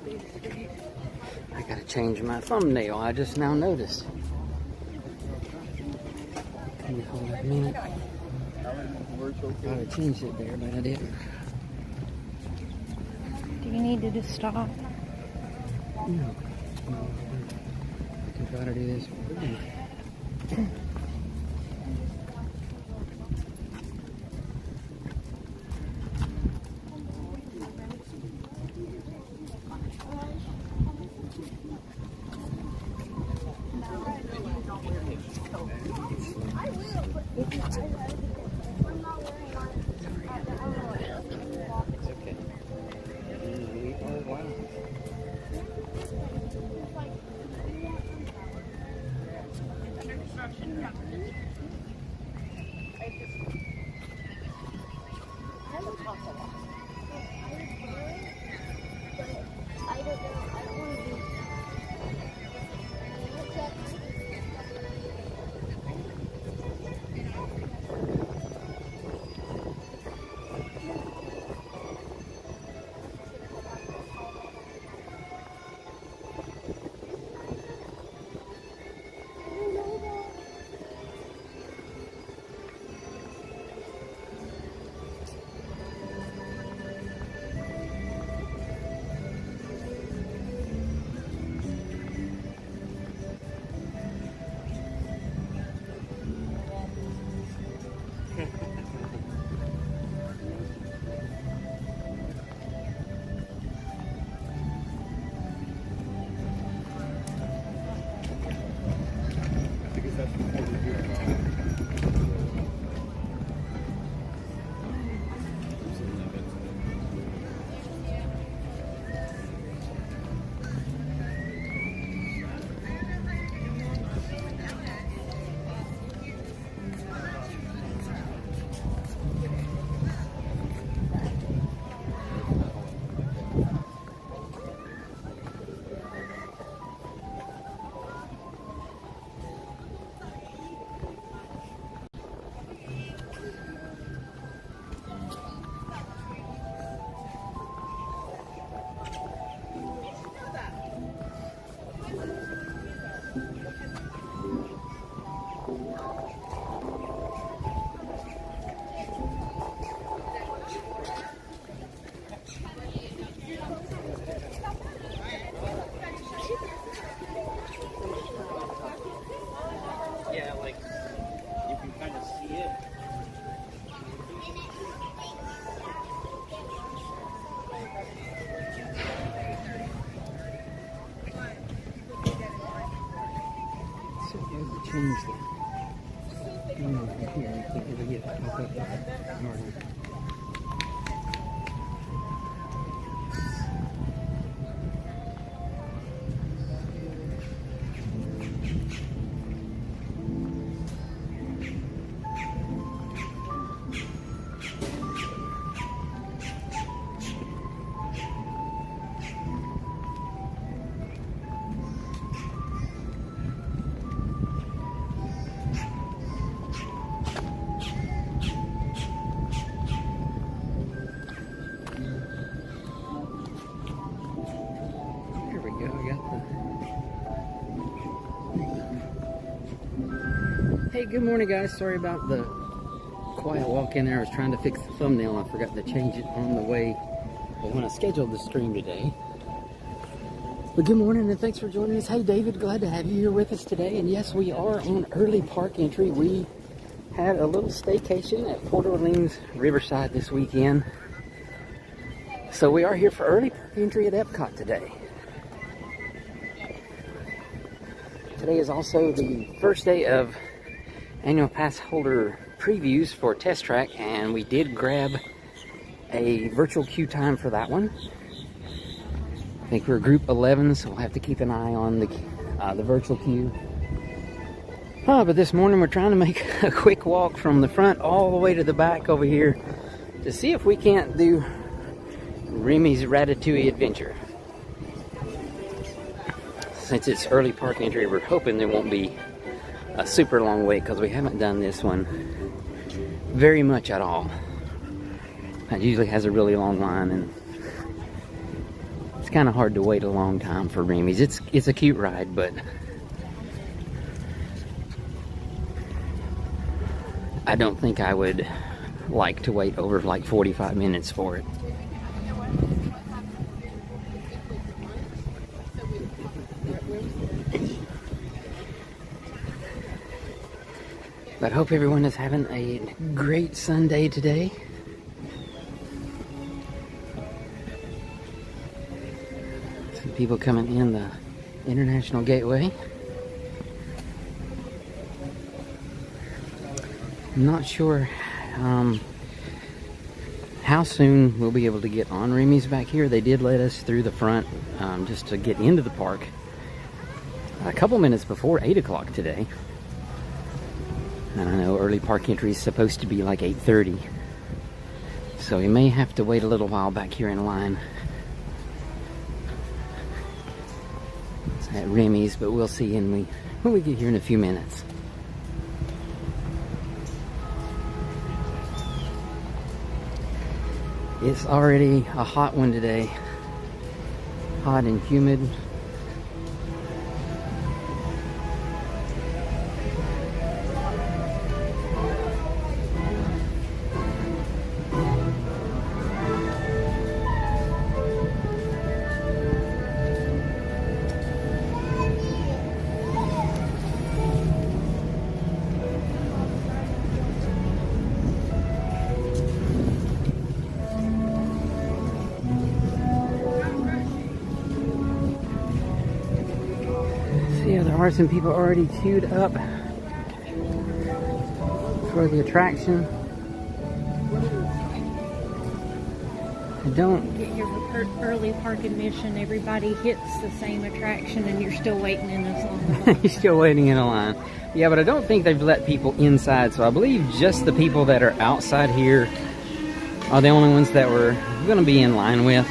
I gotta change my thumbnail, I just now noticed. Can you hold that a minute? I would have changed it there, but I didn't. Do you need to just stop? No. I can try to do this. Changed it. Here, I think it'll get up. Hey, good morning guys. Sorry about the quiet walk in there. I was trying to fix the thumbnail and I forgot to change it on the way when I scheduled the stream today. But good morning and thanks for joining us. Hey David, glad to have you here with us today. And yes, we are on early park entry. We had a little staycation at Port Orleans Riverside this weekend. So we are here for early park entry at Epcot today. Today is also the first day of annual pass holder previews for Test Track, and we did grab a virtual queue time for that one. I think we're group 11, so we'll have to keep an eye on the virtual queue. But this morning we're trying to make a quick walk from the front all the way to the back over here to see if we can't do Remy's Ratatouille adventure. Since it's early park entry, we're hoping there won't be a super long wait because we haven't done this one very much at all. It usually has a really long line and it's kind of hard to wait a long time for Remy's. It's a cute ride, but I don't think I would like to wait over like 45 minutes for it. But I hope everyone is having a great Sunday today. Some people coming in the International Gateway. I'm not sure how soon we'll be able to get on Remy's back here. They did let us through the front just to get into the park a couple minutes before 8 o'clock today. And I know early park entry is supposed to be like 8:30. So we may have to wait a little while back here in line at Remy's, but we'll see when we get here in a few minutes. It's already a hot one today. Hot and humid. Yeah, there are some people already queued up for the attraction. I don't Get your early park admission. Everybody hits the same attraction, and you're still waiting in this long. You're still waiting in a line. Yeah, but I don't think they've let people inside, so I believe just the people that are outside here are the only ones that we're going to be in line with.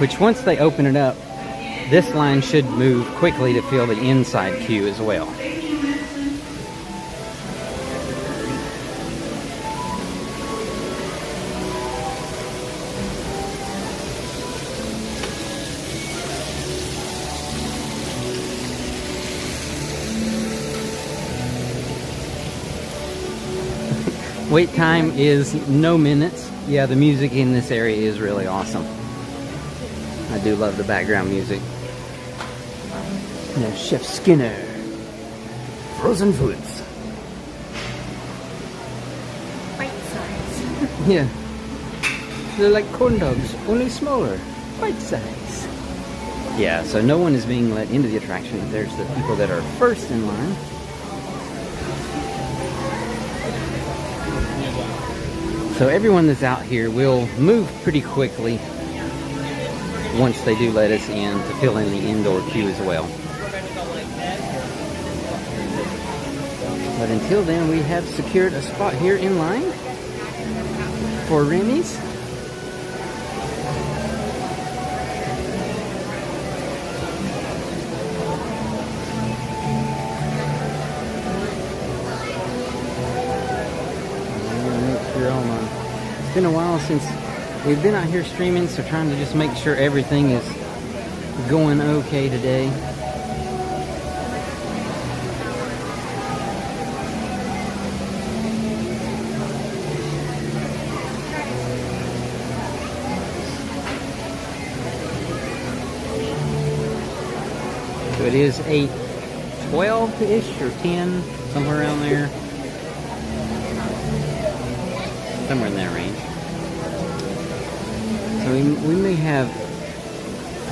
Which, once they open it up, this line should move quickly to fill the inside queue as well. Wait time is no minutes. Yeah, the music in this area is really awesome. I do love the background music. There's Chef Skinner. Frozen foods. Bite size. Yeah. They're like corn dogs, only smaller. Bite size. Yeah, so no one is being let into the attraction. There's the people that are first in line. So everyone that's out here will move pretty quickly once they do let us in to fill in the indoor queue as well. But until then, we have secured a spot here in line for Remy's. It's been a while since we've been out here streaming, so trying to just make sure everything is going okay today. So it is 8:12-ish or 10, somewhere around there. Somewhere in that range. So we may have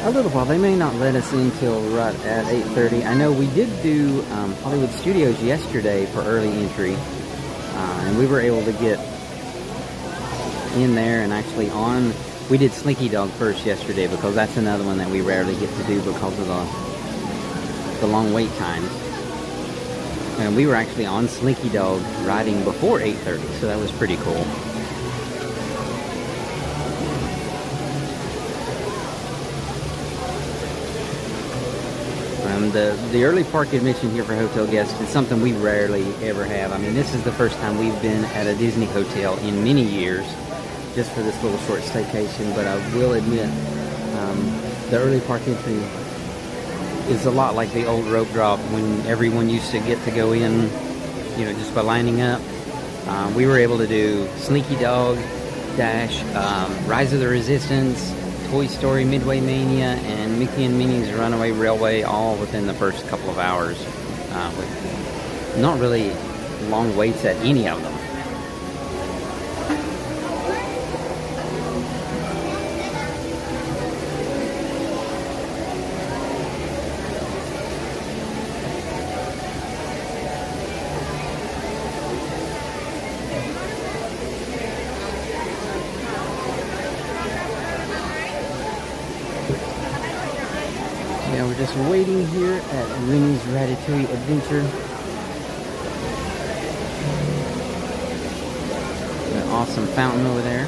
a little while. They may not let us in till right at 8:30. I know we did do Hollywood Studios yesterday for early entry. And we were able to get in there and actually on. We did Slinky Dog first yesterday because that's another one that we rarely get to do because of the long wait times. And we were actually on Slinky Dog riding before 8:30, so that was pretty cool. The early park admission here for hotel guests is something we rarely ever have. I mean, this is the first time we've been at a Disney hotel in many years. just for this little short staycation. But I will admit, the early park entry is a lot like the old rope drop when everyone used to get to go in, you know, just by lining up. We were able to do Slinky Dog, Dash, Rise of the Resistance, Toy Story, Midway Mania, and Mickey and Minnie's Runaway Railway all within the first couple of hours, with not really long waits at any of them. Yeah, we're just waiting here at Remy's Ratatouille Adventure. An awesome fountain over there.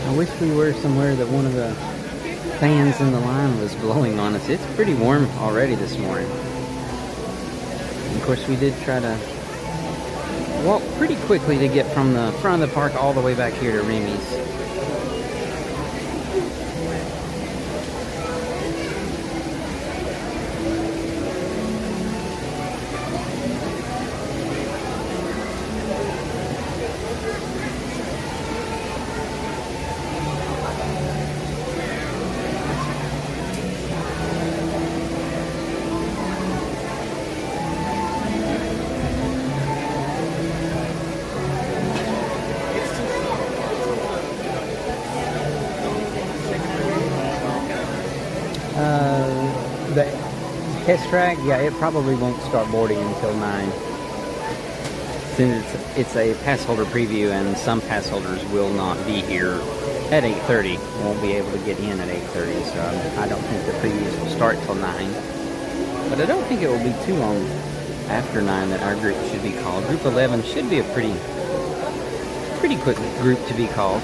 I wish we were somewhere that one of the fans in the line was blowing on us. It's pretty warm already this morning. And of course, we did try to walk pretty quickly to get from the front of the park all the way back here to Remy's. The test track, yeah, it probably won't start boarding until 9. Since it's a pass holder preview, and some pass holders will not be here at 8:30. Won't be able to get in at 8:30, so I don't think the previews will start till 9. But I don't think it will be too long after 9 that our group should be called. Group 11 should be a pretty quick group to be called.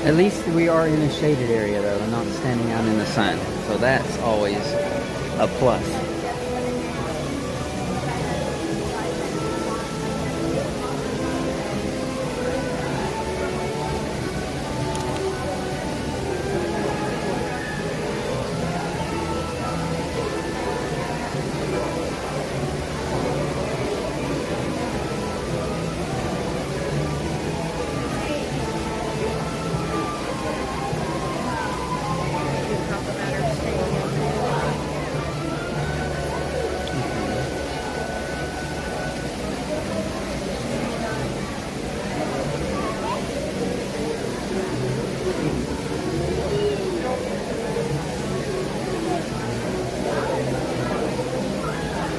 At least we are in a shaded area though, and not standing out in the sun. So that's always a plus.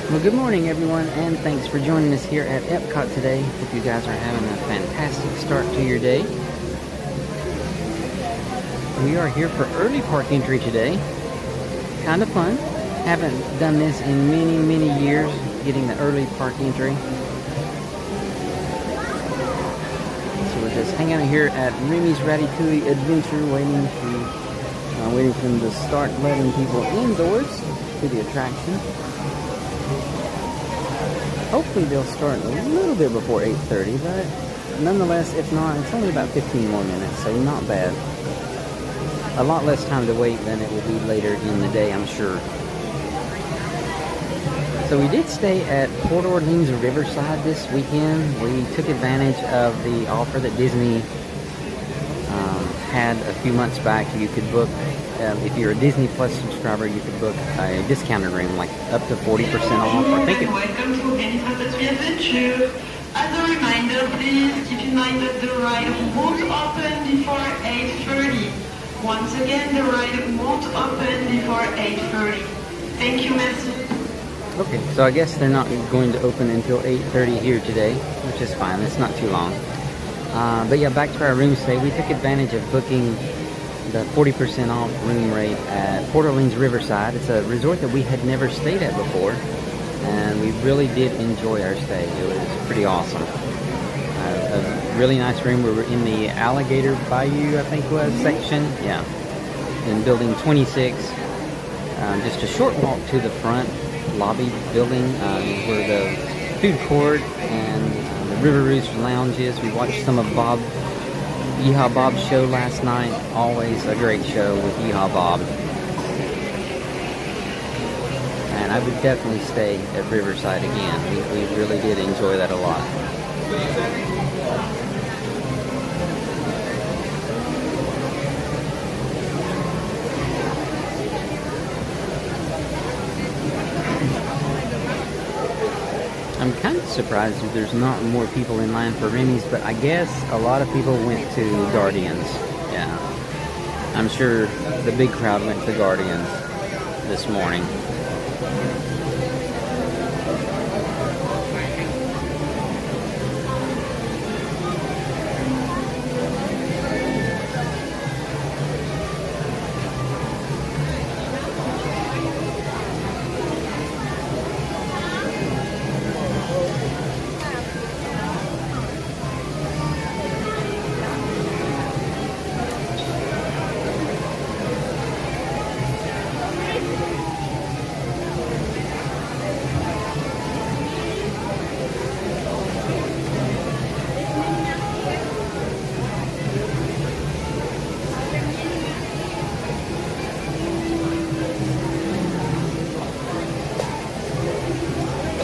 Well, good morning everyone, and thanks for joining us here at Epcot today. Hope you guys are having a fantastic start to your day. We are here for early park entry today. Kind of fun. Haven't done this in many years, getting the early park entry. So we're just hanging out here at Remy's Ratatouille Adventure, waiting for them to start letting people indoors to the attraction. Hopefully they'll start a little bit before 8:30, but nonetheless, if not, it's only about 15 more minutes, so not bad. A lot less time to wait than it will be later in the day, I'm sure. So we did stay at Port Orleans Riverside this weekend. We took advantage of the offer that Disney had a few months back. You could book, if you're a Disney Plus subscriber, you could book a discounted room, like up to 40% off. I think welcome to Any Ratatouille Adventure. As a reminder, please keep in mind that the ride won't open before 8:30. Once again, the ride won't open before 8:30. Thank you, merci. Okay, so I guess they're not going to open until 8:30 here today, which is fine. It's not too long. But yeah, back to our room stay. We took advantage of booking the 40% off room rate at Port Orleans Riverside. It's a resort that we had never stayed at before, and we really did enjoy our stay. It was pretty awesome. A really nice room. We were in the Alligator Bayou, I think was, section. Yeah, in building 26. Just a short walk to the front lobby building where the food court and the River Roost lounges. We watched some of Yeehaw Bob's show last night. Always a great show with Yeehaw Bob. And I would definitely stay at Riverside again. We really did enjoy that a lot. I'm kind of surprised that there's not more people in line for Remy's, but I guess a lot of people went to Guardians. Yeah. I'm sure the big crowd went to Guardians this morning.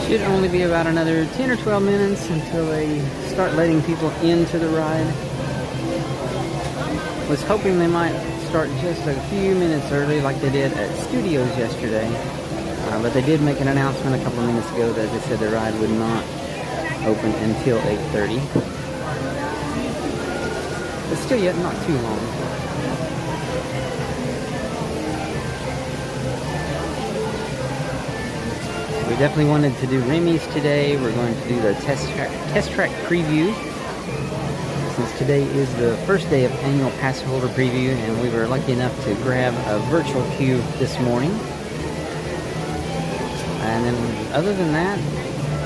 Should only be about another 10 or 12 minutes until they start letting people into the ride. Was hoping they might start just a few minutes early like they did at Studios yesterday. But they did make an announcement a couple of minutes ago that they said the ride would not open until 8:30. But still yet not too long. We definitely wanted to do Remy's today. We're going to do the test track preview. Since today is the first day of annual Passholder preview, and we were lucky enough to grab a virtual queue this morning. And then other than that,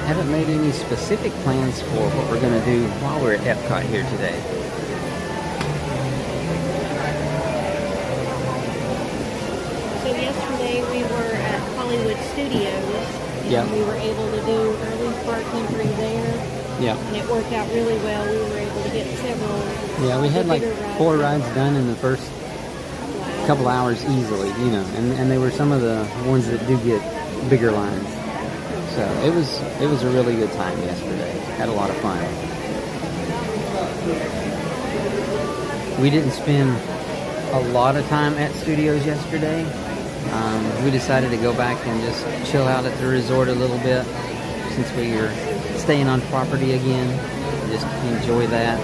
haven't made any specific plans for what we're going to do while we're at Epcot here today. So yesterday we were at Hollywood Studios. Yeah. We were able to do early park entry there. Yeah. And it worked out really well. We were able to get several. Yeah, we had like bigger 4 rides done in the first couple hours easily, you know, and they were some of the ones that do get bigger lines. So it was a really good time yesterday. Had a lot of fun. We didn't spend a lot of time at Studios yesterday. We decided to go back and just chill out at the resort a little bit since we were staying on property again. Just enjoy that.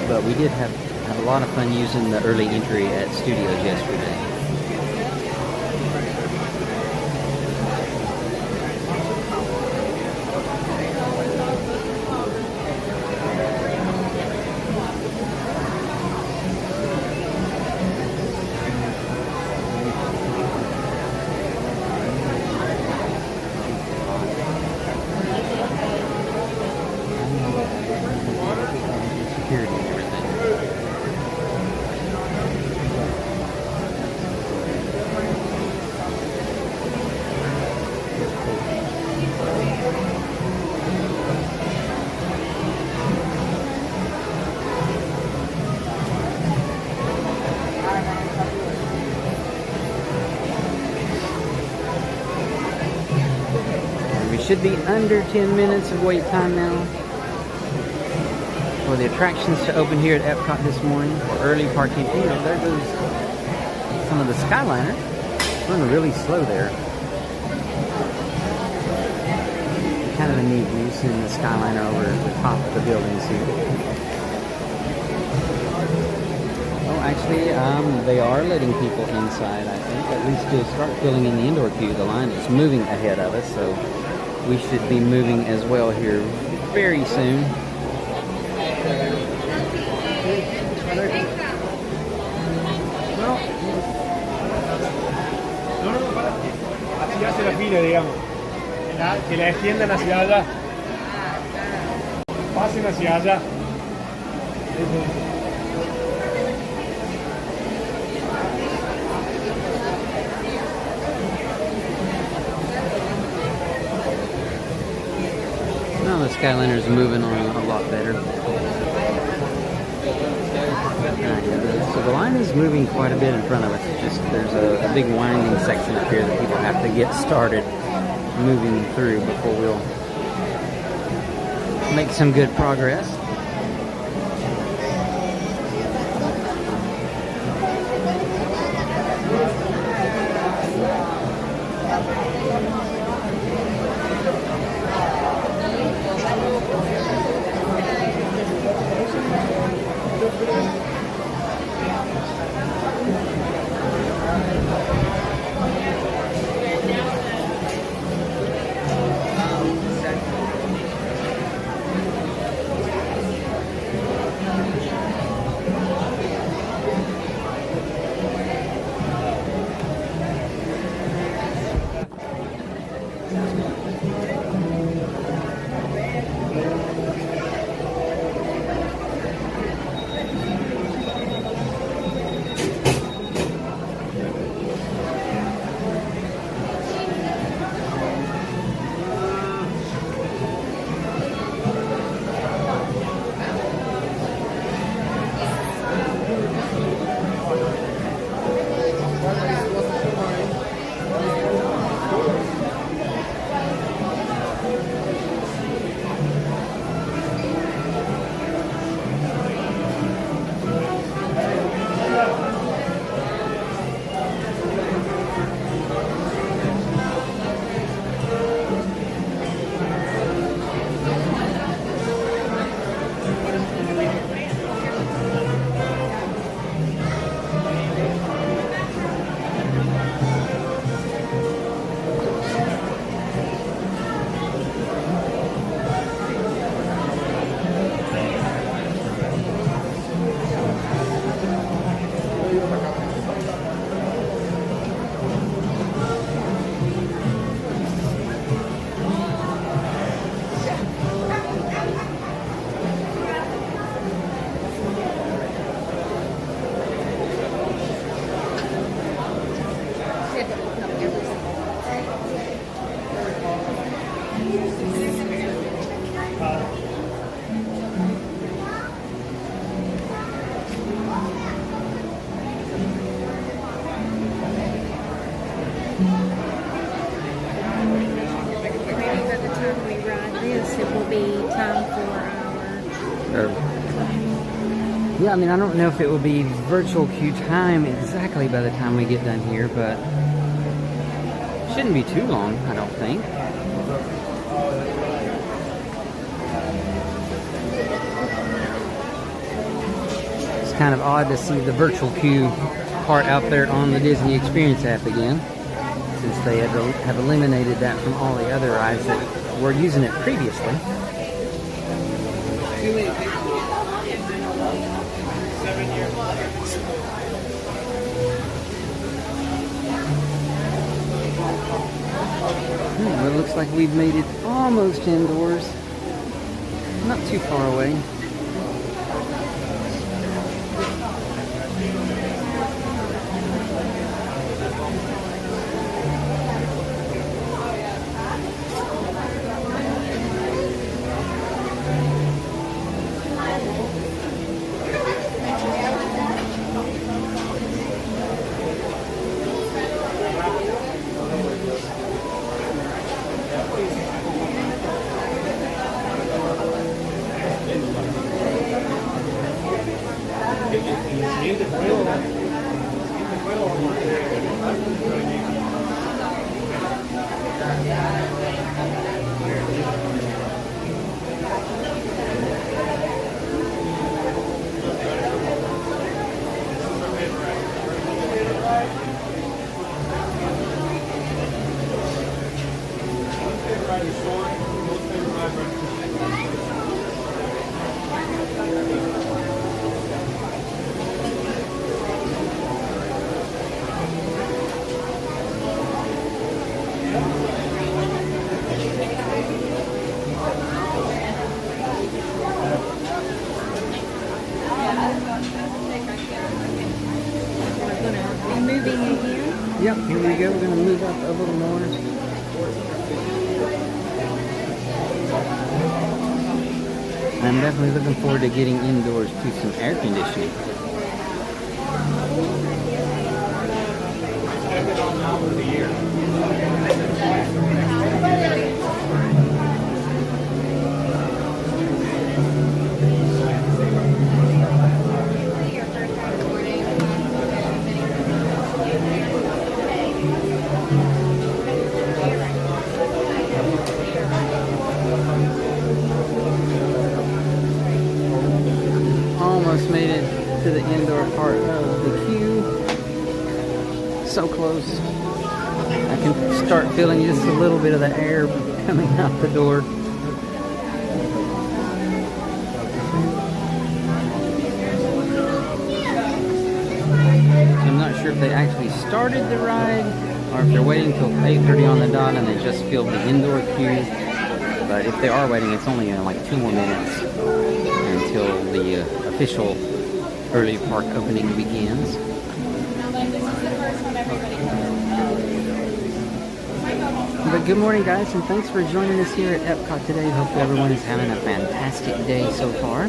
But we did have a lot of fun using the early entry at Studios yesterday. Security and everything. We should be under 10 minutes of wait time now for the attractions to open here at Epcot this morning for early parking. You know, there goes some of the Skyliner. Running really slow there. of neat view seeing the Skyliner over the top of the buildings here. Oh, actually, they are letting people inside, I think, at least to start filling in the indoor queue. The line is moving ahead of us, so we should be moving as well here very soon. Así hace la fila, digamos. Que la extiendan hacia allá. Pasen hacia allá. Now the Skyliner's moving on a lot better. So the line is moving quite a bit in front of us. It's just there's a big winding section up here that people have to get started moving through before we'll make some good progress. Yeah, I mean, I don't know if it will be virtual queue time exactly by the time we get done here, but it shouldn't be too long, I don't think. It's kind of odd to see the virtual queue part out there on the Disney Experience app again, since they have eliminated that from all the other rides that were using it previously. Well, it looks like we've made it almost indoors. Not too far away. Yep, here we go. We're going to move up a little more. I'm definitely looking forward to getting indoors to some air conditioning. Almost made it to the indoor part of the queue. So close. I can start feeling just a little bit of the air coming out the door. I'm not sure if they actually started the ride or if they're waiting till 8:30 on the dot and they just filled the indoor queue. But if they are waiting, it's only like 2 more minutes until the official early park opening begins. But good morning, guys, and thanks for joining us here at Epcot today. Hope everyone is having a fantastic day so far.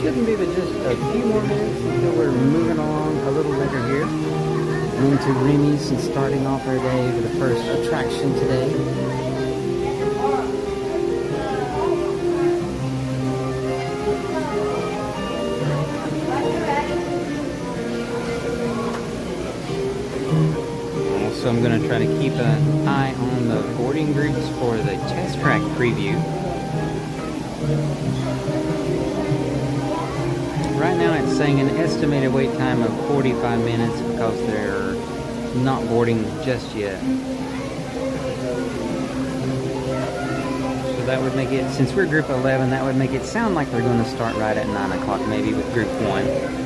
Shouldn't be but just a few more minutes until we're moving along a little better here into Remy's and starting off our day with the first attraction today. So I'm going to try to keep an eye on the boarding groups for the test track preview. Right now it's saying an estimated wait time of 45 minutes because they're not boarding just yet. So that would make it, since we're group 11, that would make it sound like they're going to start right at 9 o'clock maybe with group 1.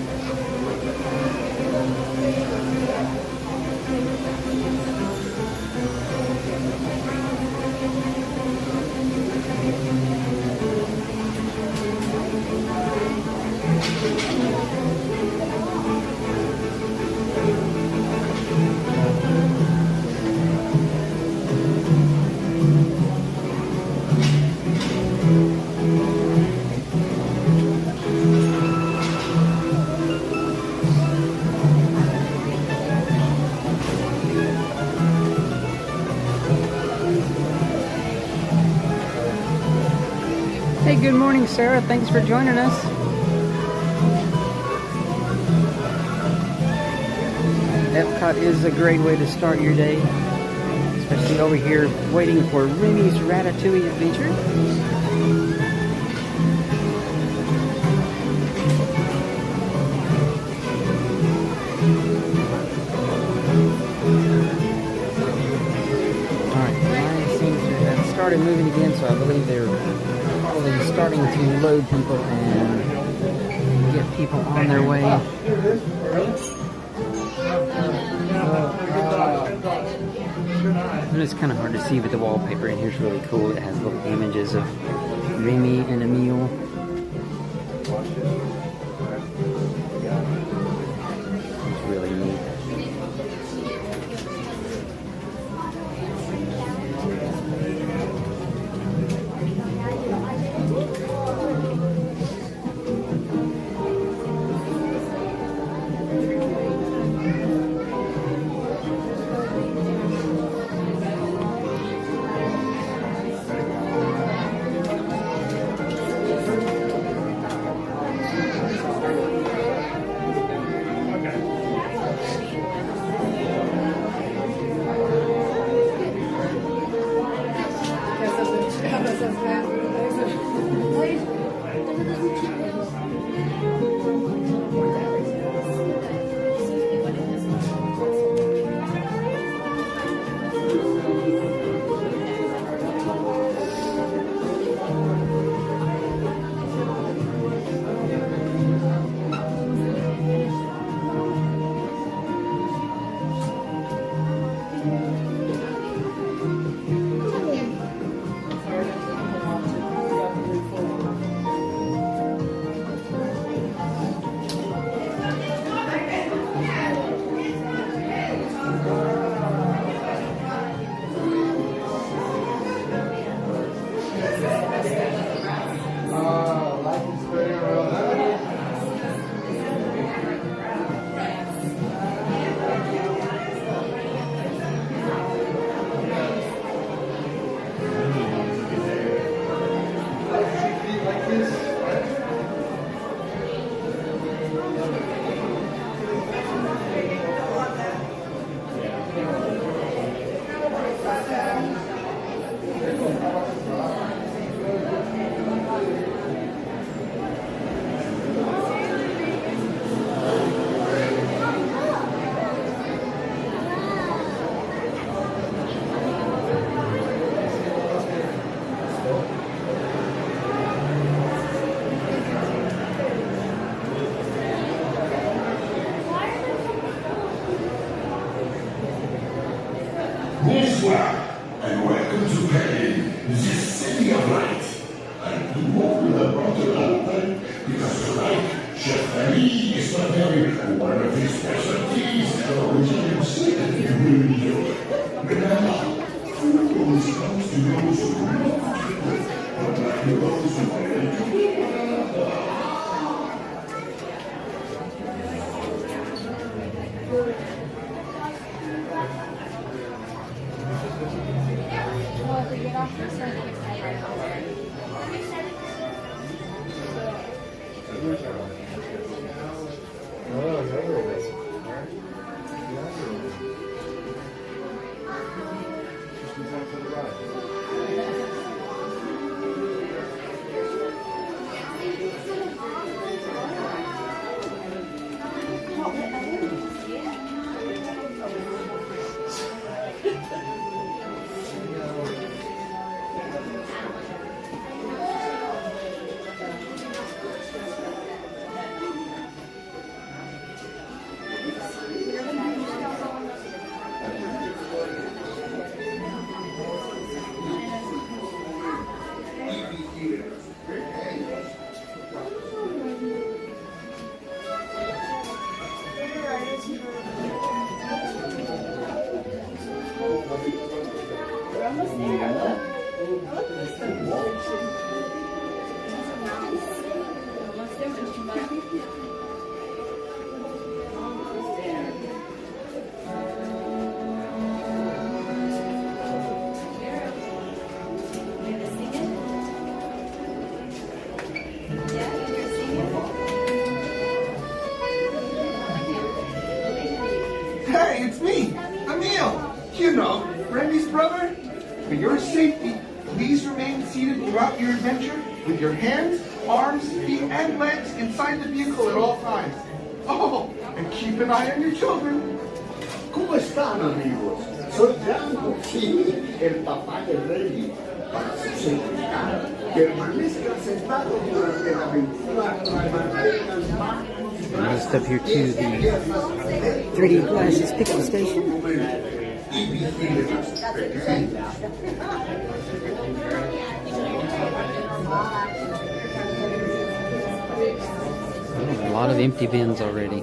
Hey, good morning, Sarah. Thanks for joining us. Epcot is a great way to start your day, especially over here waiting for Remy's Ratatouille adventure. Alright, mine seems to have started moving again, so I believe they're probably starting to load people and get people on their way. And it's kind of hard to see, but the wallpaper in here is really cool. It has little images of Remy and Emile. It's really neat. Hey, it's me, Emil. You know, Remy's brother. For your safety, please remain seated throughout your adventure with your hands, arms, feet, and legs inside the vehicle at all times. Oh, and keep an eye on your children. ¿Cómo están, amigos? Soy Django, sí, el papá de Remy. Para su seguridad, permanezcan sentados durante la aventura y mantengan manos, Next up here to the 3D glasses pickup station. y vigilen a sus pequeños. A lot of empty bins already.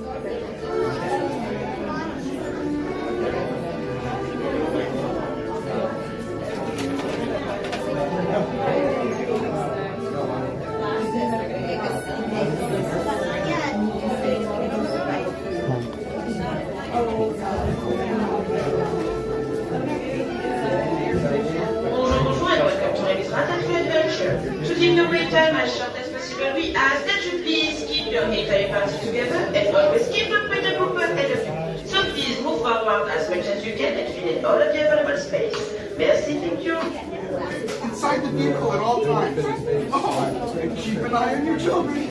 Bonjour and welcome to Remy's Ratatouille adventure. To keep your wait time as short as possible, we ask that you please keep your entire party together and always keep the pretty group ahead of you. So please move forward as much as you can and fill in all of the available space. Merci, thank you. Inside the vehicle at all times. Oh, and keep an eye on your children.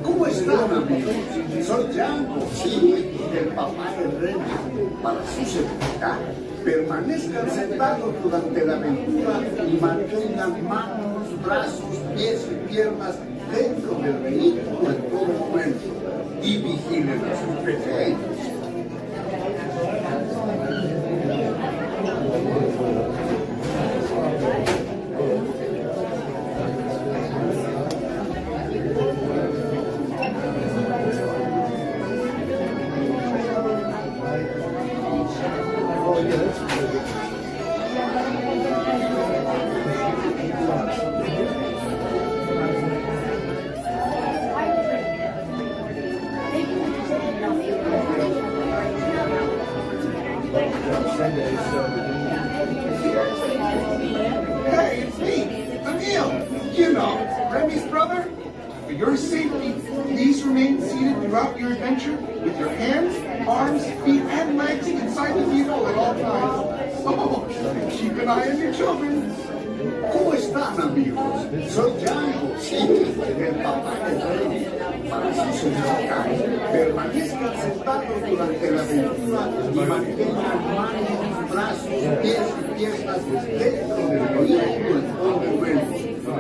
¿Cómo están, amigos? Soy Django, sí, el papá de Remy. Para su seguridad, permanezcan sentados durante la aventura y mantengan manos, brazos, pies y piernas dentro del vehículo en todo momento. Y vigilen a sus pequeños. Hey, it's me, Emil. You know, Remy's brother. For your safety, please remain seated throughout your adventure with your hands, arms, feet, and legs inside the vehicle at all times. Oh, and keep an eye on your children. ¿Cómo están, amigos? Soy Django, sí, el papá de Remy. Para su seguridad, permanezcan sentados durante la aventura y mantengan manos, brazos, pies y piernas dentro del vehículo en todo momento.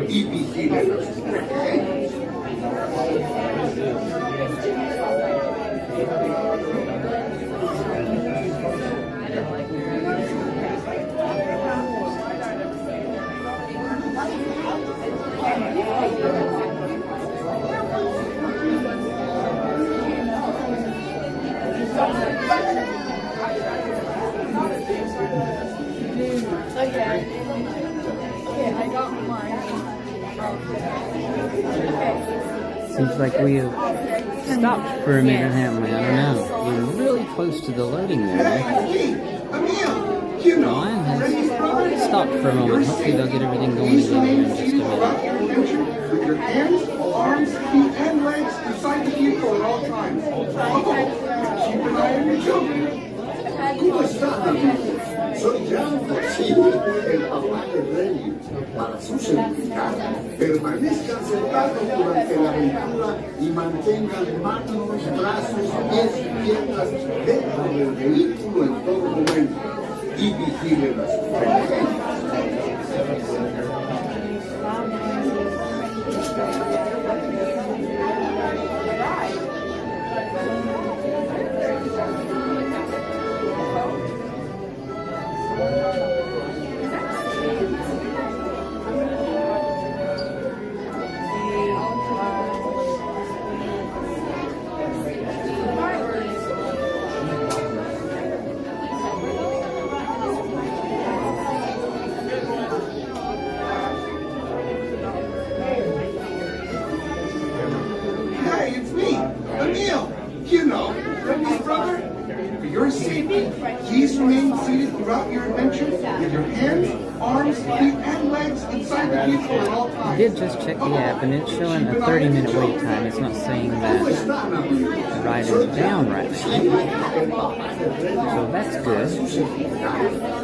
Y vigilen a sus pequeños. Seems like we have stopped for a minute, haven't we? I don't know. We're really close to the loading there. You The know, line has Remy's brother. stopped for a moment. Hopefully they'll get everything going Please again here remain in just a seated throughout minute. your adventure with your hands, arms, feet, and legs inside the vehicle at all times. Oh, keep an eye on your children. ¿Cómo están, amigos? Soy Jan, sí, el papá de Remy. Para su seguridad, permanezcan sentados durante la aventura y mantengan manos, brazos, pies y piernas dentro del vehículo en todo momento. Y vigilen las supervivencias. Hey, it's me, Emil. You know, Remy's brother. For your safety, please remain seated throughout your adventure with your hands, arms, feet, and legs inside the vehicle at all I times. did just check the app and it's showing a 30-minute wait time. It's not saying that the ride is down right now. So that's good.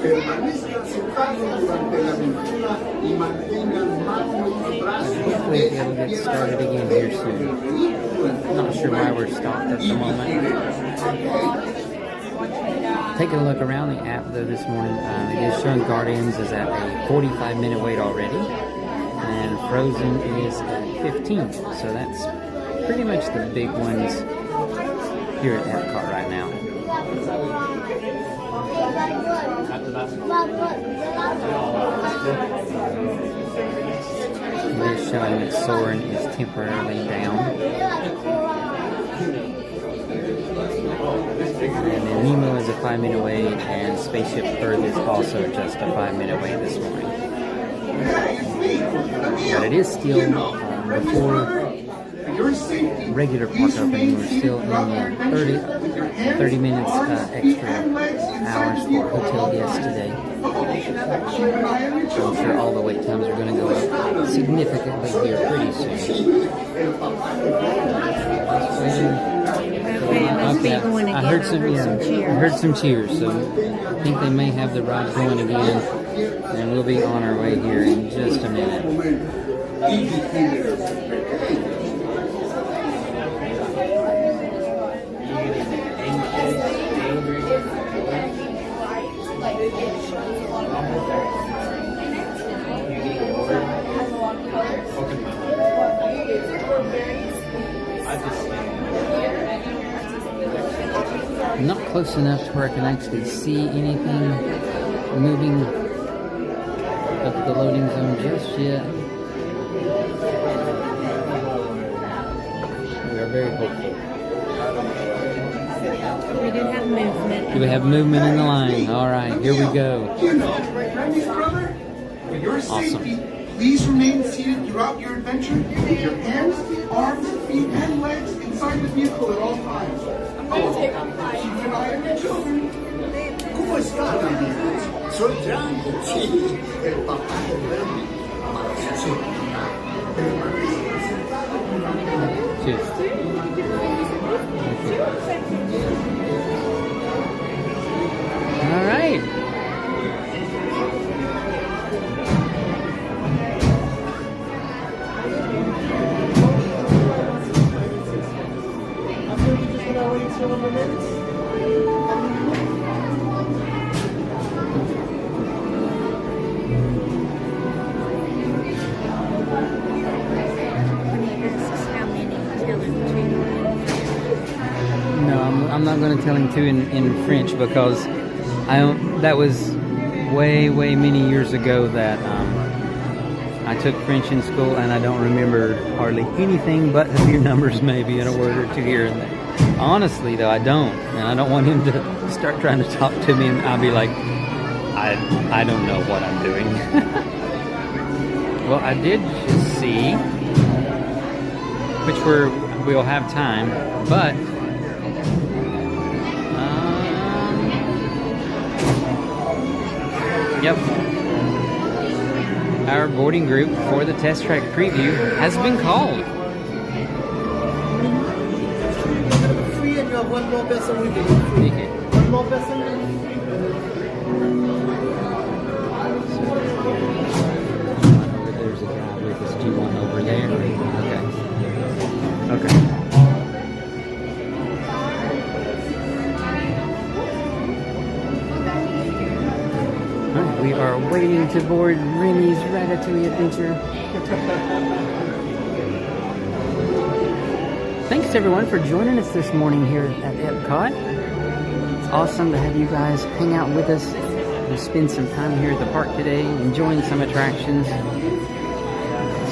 Permanezcan sentados durante la aventura y mantengan manos, brazos, Hopefully we'll be able to get started again here soon. Not sure why we're stopped at the moment. Taking a look around the app though this morning, it is showing Guardians is at a 45-minute wait already, and Frozen is at 15. So that's pretty much the big ones here at Epcot right now. They're showing that Soarin' is temporarily down. And then Nemo is a 5-minute wait, and Spaceship Earth is also just a 5-minute wait this morning. But it is still before regular park opening. We're still in the 30 minutes extra hours for hotel guests today. So I'm sure all the wait times are going to go up significantly here pretty soon. Okay, I heard some cheers, so I think they may have the ride going again, and we'll be on our way here in just a minute. Not close enough to where I can actually see anything moving up the loading zone just yet. We are very hopeful. We do have movement. Do we have movement in the line? All right, here we go. You know, Remy's brother. For your safety, please remain seated throughout your adventure with your hands, arms, feet, and legs inside the vehicle at all times. Oh, keep an eye on your children. ¿Cómo están, amigos? Soy Jan, sí, el papá de Remy. Para su seguridad, permanezcan sentados durante la Cheers. All right. No, I'm not going to tell him to in French because that was way many years ago that I took French in school, and I don't remember hardly anything but a few numbers maybe and a word or two here and there. Honestly though, I don't, and I don't want him to start trying to talk to me and I'll be like, I don't know what I'm doing. Well, I did just see which we'll have time, but yep, our boarding group for the test track preview has been called. Free and you have one more person with you. Free. Okay. One more person. There's a guy with us. Do you want over there? Okay. Okay. Alright, we are waiting to board Remy's Ratatouille adventure. Thanks everyone for joining us this morning here at Epcot. It's awesome to have you guys hang out with us and spend some time here at the park today, enjoying some attractions.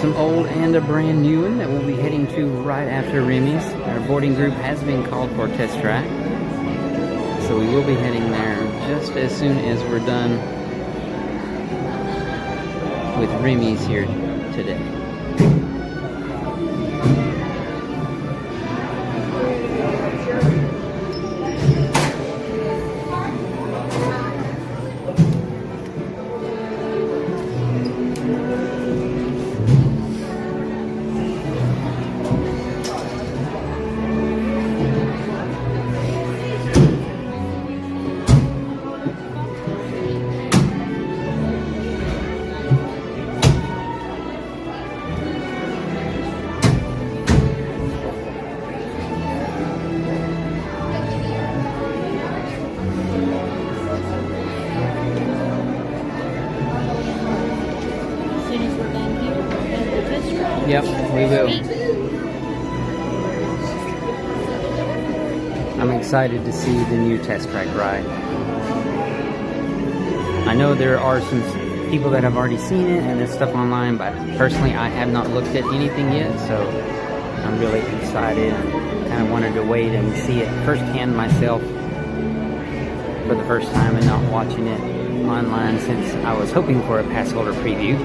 Some old and a brand new one that we'll be heading to right after Remy's. Our boarding group has been called for test track, so we will be heading there just as soon as we're done with Remy's here today. Yep, we will. I'm excited to see the new test track ride. I know there are some people that have already seen it and there's stuff online, but personally I have not looked at anything yet, so I'm really excited and kind of wanted to wait and see it firsthand myself for the first time and not watching it online since I was hoping for a Passholder preview.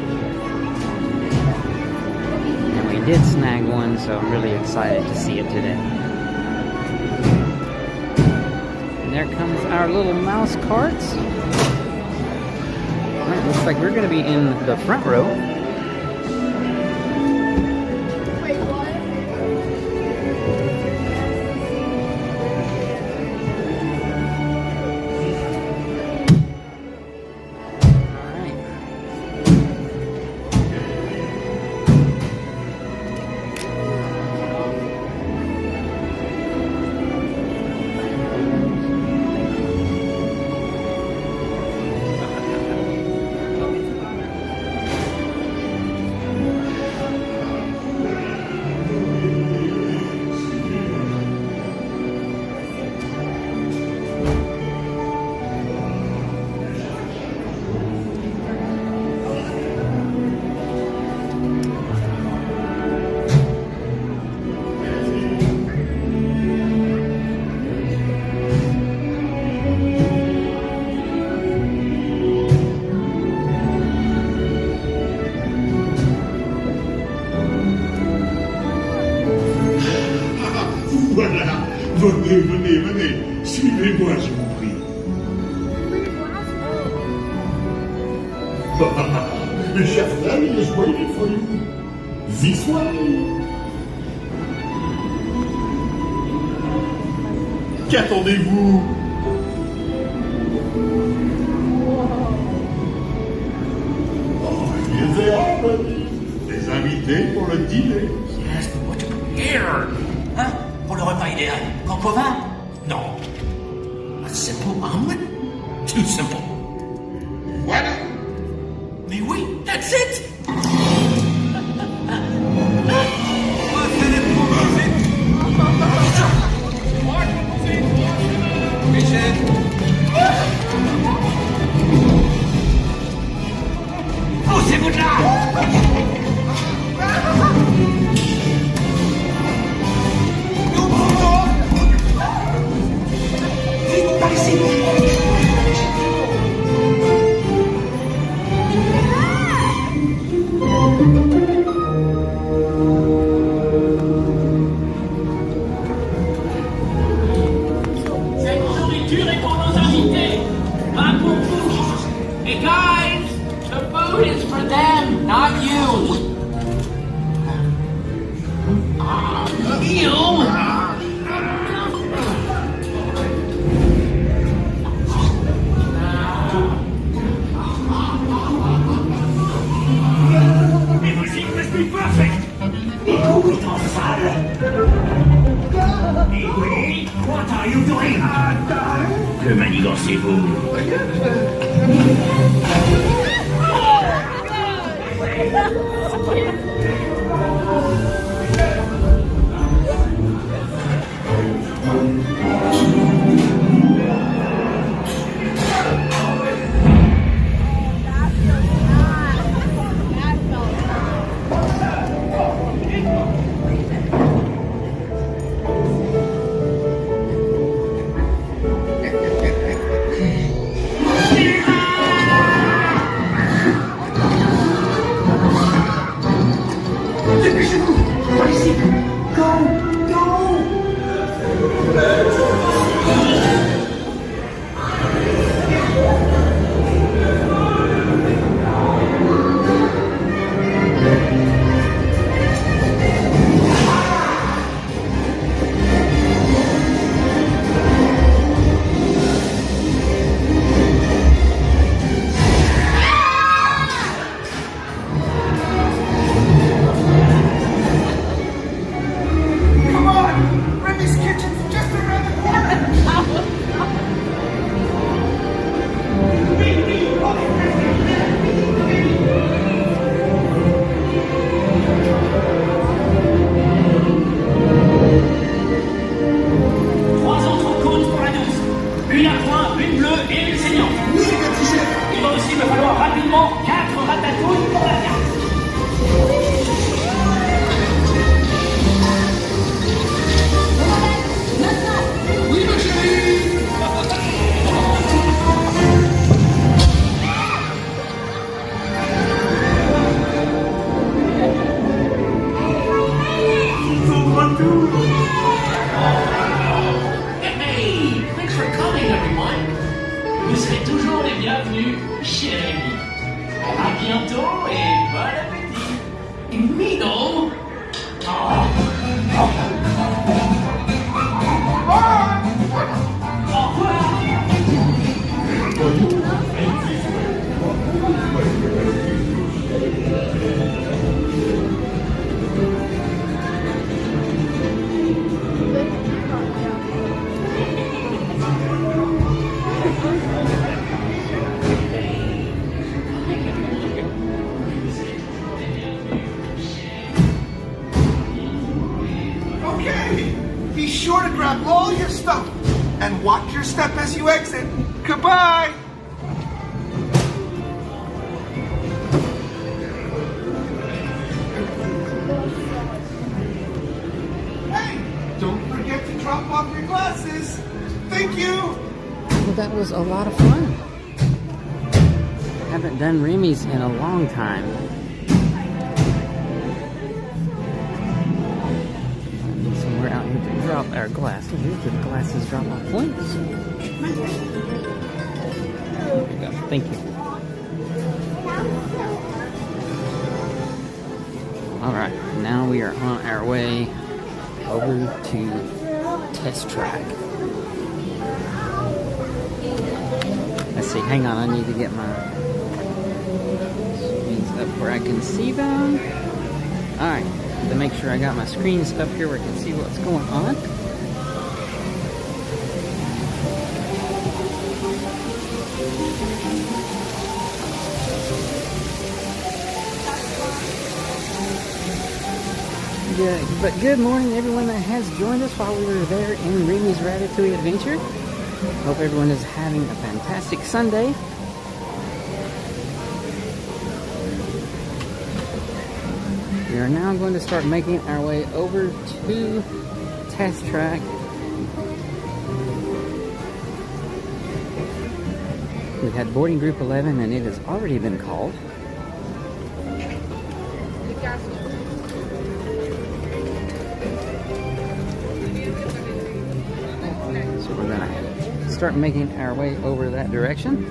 Did snag one, so I'm really excited to see it today. And there comes our little mouse carts. Alright, looks like we're going to be in the front row. Venez, venez, venez. Suivez-moi, je vous prie. The chef Remy is waiting for you. This way. Qu'attendez-vous? Oh, il est Remy. Les invités pour le dîner. Yes, but what to prepare? Hein? Pour le repas idéal. Coq au vin? Non. A simple omelet? Too simple. Voilà. Mais oui, that's it! Poussez-vous de là! Vite, par ici! What are you doing? Que manigancez-vous? Ratatouille pour la carte. Oui, ma chérie. Hey, thanks for coming, everyone. Vous serez toujours les bienvenus chez Remy. À bientôt et bon appétit. Mino. Au revoir. Okay, be sure to grab all your stuff and watch your step as you exit. Goodbye. Hey, don't forget to drop off your glasses. Thank you. Well, that was a lot of fun. Haven't done Remy's in a long time. Somewhere out here to drop our glasses. Here's the glasses drop off points. There we go. Thank you. Alright, now we are on our way over to Test Track. Let's see, hang on, I need to get my screens up where I can see them. Alright, to make sure I got my screens up here where I can see what's going on. Yeah, but good morning everyone that has joined us while we were there in Remy's Ratatouille adventure. Hope everyone is having a fantastic Sunday. We are now going to start making our way over to Test Track. We had boarding group 11 and it has already been called. So we're going to start making our way over that direction.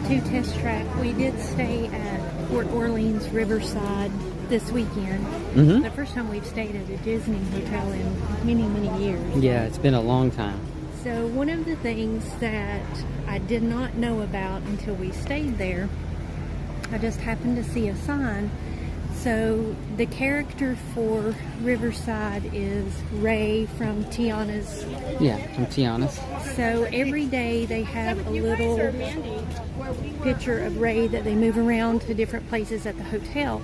to Test Track. We did stay at Port Orleans Riverside this weekend. The first time we've stayed at a Disney hotel in many, many years. Yeah, it's been a long time. So one of the things that I did not know about until we stayed there, I just happened to see a sign. So the character for Riverside is Ray from Tiana's. Yeah, from Tiana's. So every day they have a little picture of Ray that they move around to different places at the hotel.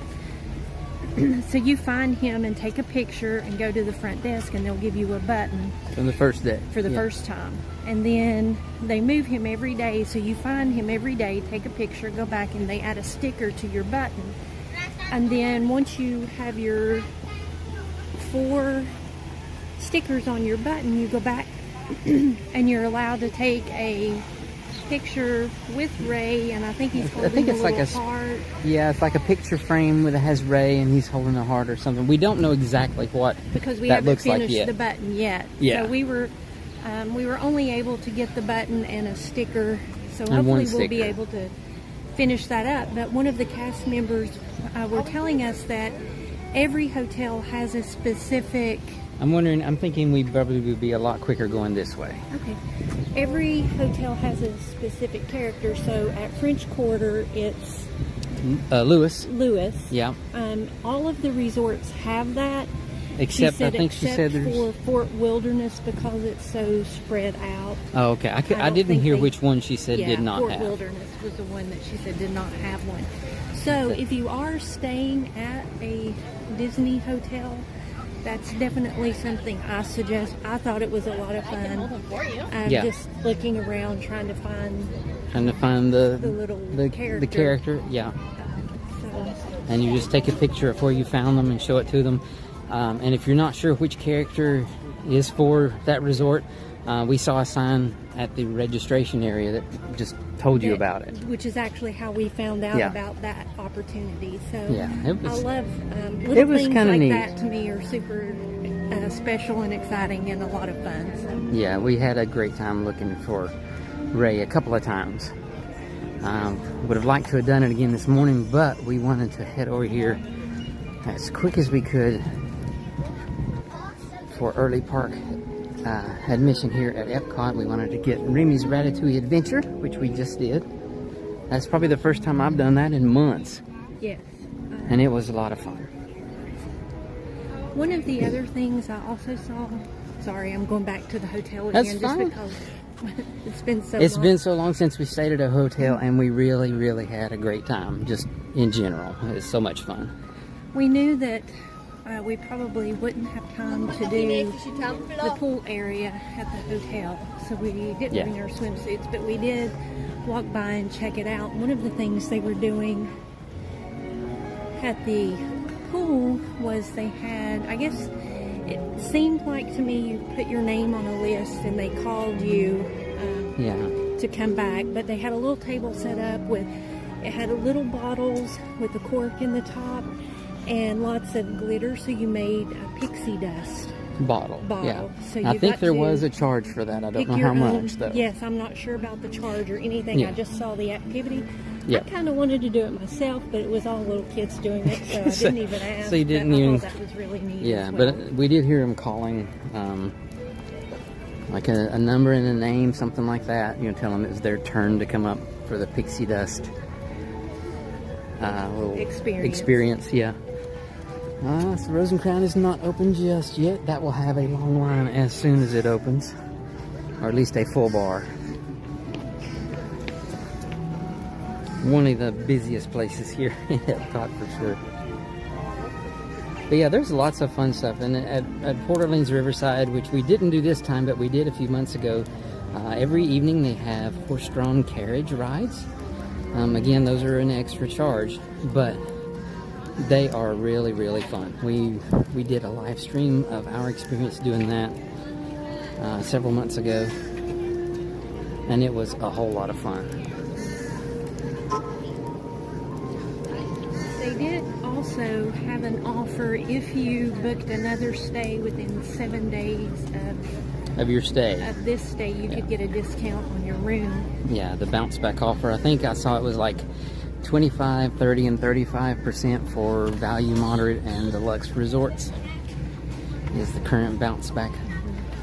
So you find him and take a picture and go to the front desk and they'll give you a button. From the first day. For the first time. And then they move him every day. So you find him every day, take a picture, go back, and they add a sticker to your button. And then once you have your 4 stickers on your button, you go back and you're allowed to take a picture with Ray, and I think he's holding a little heart. Yeah, it's like a picture frame that has Ray and he's holding a heart or something. We don't know exactly what because we that haven't looks finished like yet. the button yet. Yeah. So we were only able to get the button and a sticker. So And hopefully one we'll be sticker. able to finish that up. But one of the cast members were telling us that every hotel has a specific. I'm thinking we probably would be a lot quicker going this way. Okay. Every hotel has a specific character. So at French Quarter, it's Lewis. Lewis. Yeah. All of the resorts have that. Except I think she said there's for Fort Wilderness because it's so spread out. Oh, okay. I didn't hear which one she said did not Fort have. Wilderness was the one that she said did not have one. So if you are staying at a Disney hotel, that's definitely something I suggest. I thought it was a lot of fun. Yeah. Just looking around trying to find the character. Yeah. And you just take a picture of where you found them and show it to them. And if you're not sure which character is for that resort, we saw a sign at the registration area that just told you about it. Which is actually how we found out about that opportunity. So it was, I love little things like neat. that. To me are super special and exciting and a lot of fun. So. Yeah, we had a great time looking for Ray a couple of times. Would have liked to have done it again this morning, but we wanted to head over here as quick as we could for early park admission here at Epcot. We wanted to get Remy's Ratatouille Adventure, which we just did. That's probably the first time I've done that in months. Yes. And it was a lot of fun. One of the other things I also saw, sorry, I'm going back to the hotel again. That's just fine. Because it's been so It's long. been so long since we stayed at a hotel, and we really, really had a great time, just in general. It was so much fun. We knew that we probably wouldn't have time to do the pool area at the hotel, so we didn't bring our swimsuits, but we did walk by and check it out. One of the things they were doing at the pool was they had, I guess it seemed like to me you put your name on a list and they called you to come back, but they had a little table set up with, it had little bottles with a cork in the top and lots of glitter, so you made a pixie dust bottle. Yeah. So I think there was a charge for that. I don't know how much though. Yes, I'm not sure about the charge or anything. I just saw the activity. Yeah. I kind of wanted to do it myself, but it was all little kids doing it, so I didn't even ask. So you didn't but even. I thought that was really neat. Yeah, as well. but we did hear them calling, like a number and a name, something like that. You know, tell them it was their turn to come up for the pixie dust little experience. Yeah. So Rosencrown is not open just yet. That will have a long line as soon as it opens, or at least a full bar. One of the busiest places here in Epcot for sure. But yeah, there's lots of fun stuff. And at Port Orleans Riverside, which we didn't do this time, but we did a few months ago, every evening they have horse-drawn carriage rides. Again, those are an extra charge, but they are really, really fun. We did a live stream of our experience doing that several months ago, and it was a whole lot of fun. They did also have an offer if you booked another stay within 7 days of of your stay. Of this stay, you could get a discount on your room. Yeah, the bounce back offer. I think I saw it was like 25, 30, and 35% for value, moderate, and deluxe resorts is the current bounce back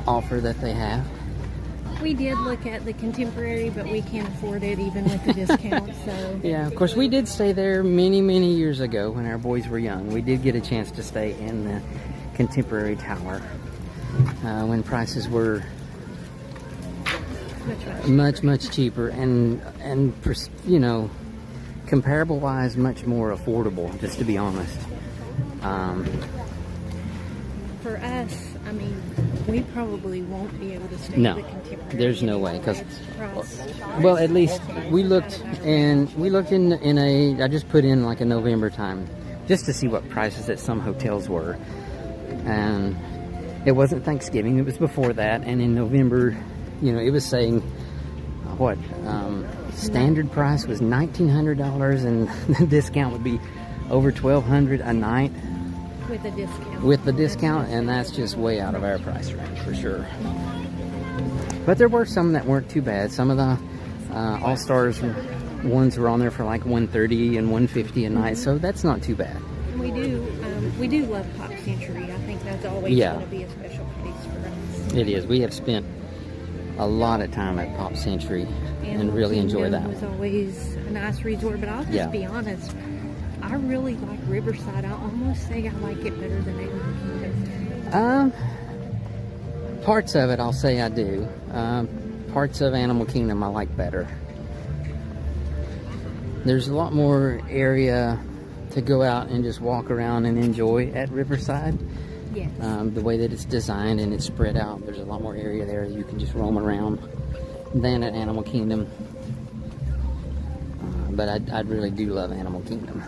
offer that they have. We did look at the contemporary, but we can't afford it even with the discount. So yeah, of course, we did stay there many, many years ago when our boys were young. We did get a chance to stay in the contemporary tower when prices were much cheaper and you know, comparable wise, much more affordable, just to be honest. For us, I mean, we probably won't be able to stay No, in the contemporary. there's no way, because, Price. well, at least we looked in a, I just put in like a November time just to see what prices at some hotels were, and it wasn't Thanksgiving, it was before that, and in November, you know, it was saying standard price was $1,900 and the discount would be over $1,200 a night. With the discount. With the discount, and that's just way out of our price range for sure. But there were some that weren't too bad. Some of the All-Stars ones were on there for like $130 and $150 a night, so that's not too bad. We do love Pop Century. I think that's always going to be a special place for us. It is. We have spent a lot of time at Pop Century and really enjoy that. It was always a nice resort, but I'll just be honest, I really like Riverside. I almost say I like it better than Animal Kingdom. Parts of it I'll say I do. Parts of Animal Kingdom I like better. There's a lot more area to go out and just walk around and enjoy at Riverside. Yes. The way that it's designed and it's spread out, there's a lot more area there you can just roam around than at Animal Kingdom. But I really do love Animal Kingdom.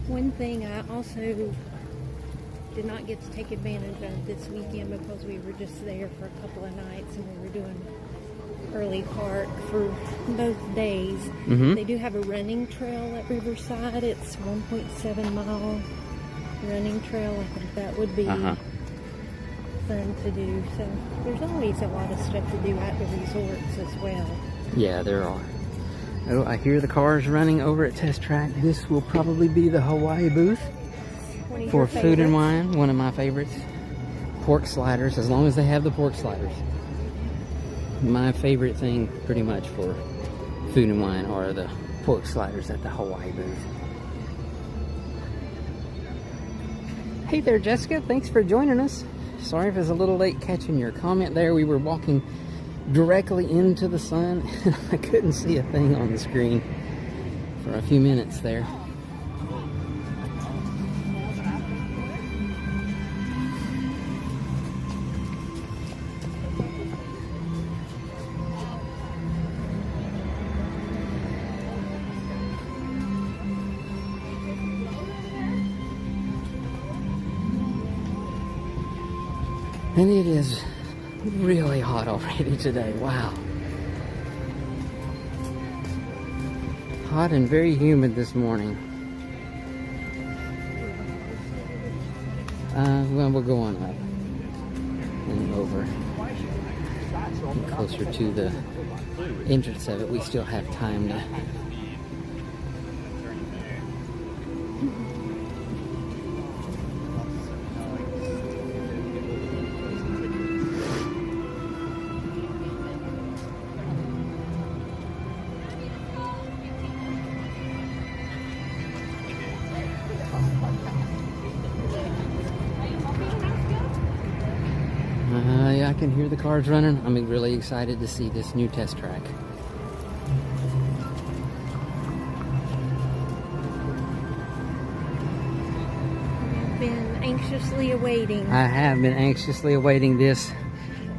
One thing I also did not get to take advantage of this weekend because we were just there for a couple of nights and we were doing early park for both days. They do have a running trail at Riverside. It's 1.7 mile running trail. I think that would be fun to do. So there's always a lot of stuff to do at the resorts as well. Yeah, there are. Oh, I hear the cars running over at Test Track. This will probably be the Hawaii booth for food and wine. One of my favorites. Pork sliders, as long as they have the pork sliders. My favorite thing pretty much for food and wine are the pork sliders at the Hawaii booth. Hey there, Jessica. Thanks for joining us. Sorry if it's a little late catching your comment there. We were walking directly into the sun and I couldn't see a thing on the screen for a few minutes there. And it is really hot already today. Wow. Hot and very humid this morning. Well, we'll go on up and over and closer to the entrance of it. We still have time to yeah, I can hear the cars running. I'm really excited to see this new Test Track. I've been anxiously awaiting. I have been anxiously awaiting this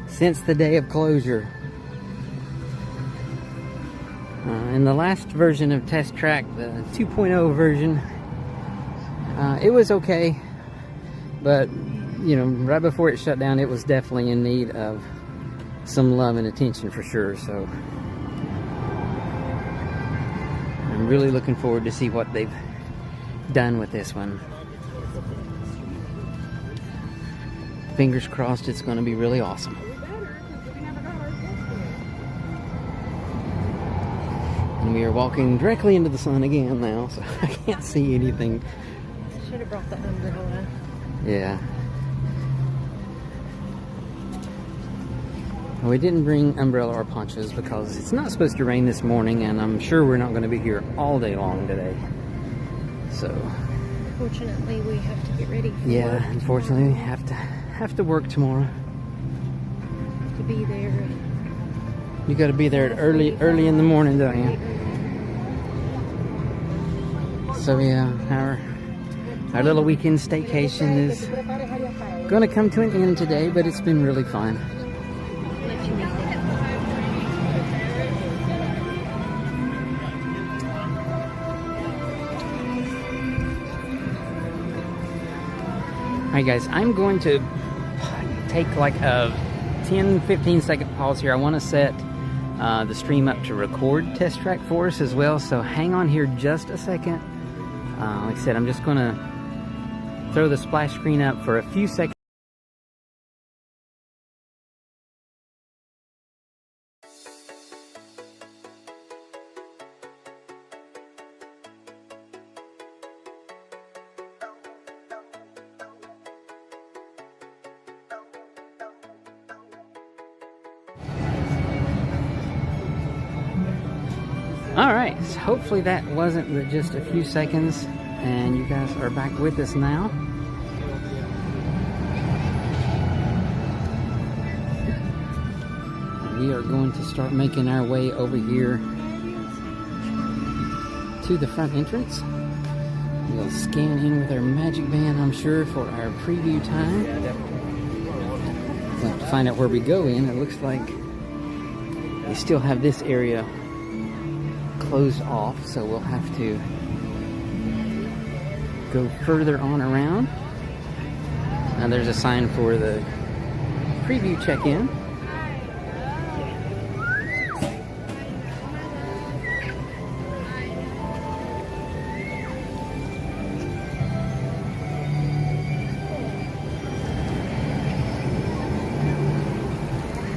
since the day of closure. In the last version of Test Track, the 2.0 version, it was okay, but you know, right before it shut down, it was definitely in need of some love and attention for sure. So I'm really looking forward to see what they've done with this one. Fingers crossed it's going to be really awesome. And we are walking directly into the sun again now, so I can't see anything. Should have brought the umbrella. Yeah. We didn't bring umbrella or ponchos because it's not supposed to rain this morning, and I'm sure we're not going to be here all day long today. So, Fortunately, we have to get ready for yeah, work unfortunately, we tomorrow. have to work tomorrow. To be there. You got to be there early in the morning, don't you? So yeah, our little weekend staycation is going to come to an end today, but it's been really fun. Alright guys, I'm going to take like a 10-15 second pause here. I want to set the stream up to record Test Track for us as well, so hang on here just a second. Like I said, I'm just going to throw the splash screen up for a few seconds. Alright, so hopefully that wasn't just a few seconds and you guys are back with us now. We are going to start making our way over here to the front entrance. We'll scan in with our magic band, I'm sure, for our preview time. We'll have to find out where we go in. It looks like we still have this area closed off, so we'll have to go further on around. Now there's a sign for the preview check-in.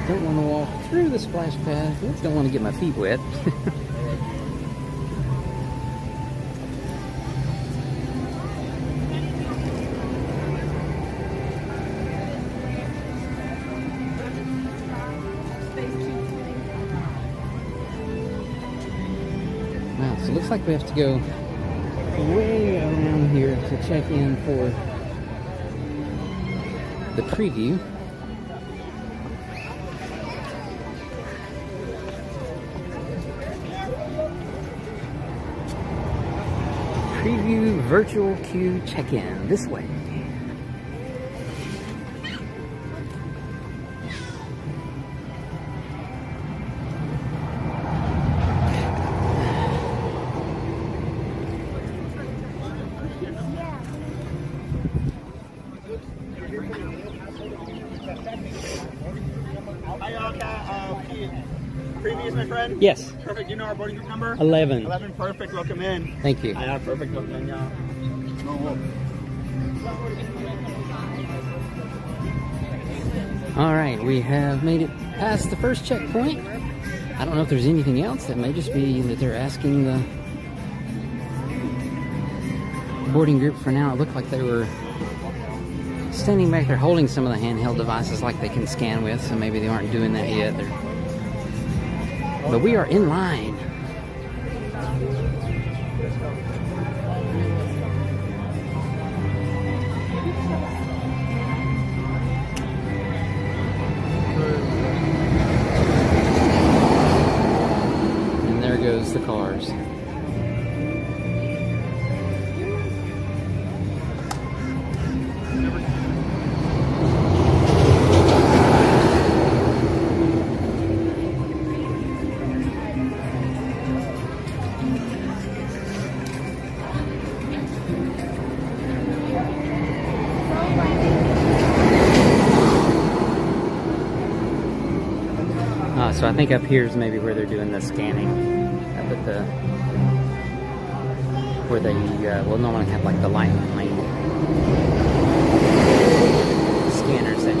Don't want to walk through the splash pad. Just don't want to get my feet wet. Wow, so it looks like we have to go way around here to check in for the preview. Preview virtual queue check-in this way. Previous, my friend? Yes. Perfect. You know our boarding group number? 11. 11, perfect. Welcome in. Thank you. Yeah, perfect. Welcome in, y'all. All right, we have made it past the first checkpoint. I don't know if there's anything else. That may just be that they're asking the boarding group for now. It looked like they were standing back there holding some of the handheld devices like they can scan with, so maybe they aren't doing that yet. But we are in line. And there goes the cars. So I think up here is maybe where they're doing the scanning. Up at the where they will normally have like the lightning lane scanners that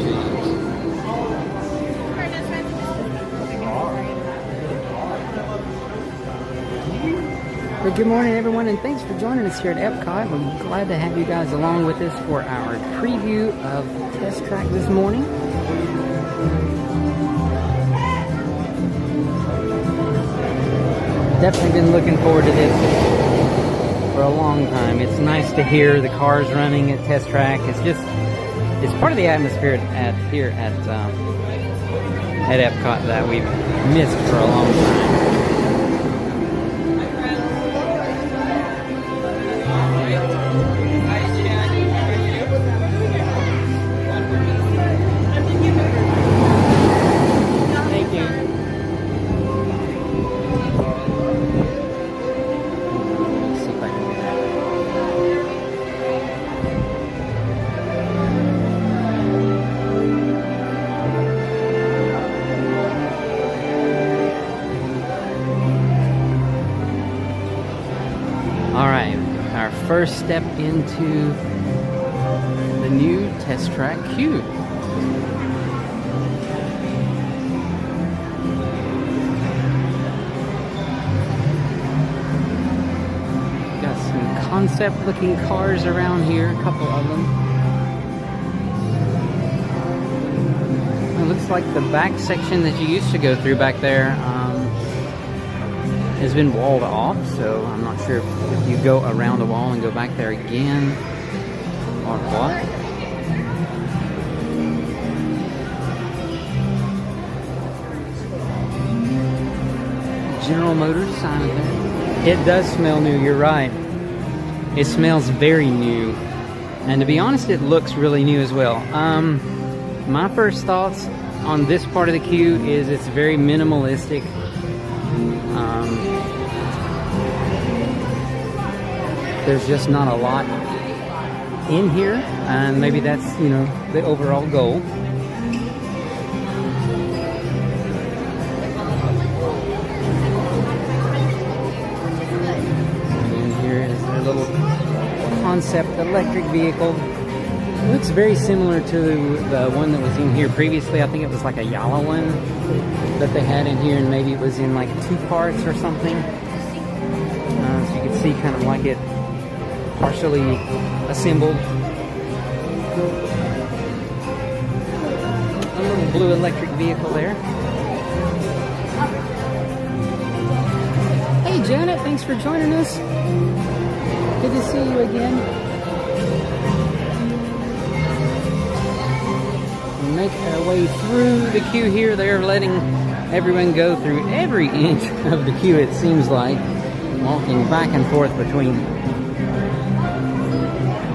Good morning, everyone, and thanks for joining us here at Epcot. We're glad to have you guys along with us for our preview of Test Track this morning. Definitely been looking forward to this for a long time. It's nice to hear the cars running at Test Track. It's part of the atmosphere here at Epcot that we've missed for a long time. First step into the new Test Track queue. Got some concept looking cars around here, a couple of them. It looks like the back section that you used to go through back there has been walled off, so I'm not sure if you go around the wall and go back there again or what. General Motors sign up there. It does smell new, you're right. It smells very new. And to be honest, it looks really new as well. My first thoughts on this part of the queue is it's very minimalistic. There's just not a lot in here, and maybe that's, you know, the overall goal. And here is their little concept electric vehicle. It looks very similar to the one that was in here previously. I think it was like a yellow one that they had in here, and maybe it was in like 2 parts or something. So you can see kind of like it partially assembled. A little blue electric vehicle there. Hey Janet, thanks for joining us. Good to see you again. We make our way through the queue here. They're letting everyone go through every inch of the queue, it seems like. Walking back and forth between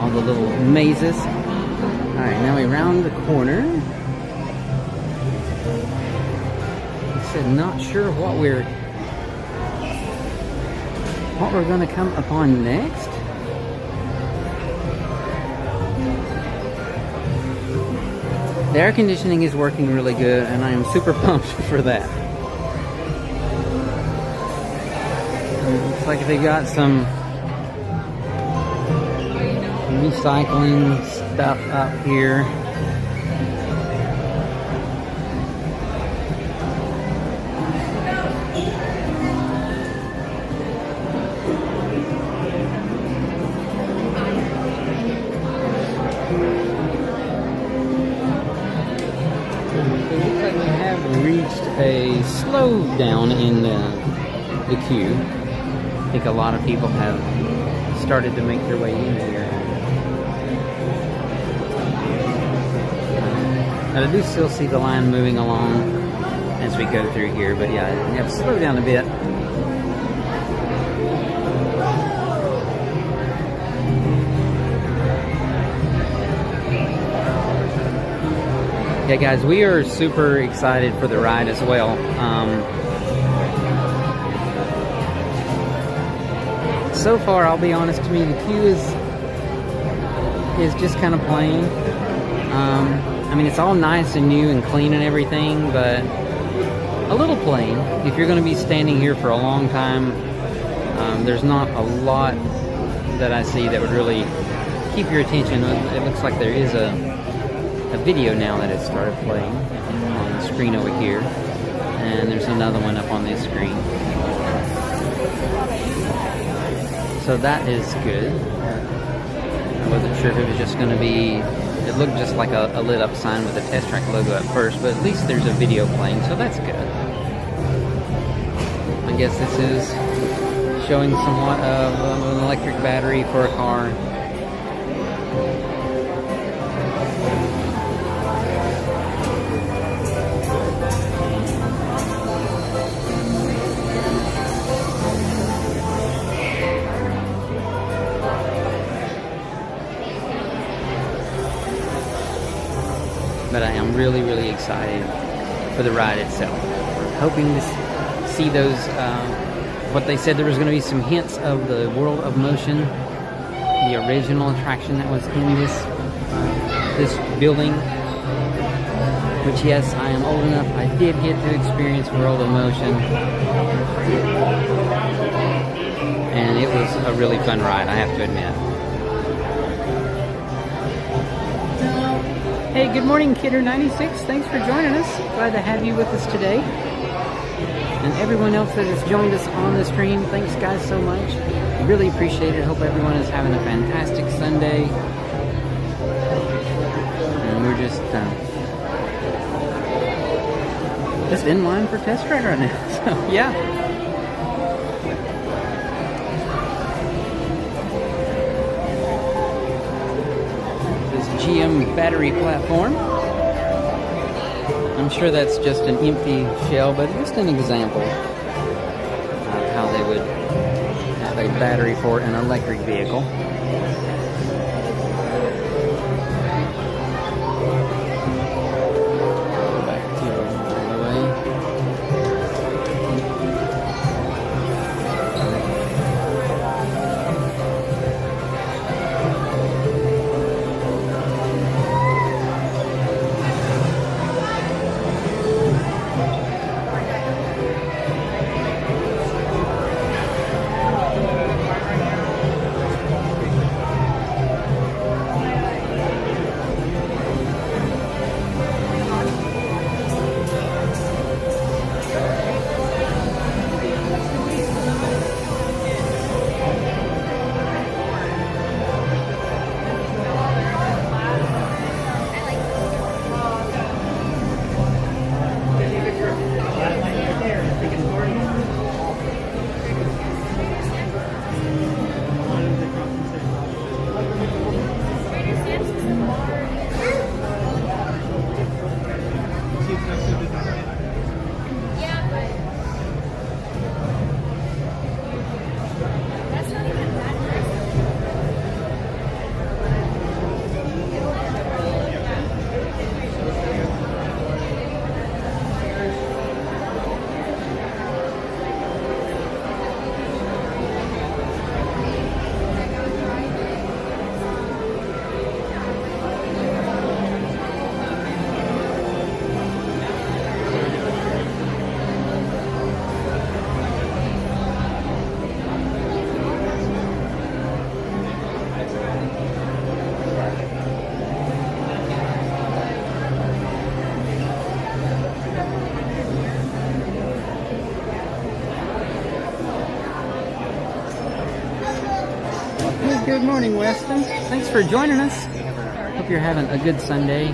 all the little mazes. Alright, now we round the corner. I said not sure what we're gonna come upon next. The air conditioning is working really good, and I am super pumped for that. Looks like they got some recycling stuff up here. It looks like we have reached a slowdown in the queue. I think a lot of people have started to make their way in here. And I do still see the line moving along as we go through here, but yeah, we have to slow down a bit. Yeah, guys, we are super excited for the ride as well. So far, I'll be honest, to me, the queue is just kind of plain. I mean, it's all nice and new and clean and everything, but a little plain. If you're going to be standing here for a long time, there's not a lot that I see that would really keep your attention. It looks like there is a video now that has started playing on the screen over here, and there's another one up on this screen. So that is good. I wasn't sure if it was just going to be, it looked just like a lit up sign with a Test Track logo at first, but at least there's a video playing, so that's good. I guess this is showing somewhat of an electric battery for a car. But I am really, really excited for the ride itself. Hoping to see those, what they said there was going to be some hints of the World of Motion, the original attraction that was in this building. Which, yes, I am old enough. I did get to experience World of Motion. And it was a really fun ride, I have to admit. Hey, good morning, Kidder96. Thanks for joining us. Glad to have you with us today. And everyone else that has joined us on the stream, thanks guys so much. Really appreciate it. Hope everyone is having a fantastic Sunday. And we're just in line for Test Track right now. So, yeah. GM battery platform. I'm sure that's just an empty shell, but just an example of how they would have a battery for an electric vehicle. Back to the way. Good morning, Weston. Thanks for joining us. Hope you're having a good Sunday.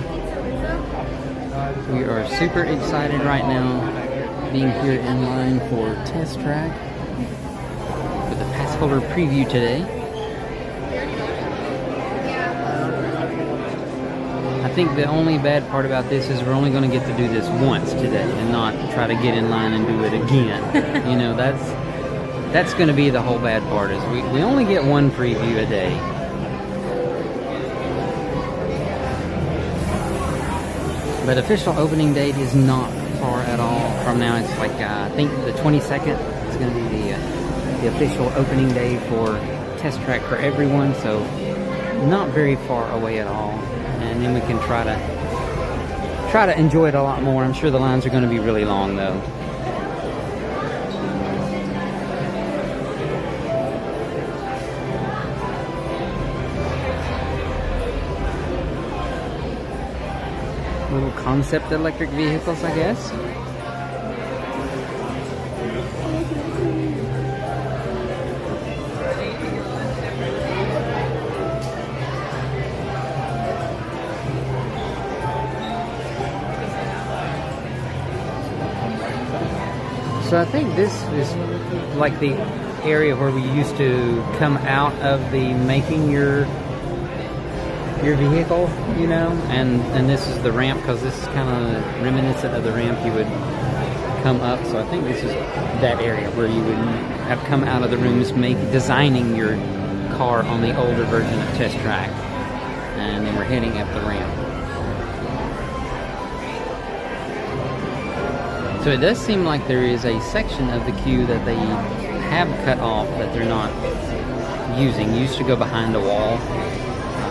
We are super excited right now being here in line for Test Track with the Passholder preview today. I think the only bad part about this is we're only going to get to do this once today and not try to get in line and do it again. You know, that's going to be the whole bad part, is we only get one preview a day. But official opening date is not far at all from now. It's like, I think the 22nd is going to be the official opening day for Test Track for everyone, so not very far away at all. And then we can try to enjoy it a lot more. I'm sure the lines are going to be really long though. Little concept electric vehicles, I guess. So I think this is like the area where we used to come out of the making your vehicle, you know, and this is the ramp, because this is kind of reminiscent of the ramp you would come up. So I think this is that area where you would have come out of the rooms designing your car on the older version of Test Track, and then we're heading up the ramp. So it does seem like there is a section of the queue that they have cut off that they're not using. Used to go behind a wall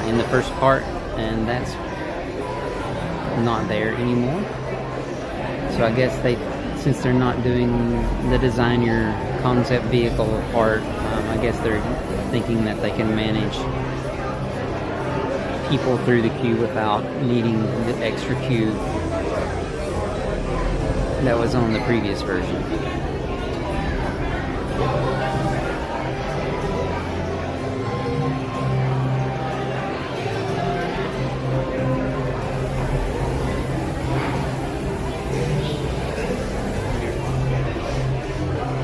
in the first part, and that's not there anymore. So I guess since they're not doing the design your concept vehicle part, I guess they're thinking that they can manage people through the queue without needing the extra queue that was on the previous version.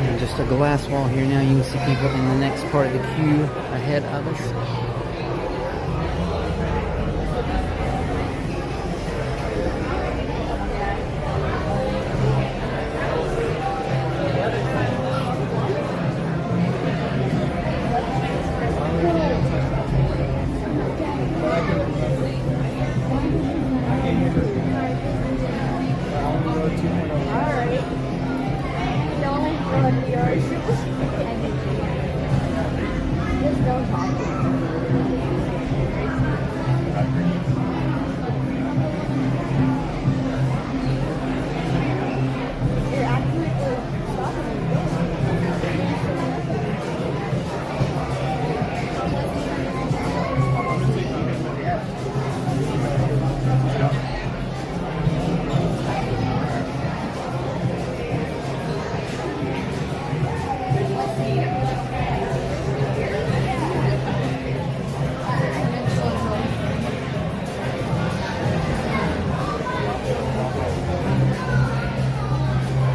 And just a glass wall here now. You can see people in the next part of the queue ahead of us.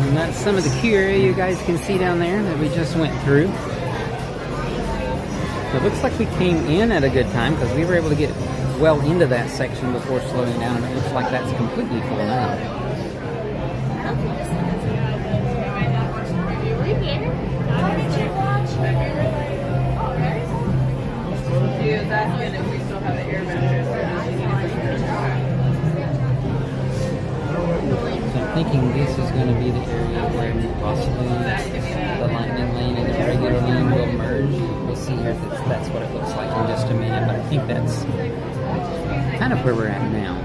And that's some of the queue area you guys can see down there that we just went through. It looks like we came in at a good time because we were able to get well into that section before slowing down, and it looks like that's completely full now. Thinking this is going to be the area where possibly the lightning lane and the regular lane will merge. We'll see here if that's what it looks like in just a minute, but I think that's kind of where we're at now.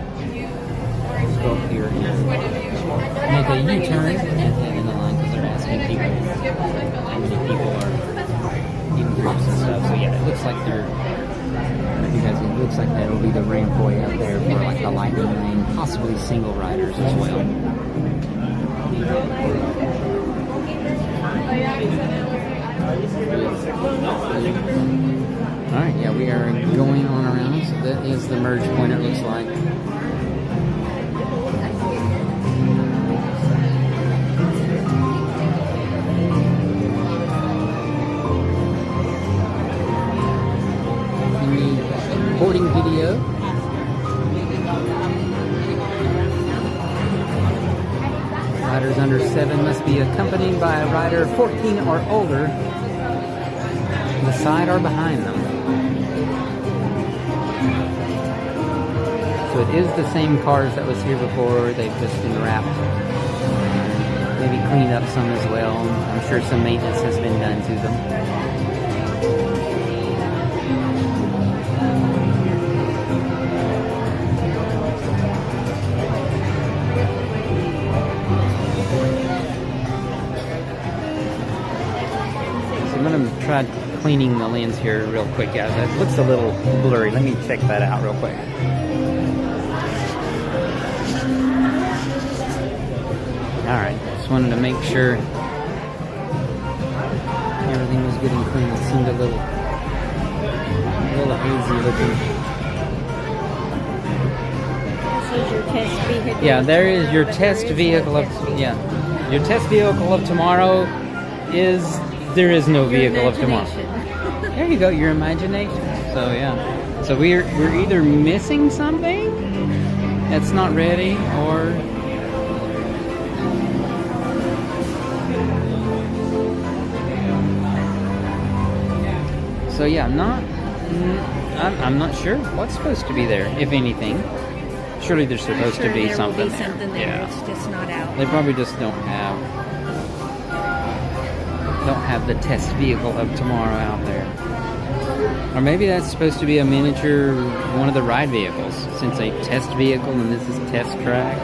Let's go up here and make a U-turn and head in the line because they're asking people how many people are in groups and stuff. So yeah, it looks like they're, it looks like that'll be the ramp way up there for like the lightning lane, possibly single riders as well. Alright, yeah, we are going on around, so that is the merge point, it looks like. Boarding video. Riders under 7 must be accompanied by a rider 14 or older, beside or behind them. So it is the same cars that was here before. They've just been wrapped, maybe cleaned up some as well. I'm sure some maintenance has been done to them. Try cleaning the lens here real quick. Yeah, that looks a little blurry. Let me check that out real quick. Alright, just wanted to make sure everything was getting clean. It seemed a little hazy looking. This is your test vehicle. Yeah, there is your test vehicle. Yeah. Your test vehicle of tomorrow is there is no vehicle of tomorrow. There you go, your imagination. So yeah. So we're either missing something that's not ready, or so yeah, I'm not sure what's supposed to be there, if anything. Surely there's supposed to be something there. Yeah. It's just not out. They probably just don't have the test vehicle of tomorrow out there. Or maybe that's supposed to be a miniature, one of the ride vehicles, since a test vehicle and this is test track.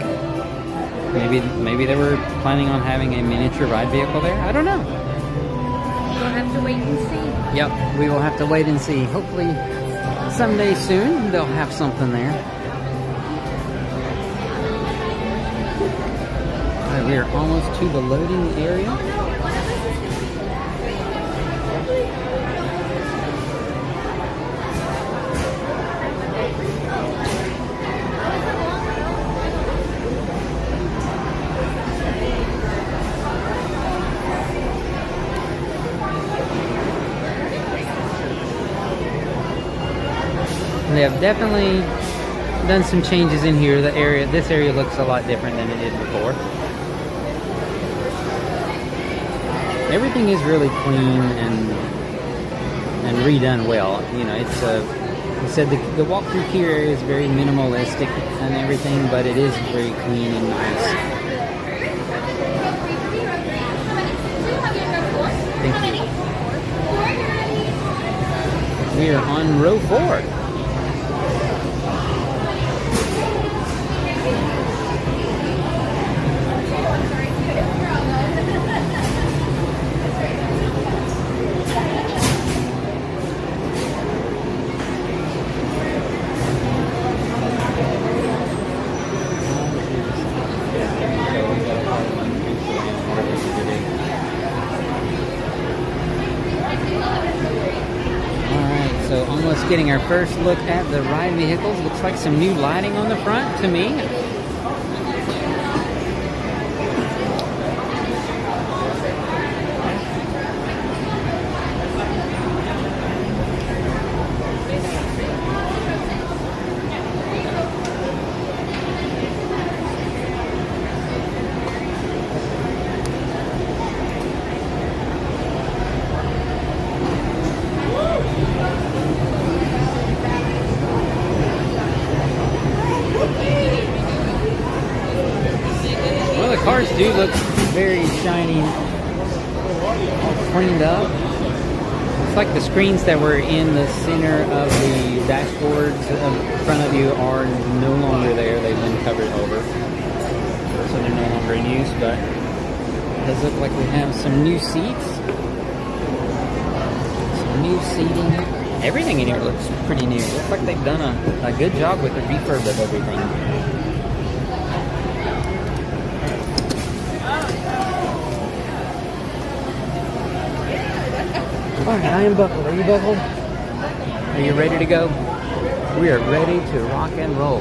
Maybe they were planning on having a miniature ride vehicle there. I don't know. We'll have to wait and see. Yep, we will have to wait and see. Hopefully someday soon they'll have something there. Alright, we are almost to the loading area. They have definitely done some changes in here. This area looks a lot different than it did before. Everything is really clean and redone well. You know, it's I said the walk-through here area is very minimalistic and everything, but it is very clean and nice. Thank you. We are on row 4. Getting our first look at the ride vehicles. Looks like some new lighting on the front to me. Cars do look very shiny, all cleaned up. It's like the screens that were in the center of the dashboards in front of you are no longer there. They've been covered over, so they're no longer in use. But it does look like we have some new seats, some new seating. Everything in here looks pretty new. Looks like they've done a good job with the refurb of everything. Alright, I am buckled. Are you buckled? Are you ready to go? We are ready to rock and roll.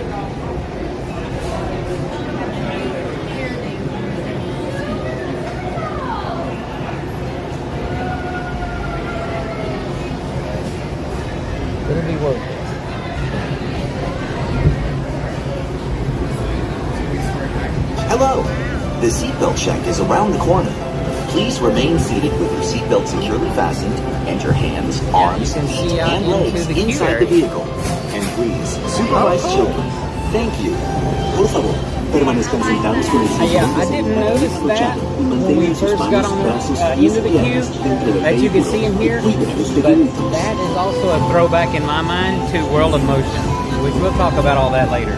It'll be worth it. Hello! The seatbelt check is around the corner. Please remain seated with your seatbelt securely fastened and your hands, arms, feet, and legs inside the vehicle. And please, supervise children. Thank you. Por favor, permanezcan sentados con el cinturón I didn't notice that when we first got on the into the queue, that you could see in here, but that is also a throwback in my mind to World of Motion, which we'll talk about all that later.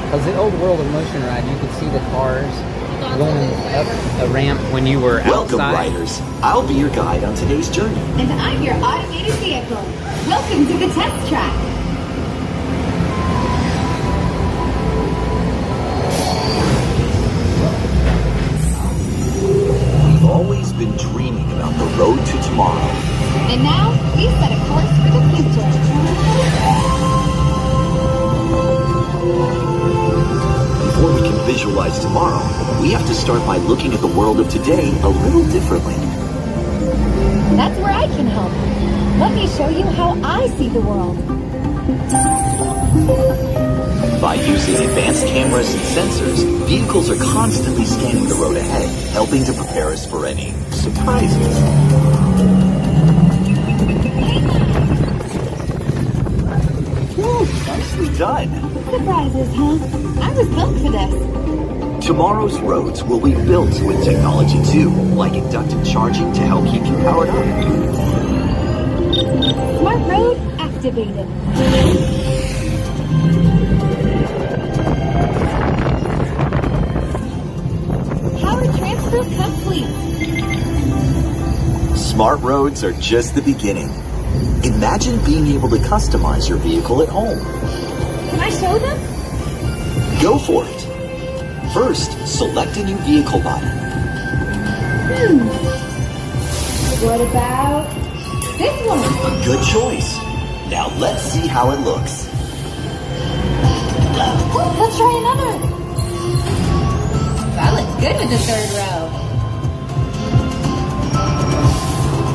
Because the old World of Motion ride, you could see the cars going up a ramp when you were outside. Welcome, riders. I'll be your guide on today's journey. And I'm your automated vehicle. Welcome to the test track. We've always been dreaming about the road to tomorrow. And now, we set a course for the future. visualize tomorrow, we have to start by looking at the world of today a little differently. That's where I can help. Let me show you how I see the world. By using advanced cameras and sensors, vehicles are constantly scanning the road ahead, helping to prepare us for any surprises. Woo, nicely done. Surprises, huh? I was built for this. Tomorrow's roads will be built with technology too, like inductive charging to help keep you powered up. Smart road activated. Power transfer complete. Smart roads are just the beginning. Imagine being able to customize your vehicle at home. Can I show them? Go for it. First, select a new vehicle body. What about this one? A good choice. Now let's see how it looks. Let's try another. That looks good with the third row.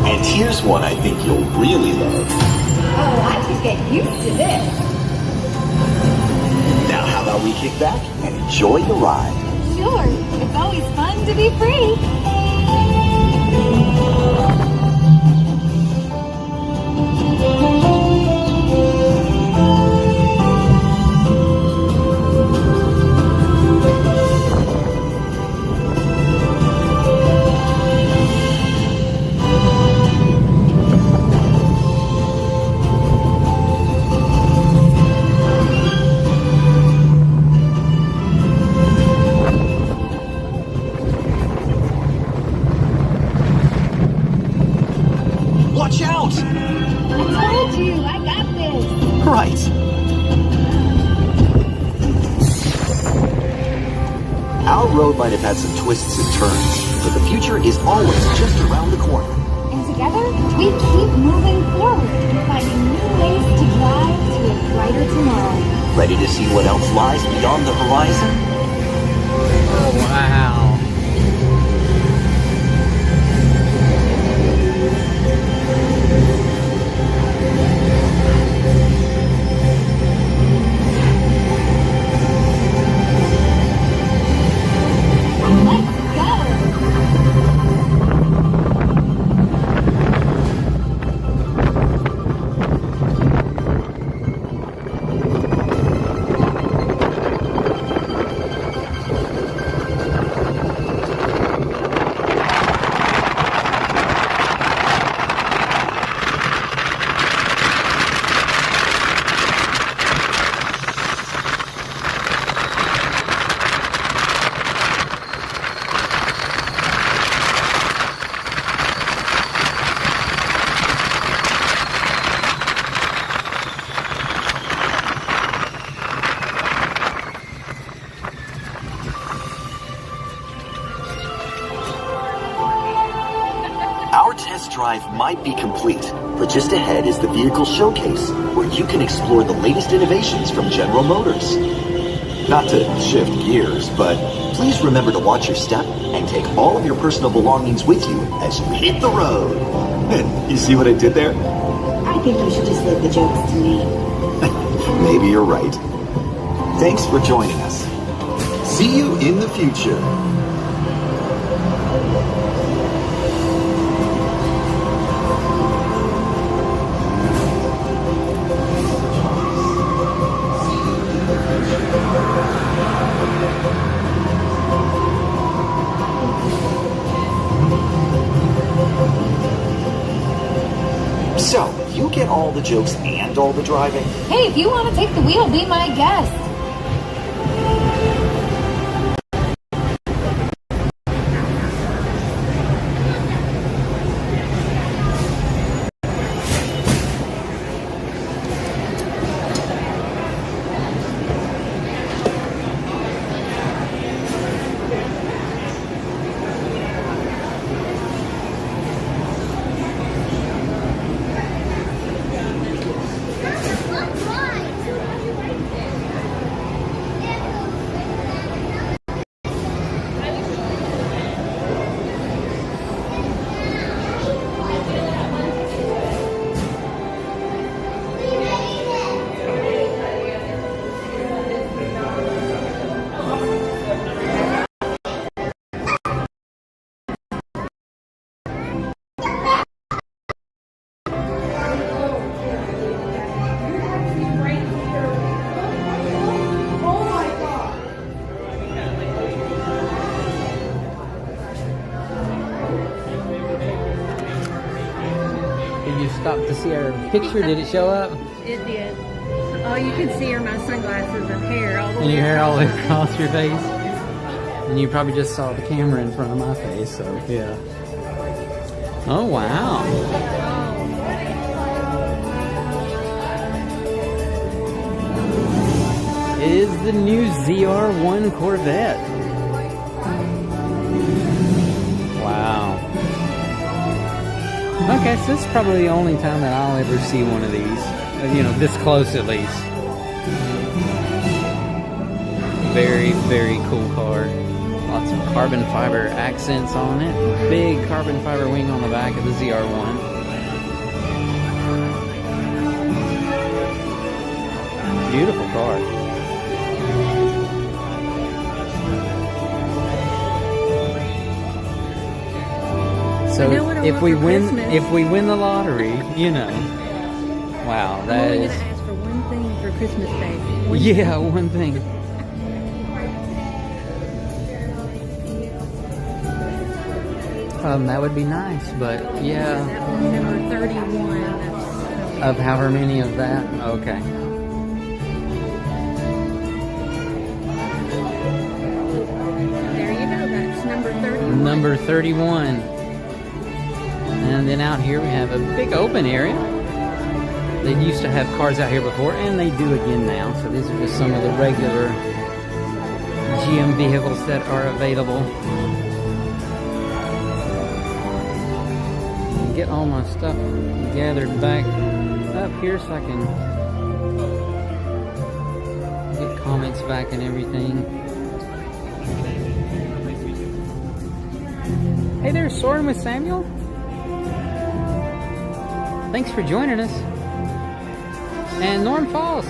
And here's one I think you'll really love. Oh, I could get used to this. Now how about we kick back and enjoy the ride? Sure, it's always fun to be free. Watch out! I told you, I got this. Right. Our road might have had some twists and turns, but the future is always just around the corner. And together, we keep moving forward, finding new ways to drive to a brighter tomorrow. Ready to see what else lies beyond the horizon? Oh, wow. Our test drive might be complete, but just ahead is the vehicle showcase, where you can explore the latest innovations from General Motors. Not to shift gears, but please remember to watch your step and take all of your personal belongings with you as you hit the road. You see what I did there? I think you should just leave the jokes to me. Maybe you're right. Thanks for joining us. See you in the future. So, you get all the jokes and all the driving? Hey, if you want to take the wheel, be my guest. see our picture? Did it show up? It did. All you could see are my sunglasses and hair all the way And your hair all the way across across your face? And you probably just saw the camera in front of my face, so yeah. Oh, wow. It is the new ZR1 Corvette. Wow. Okay, so this is probably the only time that I'll ever see one of these. You know, this close at least. Very, very cool car. Lots of carbon fiber accents on it. Big carbon fiber wing on the back of the ZR1. Beautiful car. So if we win the lottery, you know. Wow, that I'm only is. gonna ask for one thing for Christmas Day. Yeah, one thing. That would be nice, but yeah. That will be number 31. Of however many of that? Okay. There you go, that's number 31. Number 31. And then out here we have a big open area. They used to have cars out here before, and they do again now. So these are just some of the regular GM vehicles that are available. Get all my stuff gathered back up here so I can get comments back and everything. Hey there, Soaring with Samuel. Thanks for joining us. And Norm Falls.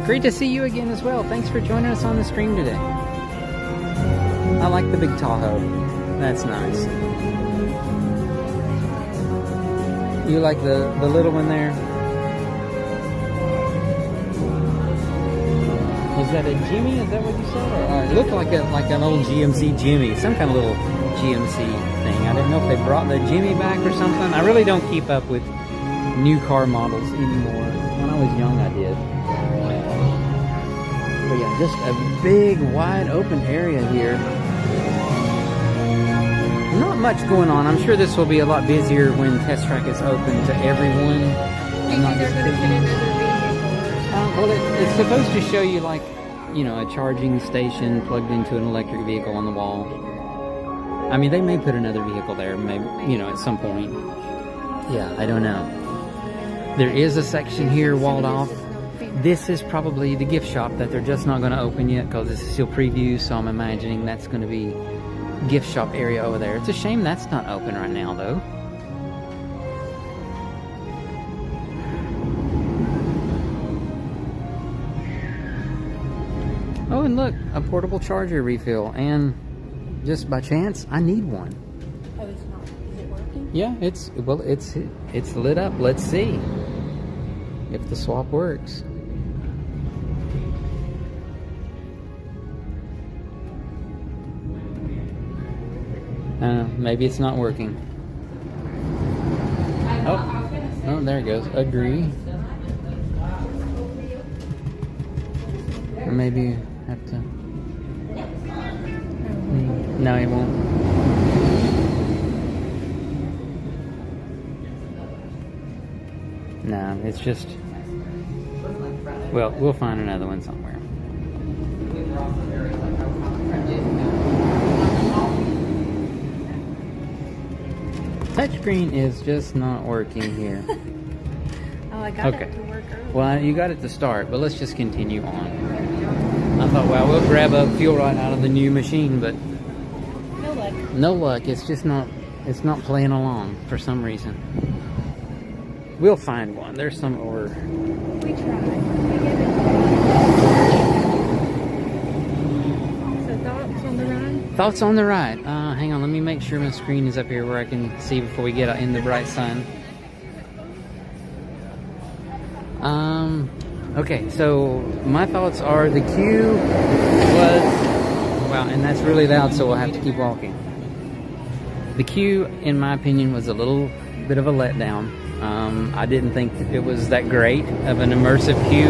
Great to see you again as well. Thanks for joining us on the stream today. I like the big Tahoe. That's nice. You like the little one there? Was that a Jimmy? Is that what you said? Or it looked like an old GMC Jimmy, some kind of little GMC thing. I didn't know if they brought the Jimmy back or something. I really don't keep up with new car models anymore. When I was young, I did. But yeah, just a big, wide open area here. Not much going on. I'm sure this will be a lot busier when Test Track is open to everyone. And not just well, it's supposed to show you, like, you know, a charging station plugged into an electric vehicle on the wall. I mean, they may put another vehicle there, maybe, you know, at some point. Yeah, I don't know. There is a section here walled off. This is probably the gift shop that they're just not going to open yet because this is still preview, so I'm imagining that's going to be gift shop area over there. It's a shame that's not open right now, though. Oh, and look, a portable charger refill, and just by chance, I need one. Oh, it's not. Is it working? Yeah, it's lit up. Let's see if the swap works. Maybe it's not working. Oh, there it goes. Agree. Or maybe you have to. No, it won't. No, it's just. Well, we'll find another one somewhere. Touchscreen is just not working here. Oh, I got it to work early. Well, you got it to start, but let's just continue on. I thought, well, we'll grab a fuel rod out of the new machine, but no luck. No luck. It's just not. It's not playing along for some reason. We'll find one. There's some over. We tried. So thoughts on the ride? Thoughts on the ride. Hang on, let me make sure my screen is up here where I can see before we get out in the bright sun. Okay, so my thoughts are the queue was, wow, and that's really loud, so we'll have to keep walking. The queue, in my opinion, was a little bit of a letdown. I didn't think it was that great of an immersive queue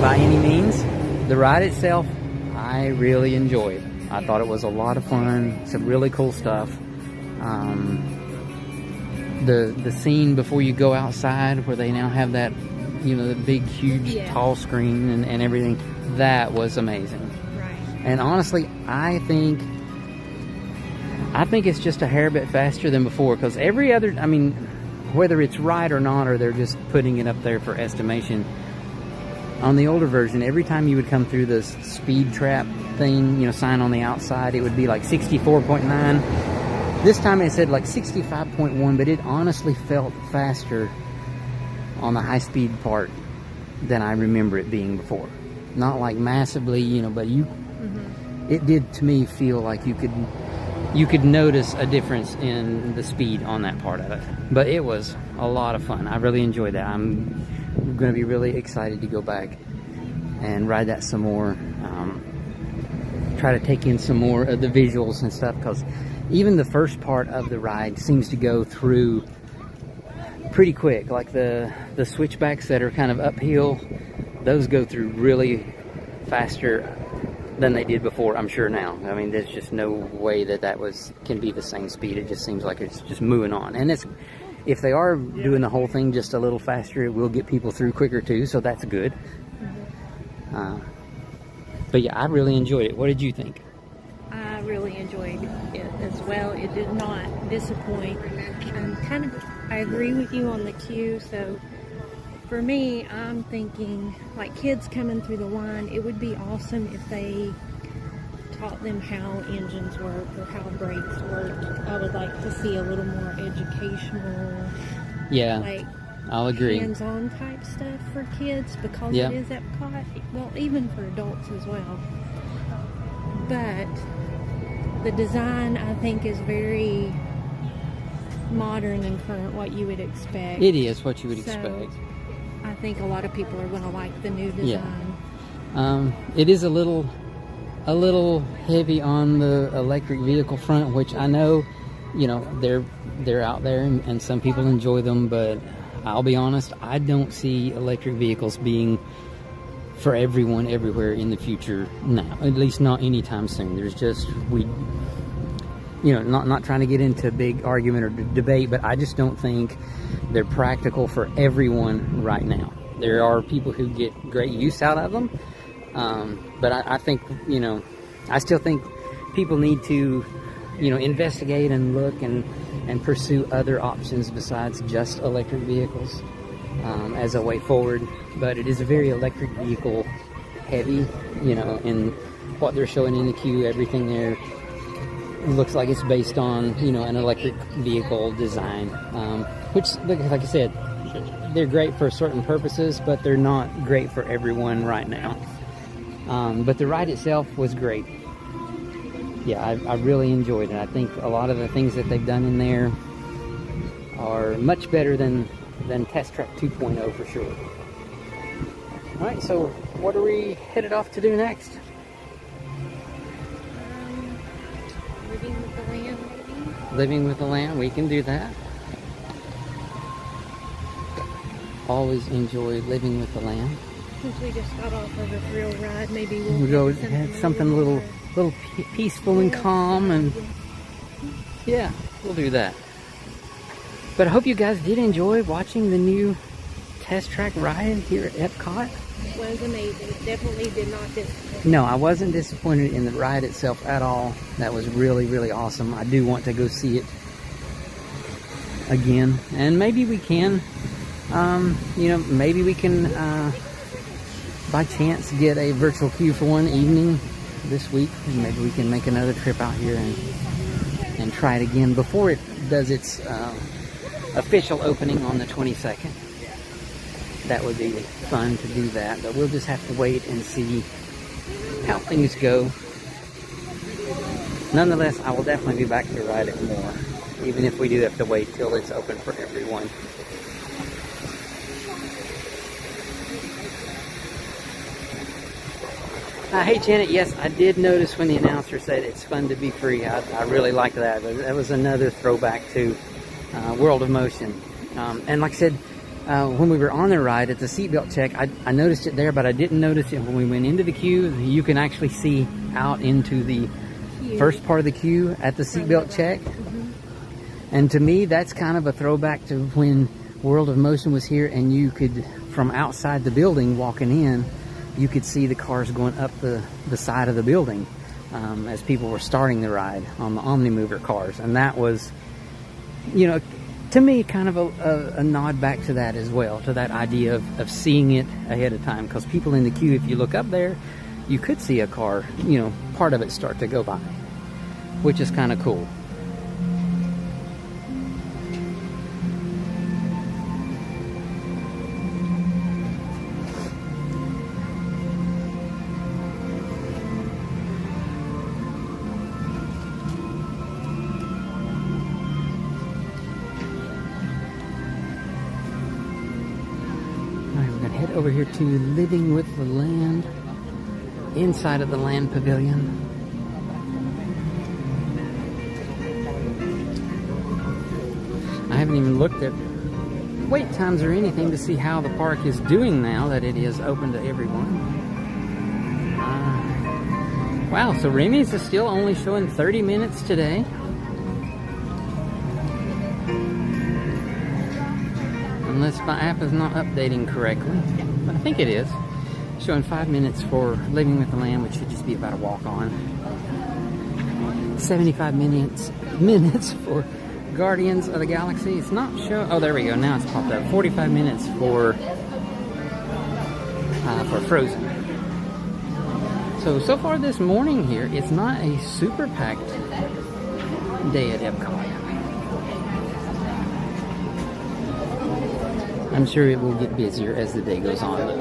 by any means. The ride itself, I really enjoyed. I thought it was a lot of fun, some really cool stuff. The scene before you go outside where they now have that, you know, the big, huge, tall screen and everything, that was amazing. Right. And honestly, I think it's just a hair bit faster than before, because every other, I mean, whether it's right or not, or they're just putting it up there for estimation, on the older version, every time you would come through this speed trap thing, you know, sign on the outside, it would be like 64.9. This time it said like 65.1, but it honestly felt faster on the high speed part than I remember it being before. Not like massively, you know, but it did to me feel like you could notice a difference in the speed on that part of it. But it was a lot of fun. I really enjoyed that. I'm going to be really excited to go back and ride that some more. Try to take in some more of the visuals and stuff, because even the first part of the ride seems to go through pretty quick. Like the switchbacks that are kind of uphill, those go through really faster than they did before, I'm sure now. I mean, there's just no way that can be the same speed. It just seems like it's just moving on. And if they are doing the whole thing just a little faster, it will get people through quicker too, so that's good. But yeah, I really enjoyed it. What did you think? I really enjoyed it as well. It did not disappoint. I agree with you on the queue. So for me, I'm thinking like kids coming through the line, it would be awesome if they taught them how engines work or how brakes work. I would like to see a little more educational, like, I'll agree, hands-on type stuff for kids, because it is Epcot. Well, even for adults as well. But the design, I think, is very modern and current, what you would expect. It is what you would expect. I think a lot of people are going to like the new design. Yeah. It is a little heavy on the electric vehicle front, which I know, you know, they're out there and some people enjoy them, but I'll be honest, I don't see electric vehicles being for everyone everywhere in the future now, at least not anytime soon. There's just, not trying to get into a big argument or debate, but I just don't think they're practical for everyone right now. There are people who get great use out of them, but I think, I still think people need to, investigate and look and pursue other options besides just electric vehicles as a way forward. But it is a very electric vehicle heavy, in what they're showing in the queue. Everything there looks like it's based on, an electric vehicle design, which, like I said, they're great for certain purposes, but they're not great for everyone right now. But the ride itself was great. Yeah, I really enjoyed it. I think a lot of the things that they've done in there are much better than Test Track 2.0 for sure. Alright, so what are we headed off to do next? Living with the Lamb, maybe? Living with the Lamb, we can do that. Always enjoy Living with the Lamb. Since we just got off of a thrill ride, maybe we'll go have something a little peaceful and calm, and yeah, we'll do that. But I hope you guys did enjoy watching the new Test Track ride here at Epcot. It was amazing. Definitely did not disappoint. No, I wasn't disappointed in the ride itself at all. That was really, really awesome. I do want to go see it again, and maybe we can, maybe we can, by chance, get a virtual queue for one evening this week. Maybe we can make another trip out here and try it again before it does its official opening on the 22nd. That would be fun to do that, but we'll just have to wait and see how things go. Nonetheless, I will definitely be back to ride it more, even if we do have to wait till it's open for everyone. Hey Janet, yes, I did notice when the announcer said it's fun to be free. I really liked that. That was another throwback to World of Motion. And like I said, when we were on the ride at the seatbelt check, I noticed it there, but I didn't notice it when we went into the queue. You can actually see out into the first part of the queue at the seatbelt check. And to me, that's kind of a throwback to when World of Motion was here, and you could, from outside the building walking in, you could see the cars going up the side of the building as people were starting the ride on the Omnimover cars. And that was, you know, to me, kind of a nod back to that as well, to that idea of seeing it ahead of time. Because people in the queue, if you look up there, you could see a car, you know, part of it start to go by, which is kind of cool. Over here to Living with the Land, inside of the Land Pavilion. I haven't even looked at wait times or anything to see how the park is doing now that it is open to everyone. Wow, so Remy's is still only showing 30 minutes today. Unless my app is not updating correctly. But I think it is. Showing 5 minutes for Living with the Land, which should just be about a walk on. 75 minutes for Guardians of the Galaxy. It's not showing. Oh, there we go. Now it's popped up. 45 minutes for Frozen. So far this morning here, it's not a super packed day at Epcot. I'm sure it will get busier as the day goes on, though.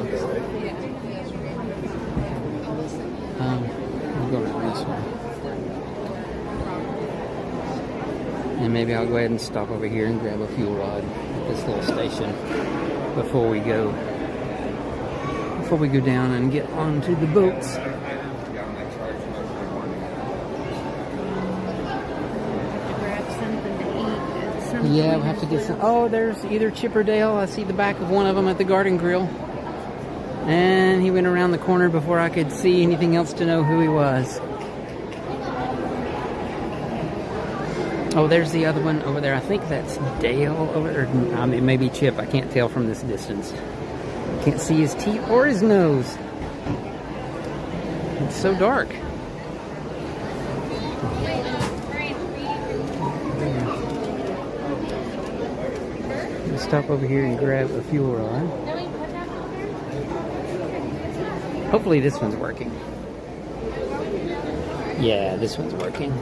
We'll go around this way. And maybe I'll go ahead and stop over here and grab a fuel rod at this little station before we go down and get onto the boats. Yeah, we'll have to get some. Oh, there's either Chip or Dale. I see the back of one of them at the Garden Grill. And he went around the corner before I could see anything else to know who he was. Oh, there's the other one over there. I think that's Dale over there. I mean, maybe Chip. I can't tell from this distance. Can't see his teeth or his nose. It's so dark. Stop over here and grab a fuel rod. Hopefully this one's working. Yeah, this one's working.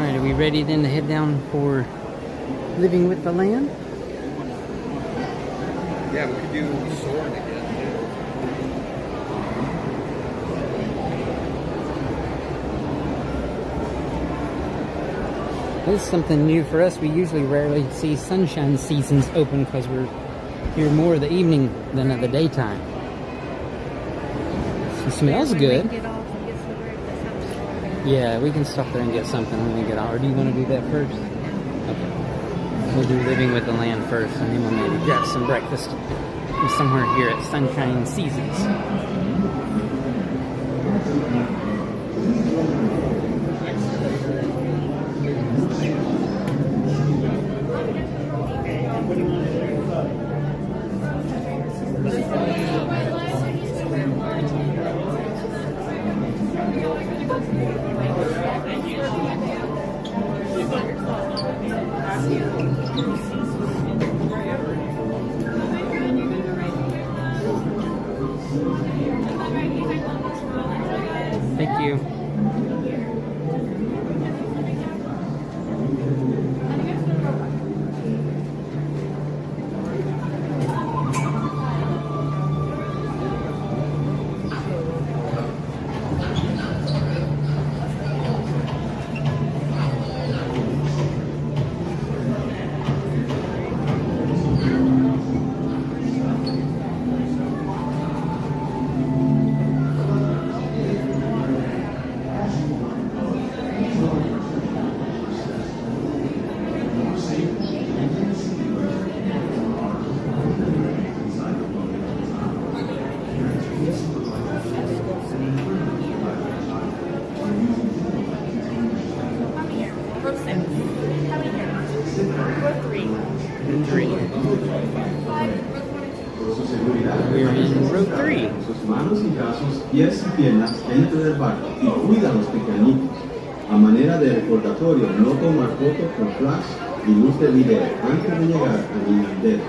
Alright, are we ready then to head down for Living with the Land? Yeah, we could do Soarin' again. This is something new for us. We usually rarely see sunshine seasons open because we're here more of the evening than of the daytime. It smells good. Yeah, we can stop there and get something when we get out. Or do you want to do that first? Okay. We'll do Living with the Land first, and then we'll maybe grab some breakfast from somewhere here at Sunshine Seasons. Thank you. We're in row 3. Sus manos y brazos, pies y piernas dentro del barco y cuida a los pequeñitos. A manera de recordatorio, no tomar fotos con flash y luz de video antes de llegar al inandero.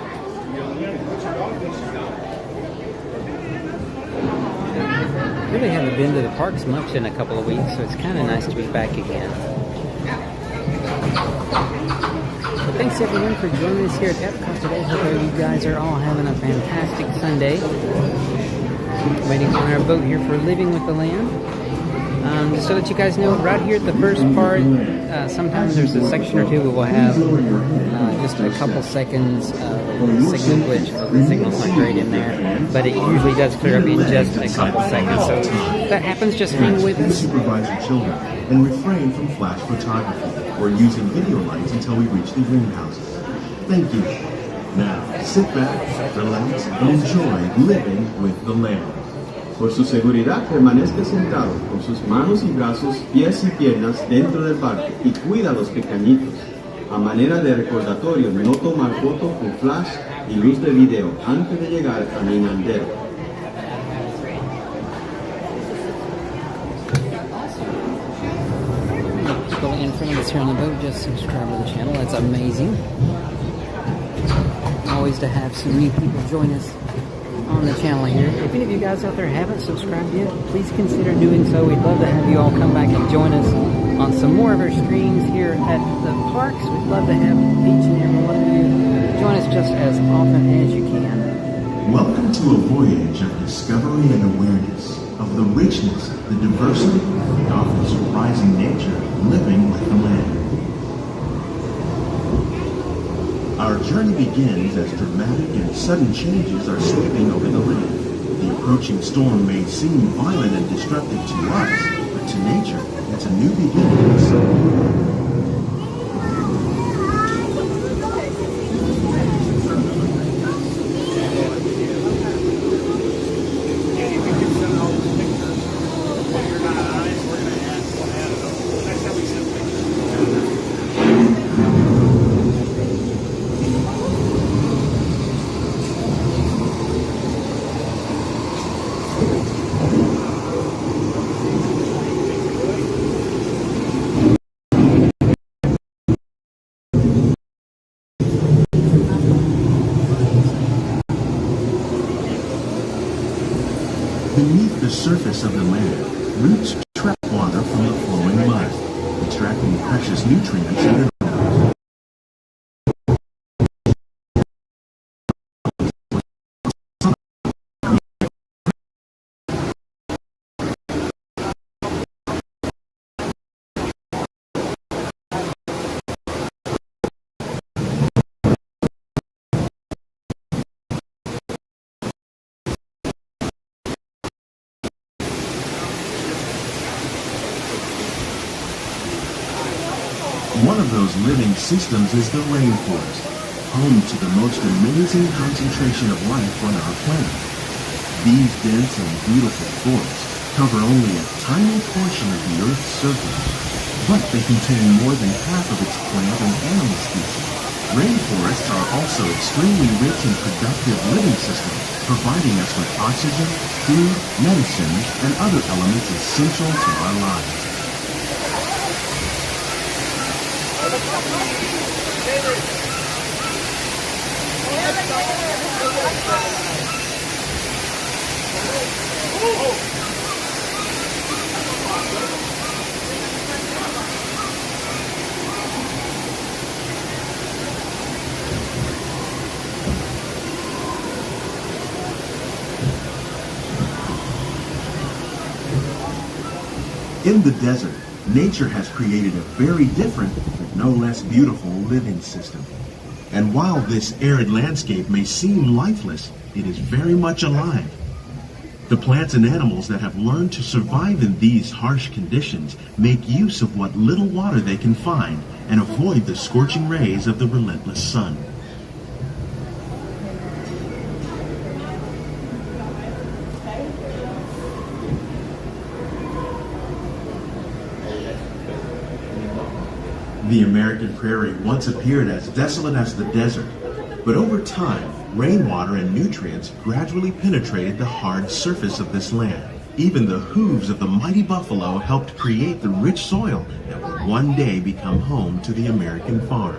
Really haven't been to the parks much in a couple of weeks, so it's kind of nice to be back again. Well, thanks everyone for joining us here at Epcot today. Hope you guys are all having a fantastic Sunday. Waiting on our boat here for Living with the Land. Just so that you guys know, right here at the first part, sometimes there's a section or two where we'll have just a couple seconds of signal glitch. The signal's not great in there, but it usually does clear up in just a couple seconds. So if that happens, just hang with us. Supervise your children and refrain from flash photography or using video lights until we reach the greenhouses. Thank you. Now, sit back, relax, and enjoy Living with the Land. Por su seguridad, permanezca sentado con sus manos y brazos, pies y piernas dentro del barco y cuida a los pequeñitos. A manera de recordatorio, no tomar fotos con flash y luz de video antes de llegar al inandero. People in front of us here on the boat just subscribe to the channel. That's amazing. Always to have some new people join us on the channel here. If any of you guys out there haven't subscribed yet, please consider doing so. We'd love to have you all come back and join us on some more of our streams here at the parks. We'd love to have each and every one of you join us just as often as you can. Welcome to a voyage of discovery and awareness of the richness, the diversity, and often surprising nature of living with the land. Our journey begins as dramatic and sudden changes are sweeping over the land. The approaching storm may seem violent and destructive to us, but to nature, it's a new beginning. Beneath the surface of the land, roots trap water from the flowing mud, extracting precious nutrients and minerals. One of those living systems is the rainforest, home to the most amazing concentration of life on our planet. These dense and beautiful forests cover only a tiny portion of the Earth's surface, but they contain more than half of its plant and animal species. Rainforests are also extremely rich and productive living systems, providing us with oxygen, food, medicine, and other elements essential to our lives. In the desert, nature has created a very different, but no less beautiful living system. And while this arid landscape may seem lifeless, it is very much alive. The plants and animals that have learned to survive in these harsh conditions make use of what little water they can find and avoid the scorching rays of the relentless sun. The American prairie once appeared as desolate as the desert, but over time, rainwater and nutrients gradually penetrated the hard surface of this land. Even the hooves of the mighty buffalo helped create the rich soil that would one day become home to the American farm.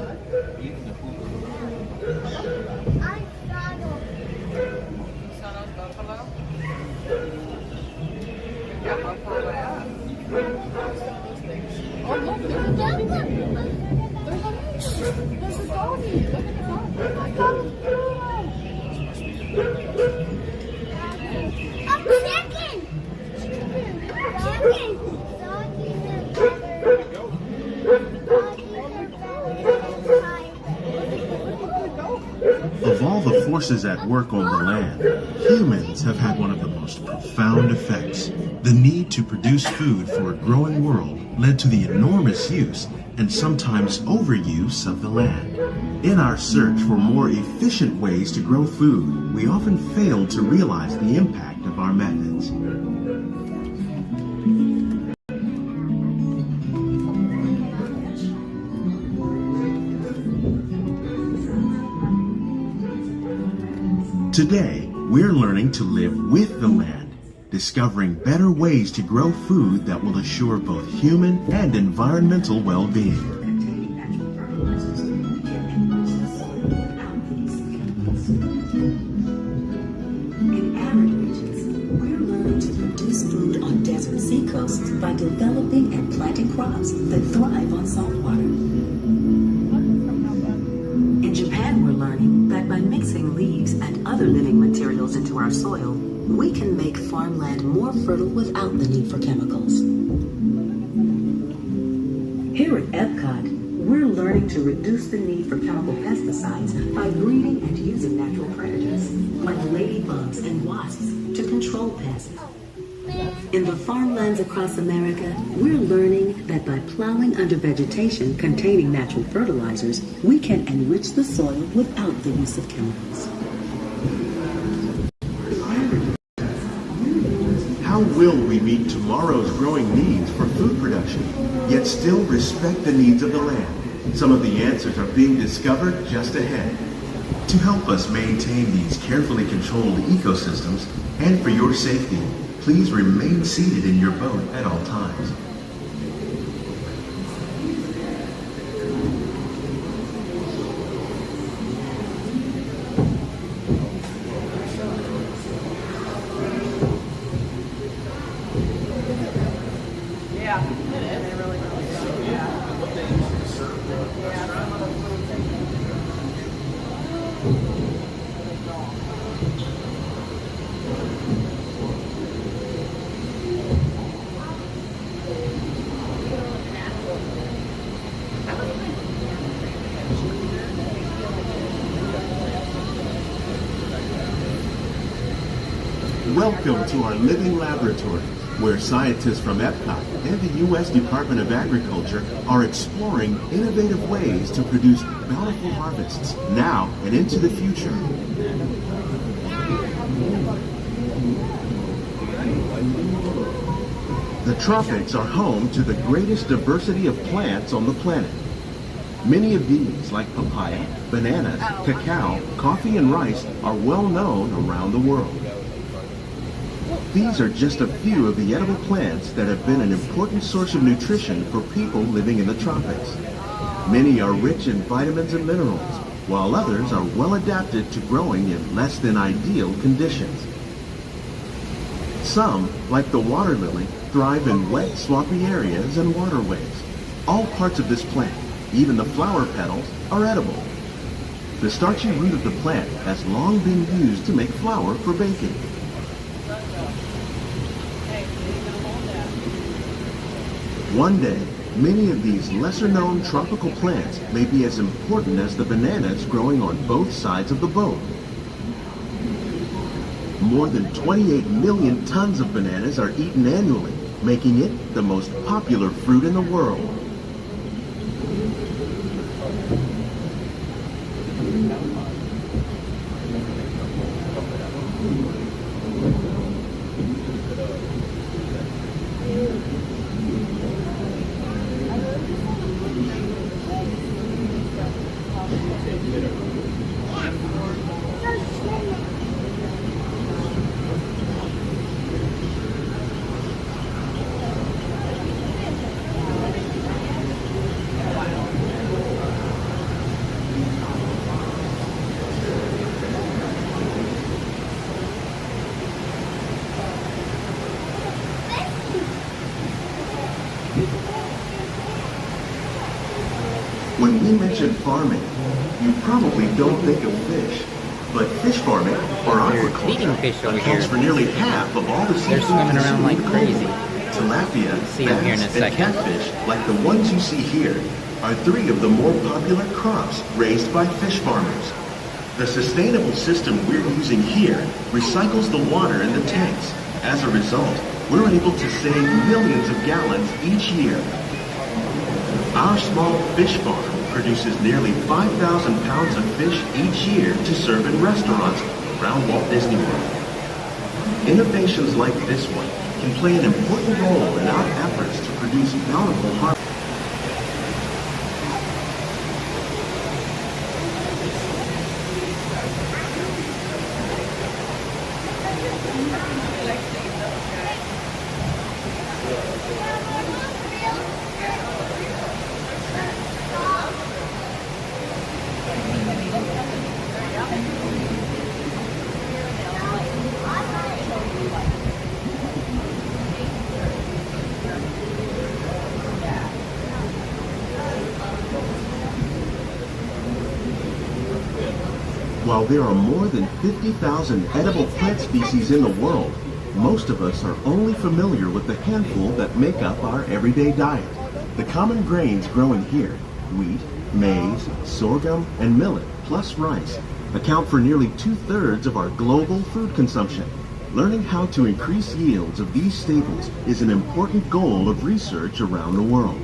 Of all the forces at work on the land, humans have had one of the most profound effects. The need to produce food for a growing world led to the enormous use and sometimes overuse of the land. In our search for more efficient ways to grow food, we often fail to realize the impact of our methods. Today, we're learning to live with the land, discovering better ways to grow food that will assure both human and environmental well-being. In arid regions, we're learning to produce food on desert seacoasts by developing and planting crops that thrive on salt water. In Japan, we're learning that by mixing leaves and other living materials into our soil, we can make farmland more fertile without the need for chemicals. Here at Epcot, we're learning to reduce the need for chemical pesticides by breeding and using natural predators, like ladybugs and wasps, to control pests. In the farmlands across America, we're learning that by plowing under vegetation containing natural fertilizers, we can enrich the soil without the use of chemicals. How will we meet tomorrow's growing needs for food production, yet still respect the needs of the land? Some of the answers are being discovered just ahead. To help us maintain these carefully controlled ecosystems, and for your safety, please remain seated in your boat at all times. Welcome to our living laboratory, where scientists from Epcot and the U.S. Department of Agriculture are exploring innovative ways to produce bountiful harvests now and into the future. The tropics are home to the greatest diversity of plants on the planet. Many of these, like papaya, bananas, cacao, coffee, and rice, are well known around the world. These are just a few of the edible plants that have been an important source of nutrition for people living in the tropics. Many are rich in vitamins and minerals, while others are well adapted to growing in less than ideal conditions. Some, like the water lily, thrive in wet, swampy areas and waterways. All parts of this plant, even the flower petals, are edible. The starchy root of the plant has long been used to make flour for baking. One day, many of these lesser-known tropical plants may be as important as the bananas growing on both sides of the boat. More than 28 million tons of bananas are eaten annually, making it the most popular fruit in the world. When we mention farming, you probably don't think of fish. But fish farming, or aquaculture, accounts for nearly half of all the seafood. They're swimming around like crazy. Tilapia, See them here in a bass, second. and catfish, like the ones you see here, are three of the more popular crops raised by fish farmers. The sustainable system we're using here recycles the water in the tanks. As a result, we're able to save millions of gallons each year. Our small fish farm produces nearly 5,000 pounds of fish each year to serve in restaurants around Walt Disney World. Innovations like this one can play an important role in our efforts to produce bountiful harvests. While there are more than 50,000 edible plant species in the world, most of us are only familiar with the handful that make up our everyday diet. The common grains growing here, wheat, maize, sorghum, and millet, plus rice, account for nearly 2/3 of our global food consumption. Learning how to increase yields of these staples is an important goal of research around the world.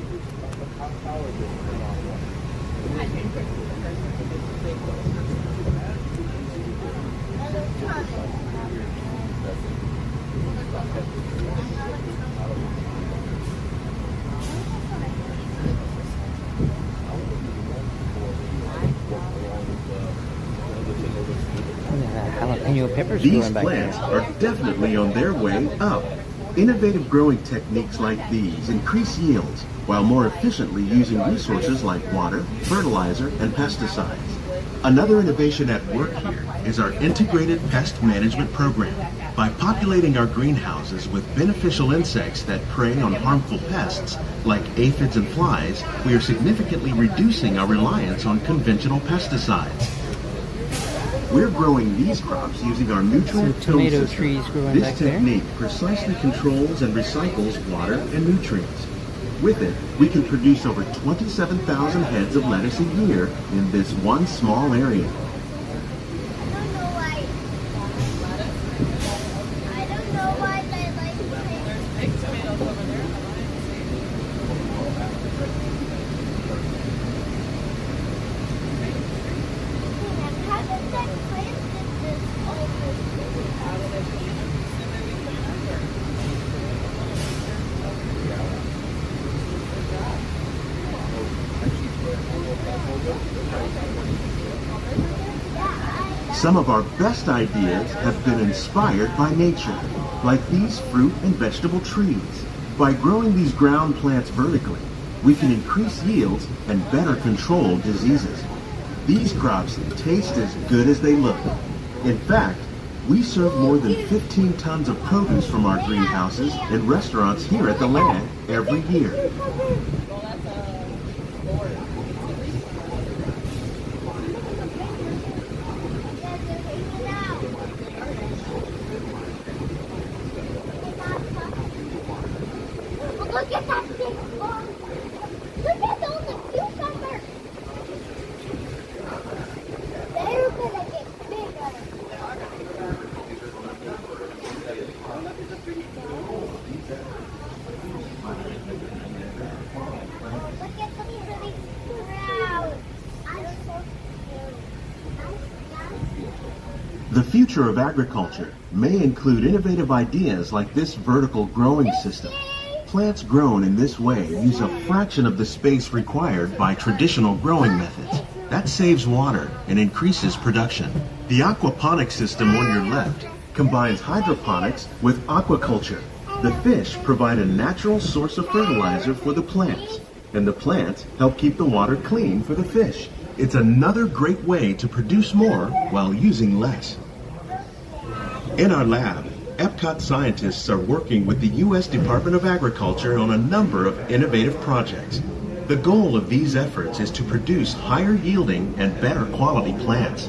These plants are definitely on their way up. Innovative growing techniques like these increase yields while more efficiently using resources like water, fertilizer, and pesticides. Another innovation at work here is our integrated pest management program. By populating our greenhouses with beneficial insects that prey on harmful pests, like aphids and flies, we are significantly reducing our reliance on conventional pesticides. We're growing these crops using our nutrient film tomato system. trees growing This back there. technique precisely controls and recycles water and nutrients. With it, we can produce over 27,000 heads of lettuce a year in this one small area. Some of our best ideas have been inspired by nature, like these fruit and vegetable trees. By growing these ground plants vertically, we can increase yields and better control diseases. These crops taste as good as they look. In fact, we serve more than 15 tons of produce from our greenhouses in restaurants here at the land every year. Look at that big one! Look at all the cucumbers! They're gonna get bigger. Look at the big crowd! I'm so cute. The future of agriculture may include innovative ideas like this vertical growing system. Plants grown in this way use a fraction of the space required by traditional growing methods. That saves water and increases production. The aquaponics system on your left combines hydroponics with aquaculture. The fish provide a natural source of fertilizer for the plants, and the plants help keep the water clean for the fish. It's another great way to produce more while using less. In our lab, Epcot scientists are working with the U.S. Department of Agriculture on a number of innovative projects. The goal of these efforts is to produce higher yielding and better quality plants.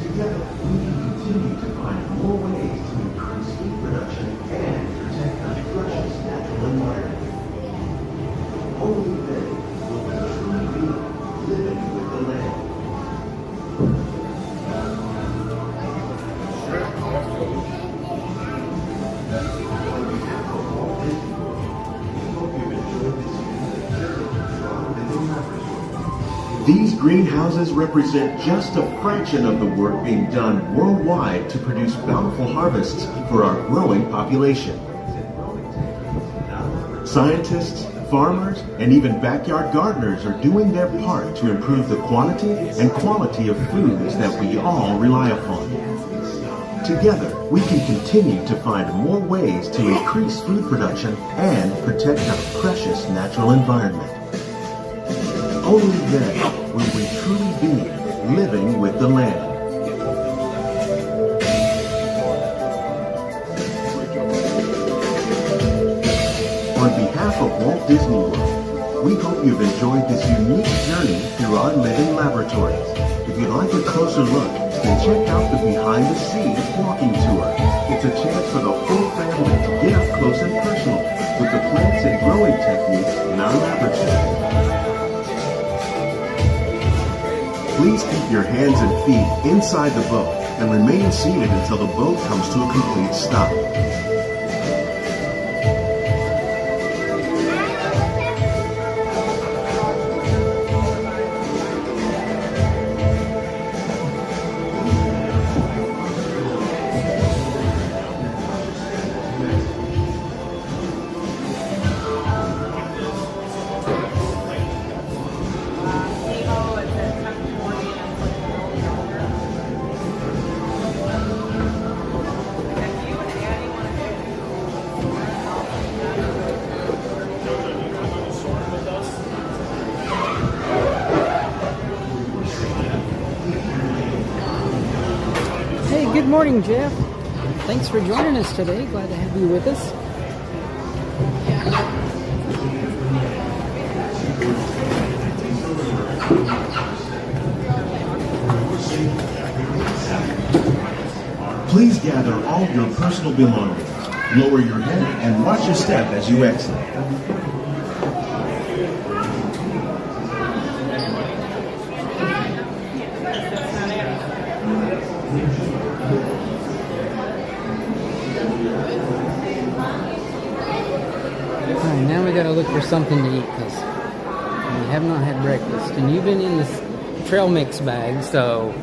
Together, we can continue to find more ways to increase food production and protect our precious natural environment. Only then will we truly be living with the land. These greenhouses represent just a fraction of the work being done worldwide to produce bountiful harvests for our growing population. Scientists, farmers, and even backyard gardeners are doing their part to improve the quantity and quality of foods that we all rely upon. Together, we can continue to find more ways to increase food production and protect our precious natural environment. Only then will we truly be living with the land. On behalf of Walt Disney World, we hope you've enjoyed this unique journey through our living laboratories. If you'd like a closer look, then check out the Behind the Scenes walking tour. It's a chance for the whole family to get up close and personal with the plants and growing techniques in our laboratory. Please keep your hands and feet inside the boat and remain seated until the boat comes to a complete stop. Good morning, Jeff. Thanks for joining us today. Glad to have you with us. Please gather all your personal belongings. Lower your head and watch your step as you exit. Alright, now we gotta look for something to eat because we have not had breakfast. And you've been in this trail mix bag, so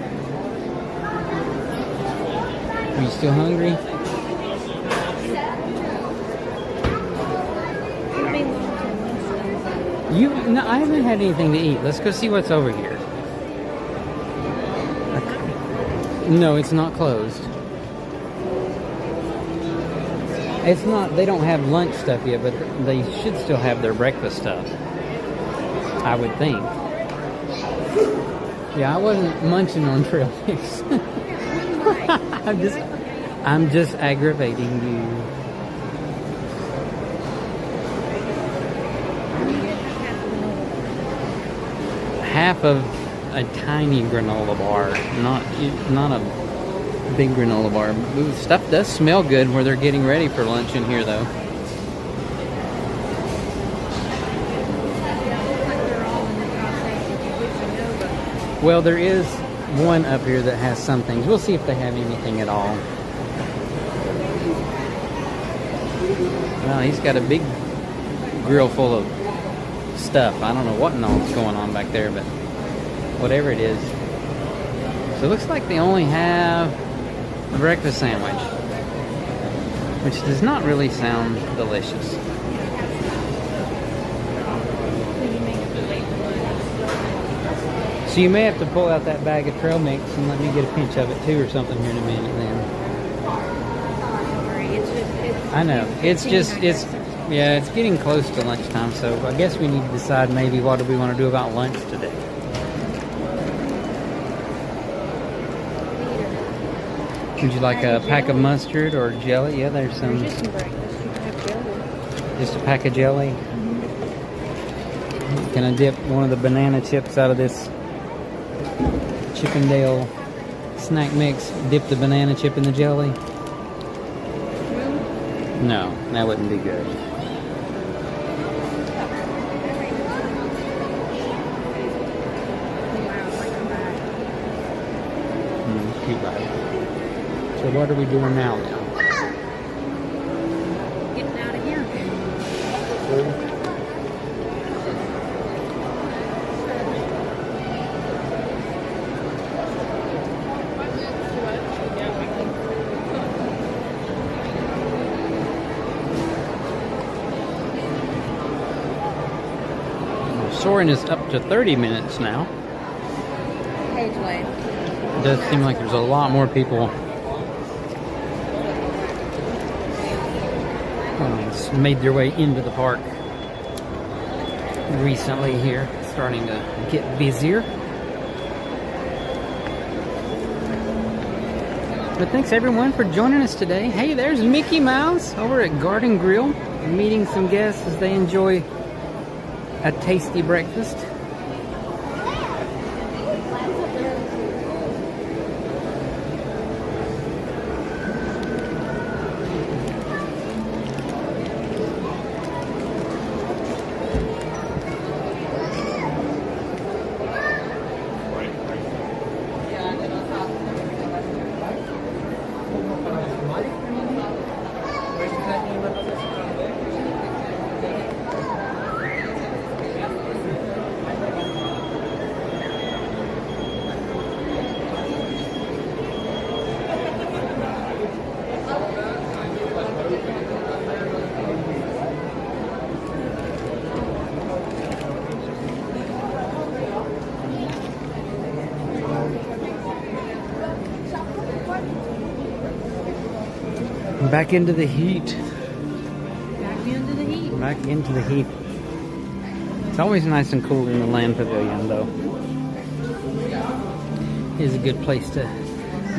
are you still hungry? No, I haven't had anything to eat. Let's go see what's over here. No, it's not closed. It's not, they don't have lunch stuff yet, but they should still have their breakfast stuff, I would think. Yeah, I wasn't munching on trail mix. I'm just aggravating you. Half of a tiny granola bar, not a big granola bar. Ooh, stuff does smell good where they're getting ready for lunch in here, though. Well, there is one up here that has some things. We'll see if they have anything at all. Well, he's got a big grill full of stuff. I don't know what and all's going on back there, but whatever it is. So it looks like they only have a breakfast sandwich, which does not really sound delicious. So you may have to pull out that bag of trail mix and let me get a pinch of it too or something here in a minute then. I know. It's getting close to lunchtime, so I guess we need to decide maybe what do we want to do about lunch today. Would you like a pack of mustard or jelly? Yeah, there's some. There's just some breakfast. You can have jelly. Just a pack of jelly. Can I dip one of the banana chips out of this Chippendale snack mix? Dip the banana chip in the jelly? No, that wouldn't be good. Cute bite. So what are we doing now? Getting out of here. Soaring is up to 30 minutes now. Page way. It does seem like there's a lot more people made their way into the park recently here. It's starting to get busier. But thanks everyone for joining us today. Hey, there's Mickey Mouse over at Garden Grill, meeting some guests as they enjoy a tasty breakfast. Back into the heat. Back into the heat. Back into the heat. It's always nice and cool in the land pavilion, though. It is a good place to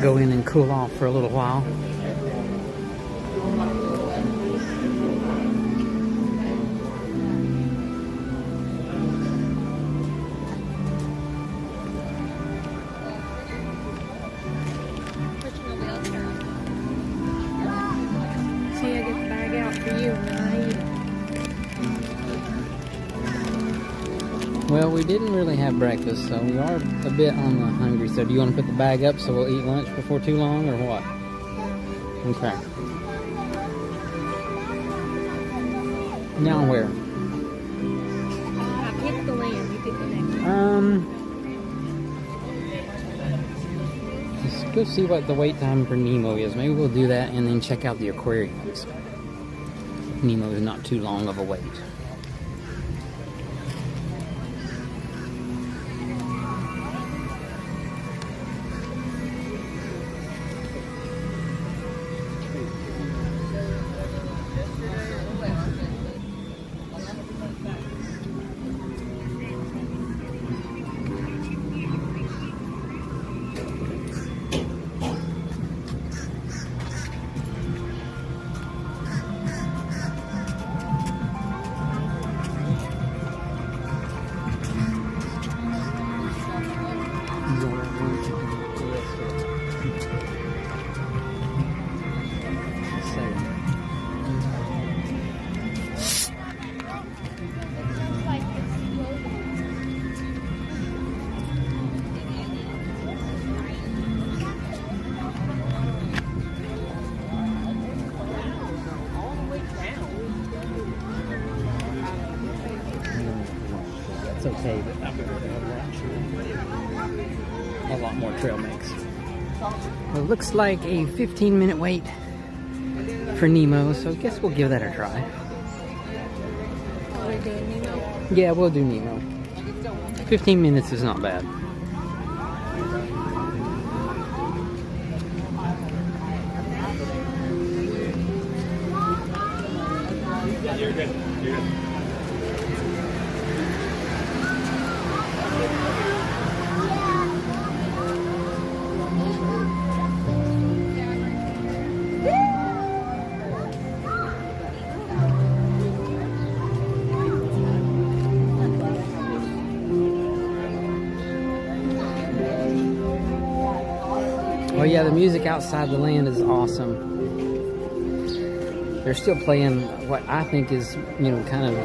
go in and cool off for a little while. Well, we didn't really have breakfast, so we are a bit on the hungry. So do you want to put the bag up so we'll eat lunch before too long, or what? Okay. Now where? I picked the land. You picked the next one. Let's go see what the wait time for Nemo is. Maybe we'll do that and then check out the aquariums. Nemo is not too long of a wait. whole lot more trail mix. Well, it looks like a 15-minute wait for Nemo, so I guess we'll give that a try. Are we doing Nemo? Yeah, we'll do Nemo. 15 minutes is not bad. You're good. You're good. Oh yeah, the music outside the land is awesome. They're still playing what I think is, you know, kind of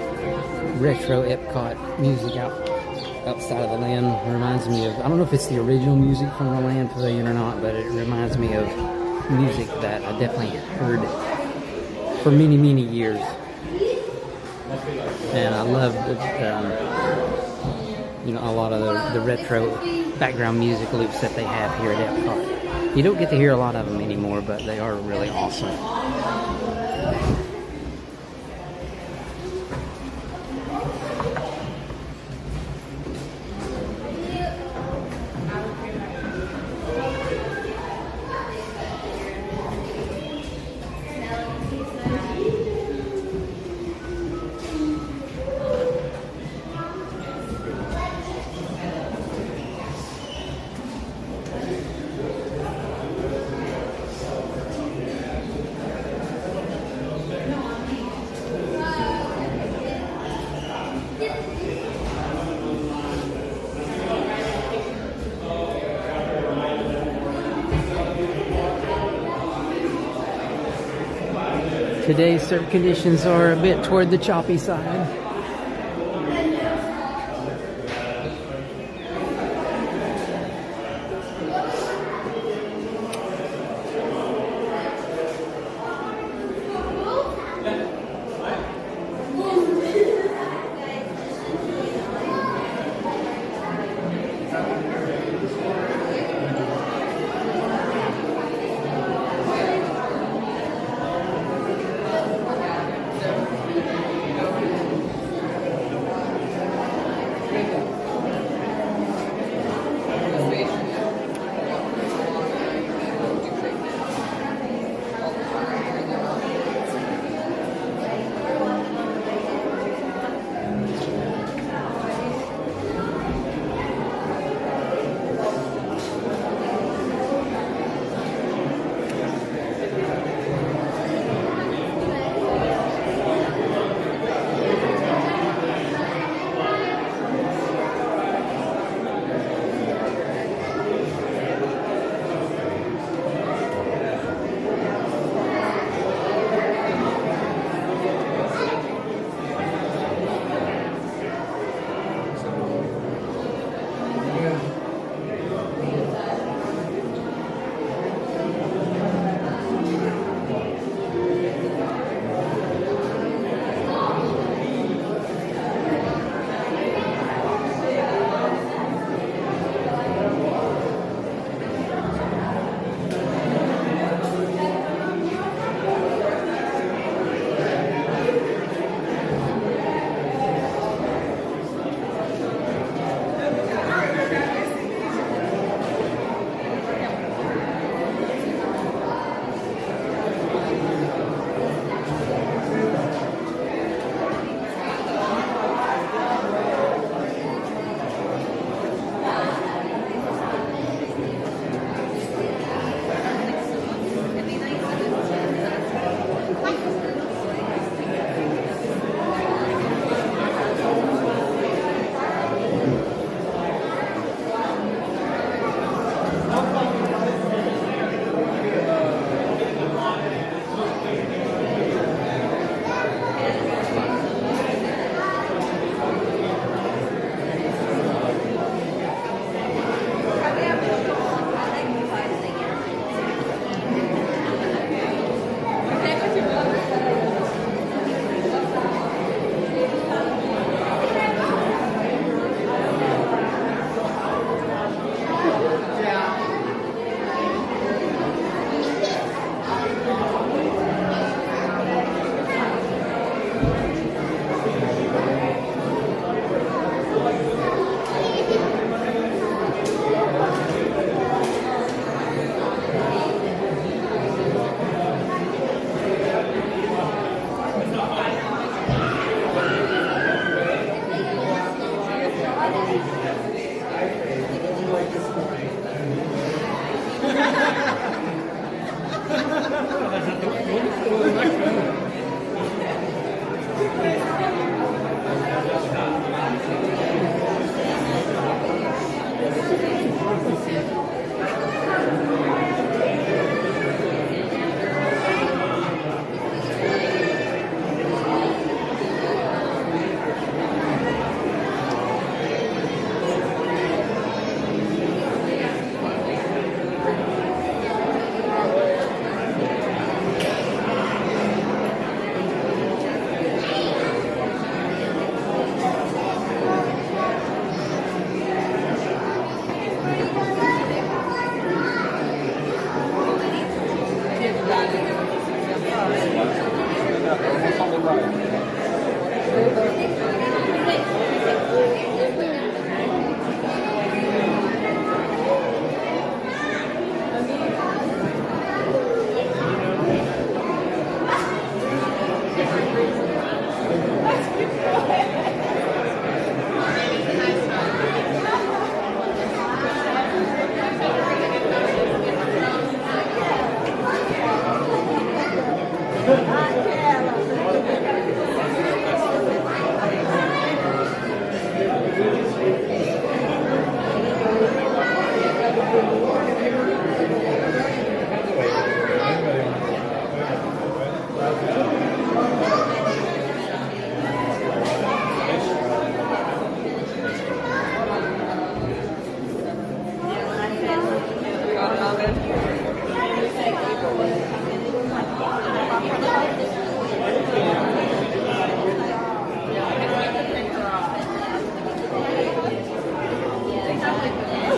retro Epcot music outside of the land. Reminds me of, I don't know if it's the original music from the Land Pavilion or not, but it reminds me of music that I definitely heard for many, many years. And I love, you know, a lot of the retro background music loops that they have here at Epcot. You don't get to hear a lot of them anymore, but they are really awesome. Today's surf conditions are a bit toward the choppy side.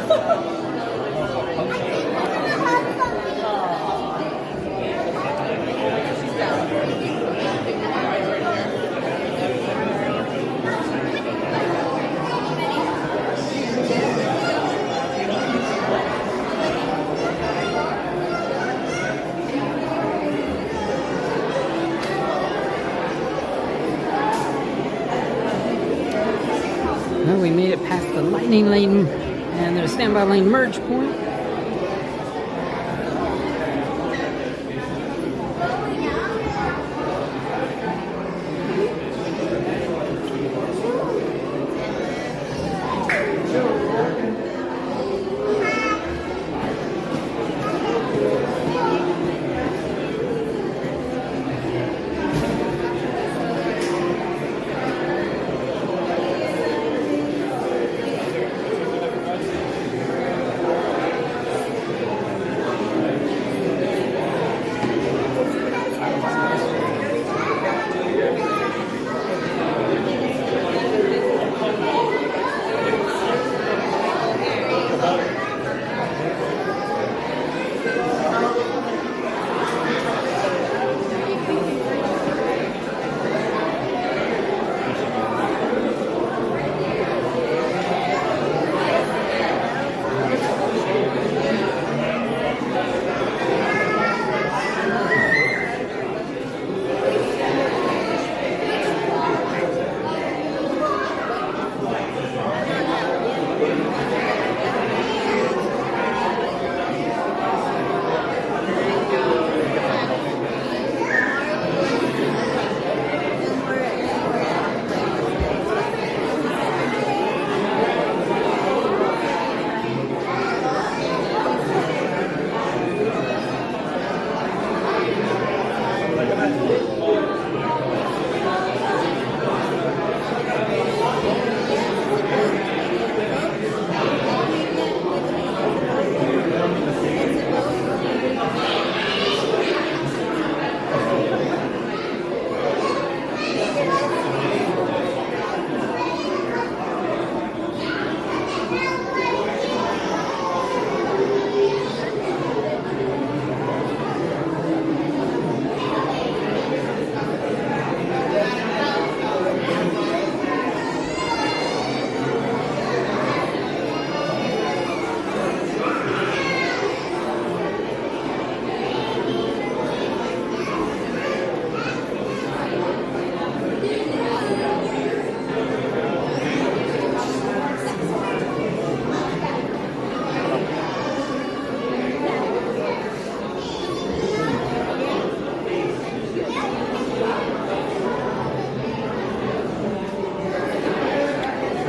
Well, we made it past the lightning lane and the standby lane merge point.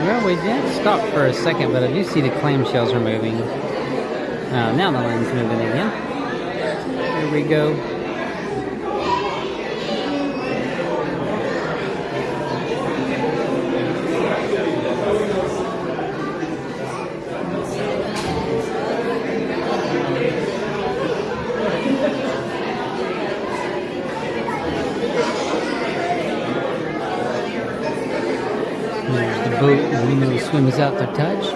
Well, we did stop for a second, but I do see the clamshells are moving. Now the line's moving again. Here we go. There's the boat, and Nemo swims out to touch.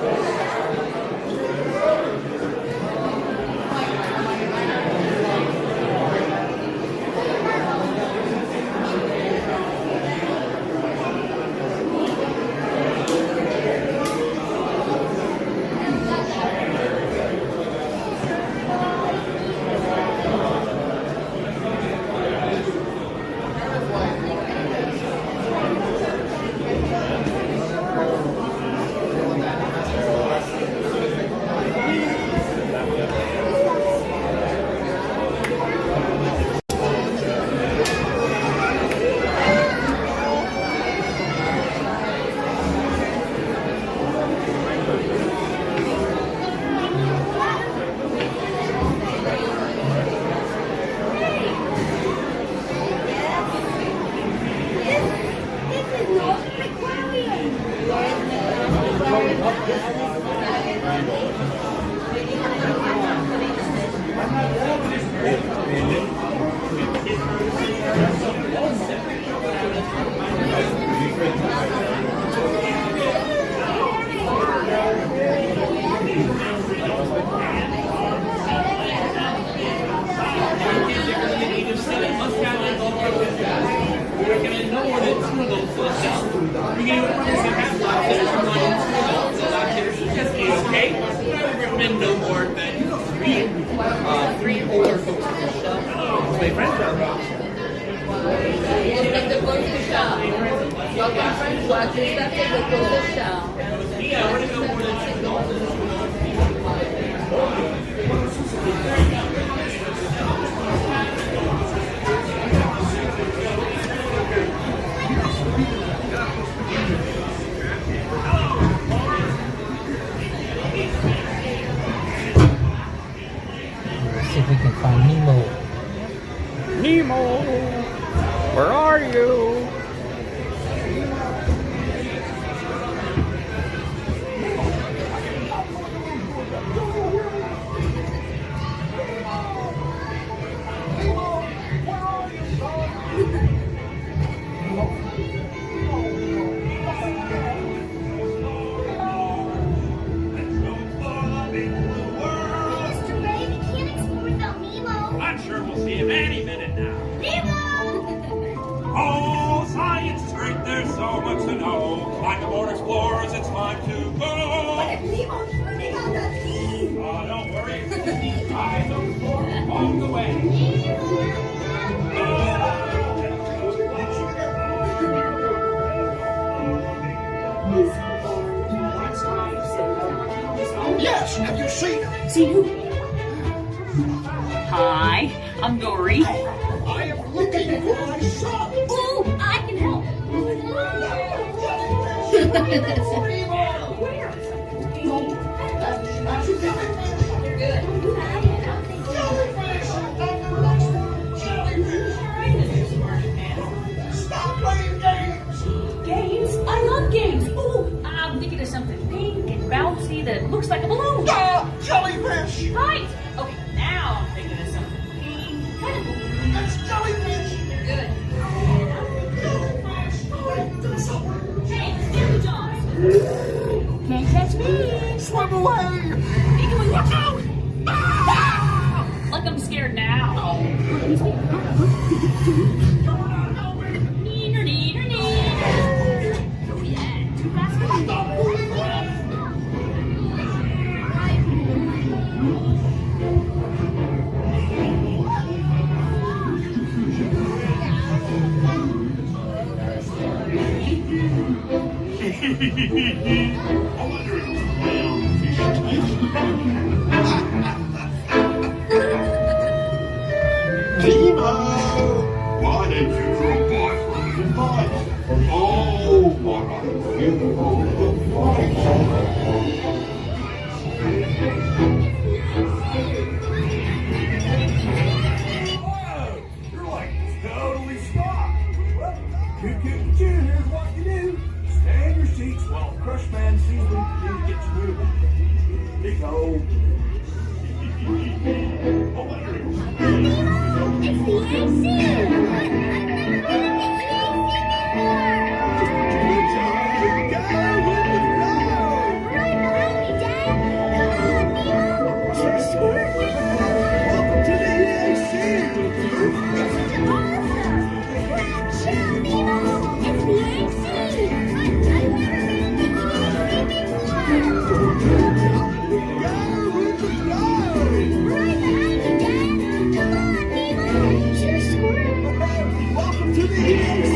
There's been no more than three older folks on the show. My friends are yeah, I want to go more than See if we can find Nemo. Nemo! Where are you? I'm sure we'll see him any minute now. Oh, science is great, there's so much to know. Like aboard explorers, it's time to go. But if Nemo's running out of key. Oh, don't worry. Eyes open for along the way. Yes, have you seen him? See who? Hi, I'm Dory. I am looking for my son. Ooh, I can help. Stop playing games. Games? I love games. Ooh, I'm thinking of something pink and bouncy that looks like a balloon. Jellyfish. Right. Okay, now I'm thinking of something pink, kind of balloon. That's jellyfish. Good. Hey, Scary Jaws. Can't catch me. Swim away. Peekaboo, watch out! Ah! Like I'm scared now. Neener, neener, neener. Oh yeah, too fast for me. Nemo! Why did you drop my friend's advice? Oh, what a beautiful advice! Whoa, you're like totally stopped. Well, here's what you do. Stay in your seats while Crush Man sees what he can do to get you moving. Here you go. It's the AC!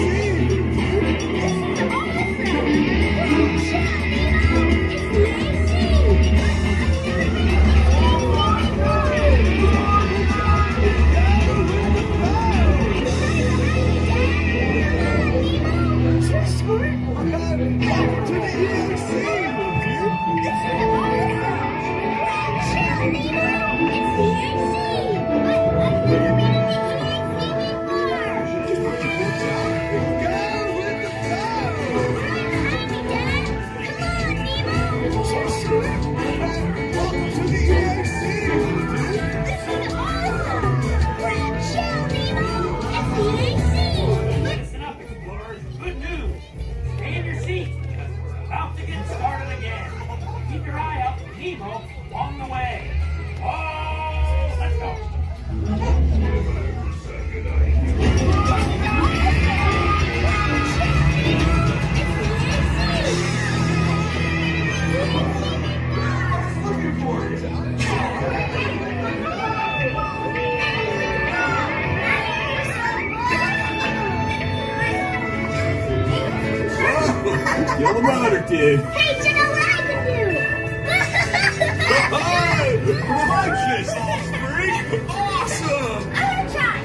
Listen up, explorers. Good news. Stay in your seats because we're about to get started again. Keep your eye out for Nemo along the way. Oh, let's go. Looking for you. Your brother did. Hey, do you know what I can do? Righteous, Osprey! Awesome! I'm gonna try.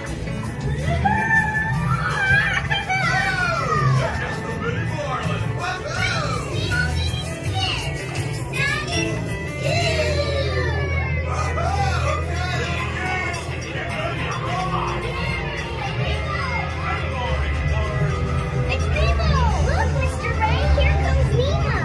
It's Nemo! Look, Mr. Ray, here comes Nemo!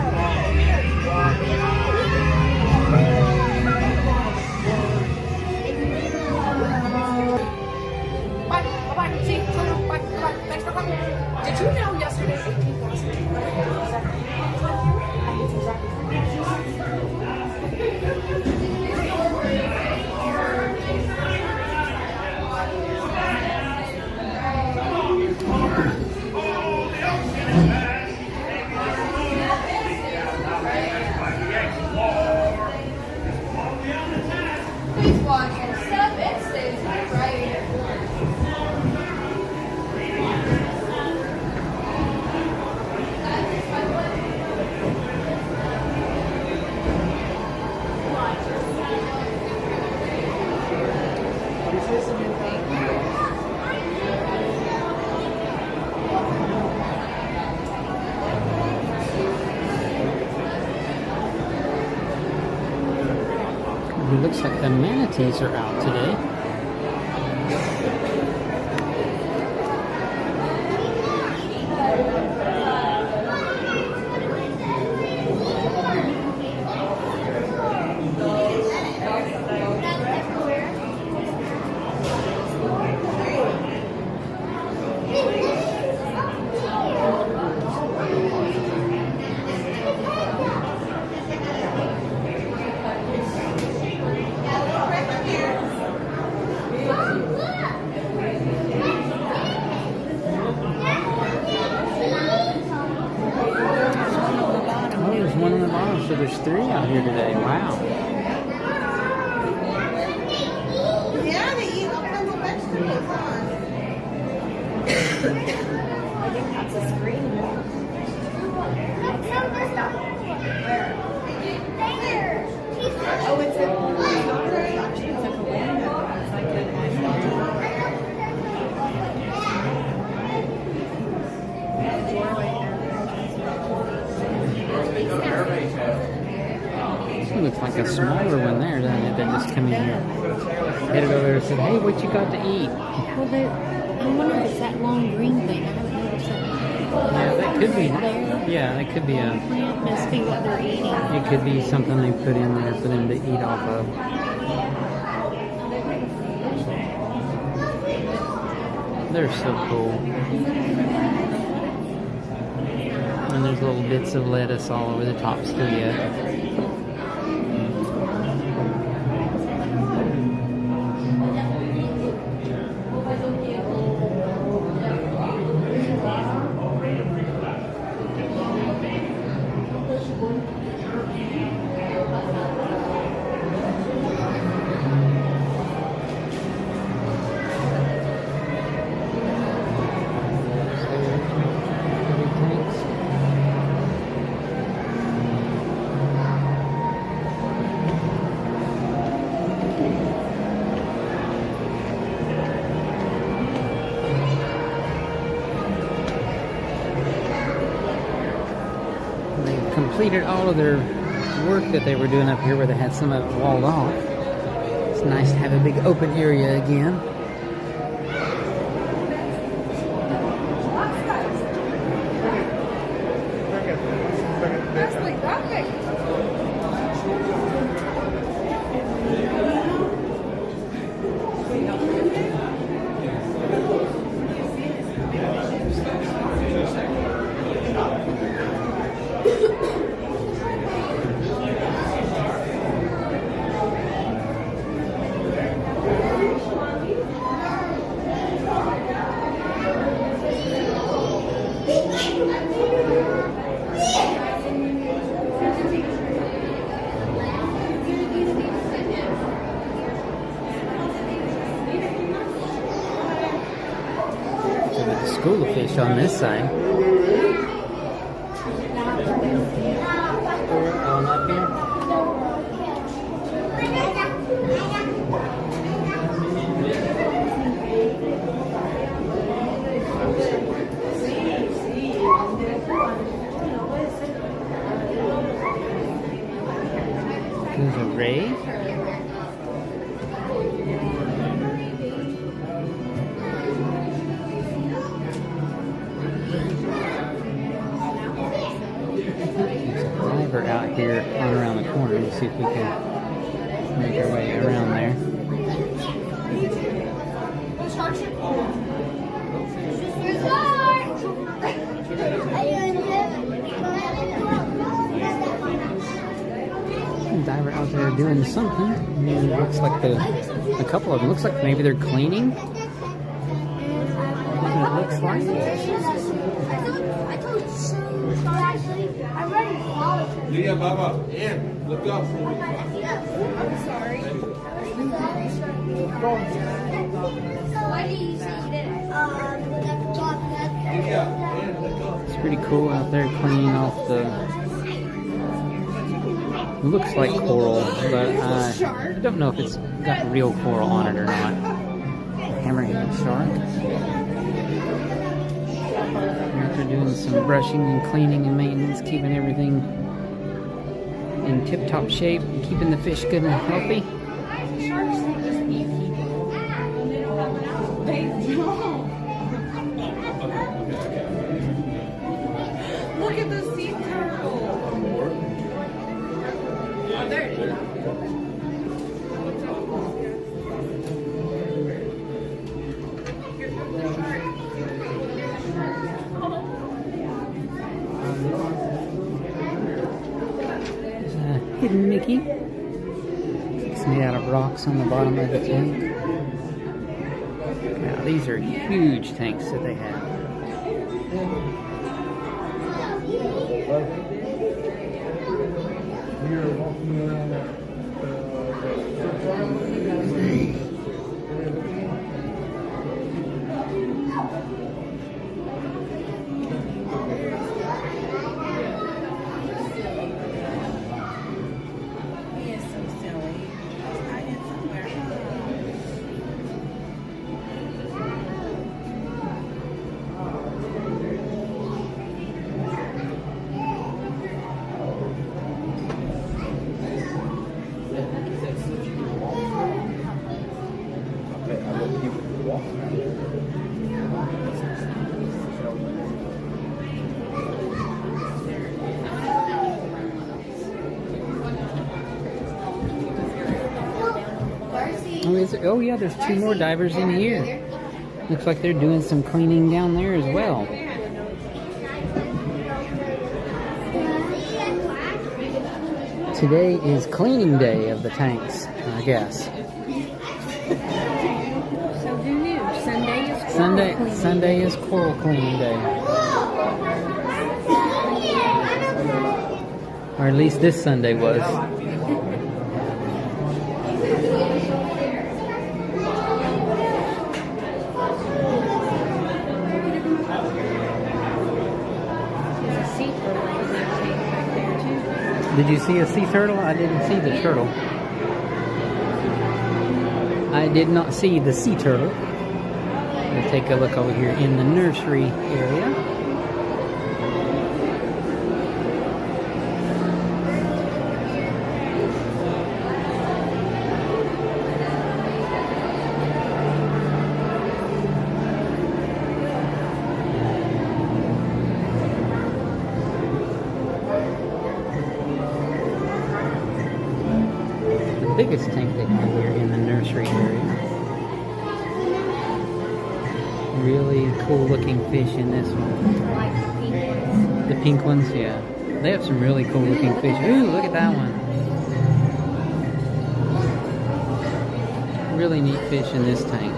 Bye. Bye-bye. See you. Bye. Bye. Thanks for coming. Did you know yesterday 18,000? Please watch and step and stay right here. It looks like the manatees are out today. So there's 3 out here today. Wow. Yeah, they eat all kinds of vegetables, huh? I think that's a screen. Where? There. Oh, it's not a reflection, it's a calandra. It's like a It looks like a smaller one there, doesn't it? They just come in here, headed over there and said, "Hey, what you got to eat?" Well, I wonder if it's that long green thing. I haven't noticed that. Yeah, that could be. Yeah, that could be a. Plant must be what they're eating. It could be something they put in there for them to eat off of. They're so cool. And there's little bits of lettuce all over the top still yet. Completed all of their work that they were doing up here where they had some of it walled off. It's nice to have a big open area again. School of fish on this side. There's a ray. There's a diver out here on around the corner. Let's see if we can make our way around there. Diver out there doing something. And it looks like a couple of them. Looks like maybe they're cleaning. That's what it looks like. I told you so. Actually, I read it all. Yeah, Baba. Ann, look up. I'm sorry. Why do you say that? It's pretty cool out there cleaning off the... It looks like coral, but I don't know if it's got real coral on it or not. Hammerhead shark. They're doing some brushing and cleaning and maintenance, keeping everything in tip-top shape, and keeping the fish good and healthy. Look at the sea turtle. Oh, there it is. There's a hidden Mickey. It's made out of rocks on the bottom of the tank. Now, these are huge tanks that they have. Oh yeah, there's 2 more divers in here. Looks like they're doing some cleaning down there as well. Today is cleaning day of the tanks, I guess. So who knew? Sunday is coral cleaning Sunday is coral cleaning day. Or at least this Sunday was. Did you see a sea turtle? I didn't see the turtle. I did not see the sea turtle. We'll take a look over here in the nursery area. Biggest tank they have here in the nursery area. Really cool looking fish in this one. The pink ones, yeah. They have some really cool looking fish. Ooh, look at that one. Really neat fish in this tank.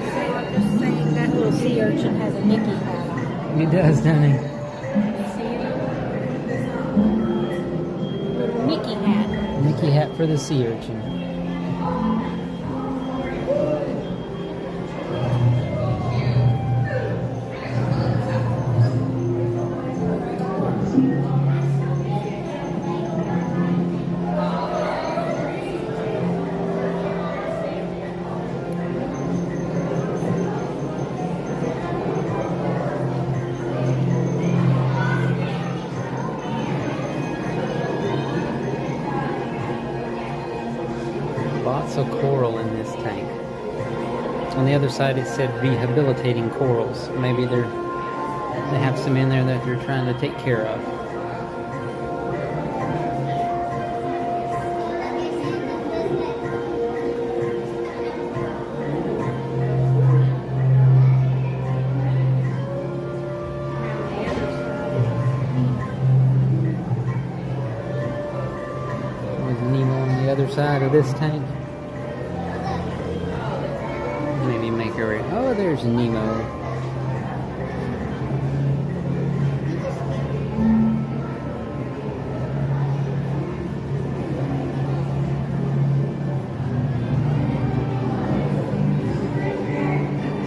So I'm just saying that little sea urchin has a Mickey hat on. He does, doesn't he? Mickey hat. Mickey hat for the sea urchin. Lots of coral in this tank. On the other side it said rehabilitating corals. Maybe they have some in there that they're trying to take care of. There's Nemo on the other side of this tank. Maybe make her... Oh, there's Nemo.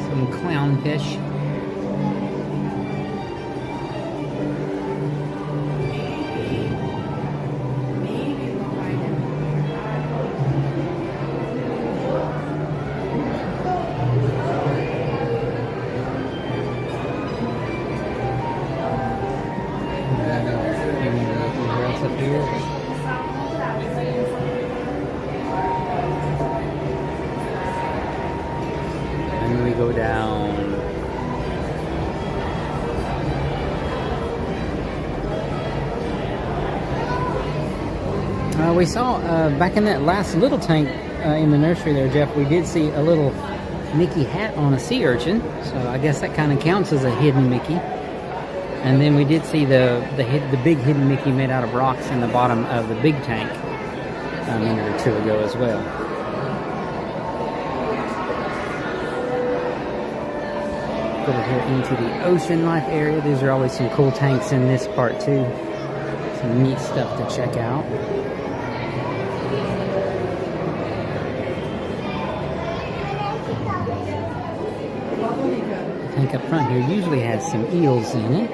Some clownfish. Up here. And we go down. We saw back in that last little tank in the nursery there, Jeff, we did see a little Mickey hat on a sea urchin, so I guess that kind of counts as a hidden Mickey. And then we did see the big hidden Mickey made out of rocks in the bottom of the big tank a minute or two ago as well. Go over here into the ocean life area. These are always some cool tanks in this part too. Some neat stuff to check out. The tank up front here usually has some eels in it.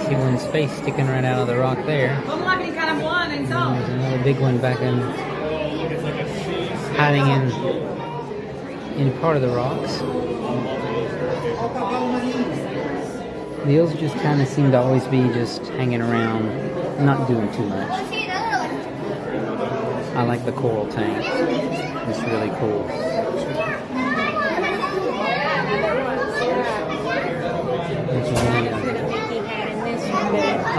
See one's face sticking right out of the rock there. And there's another big one back in, hiding in part of the rocks. The eels just kind of seem to always be just hanging around, not doing too much. I like the coral tank. It's really cool.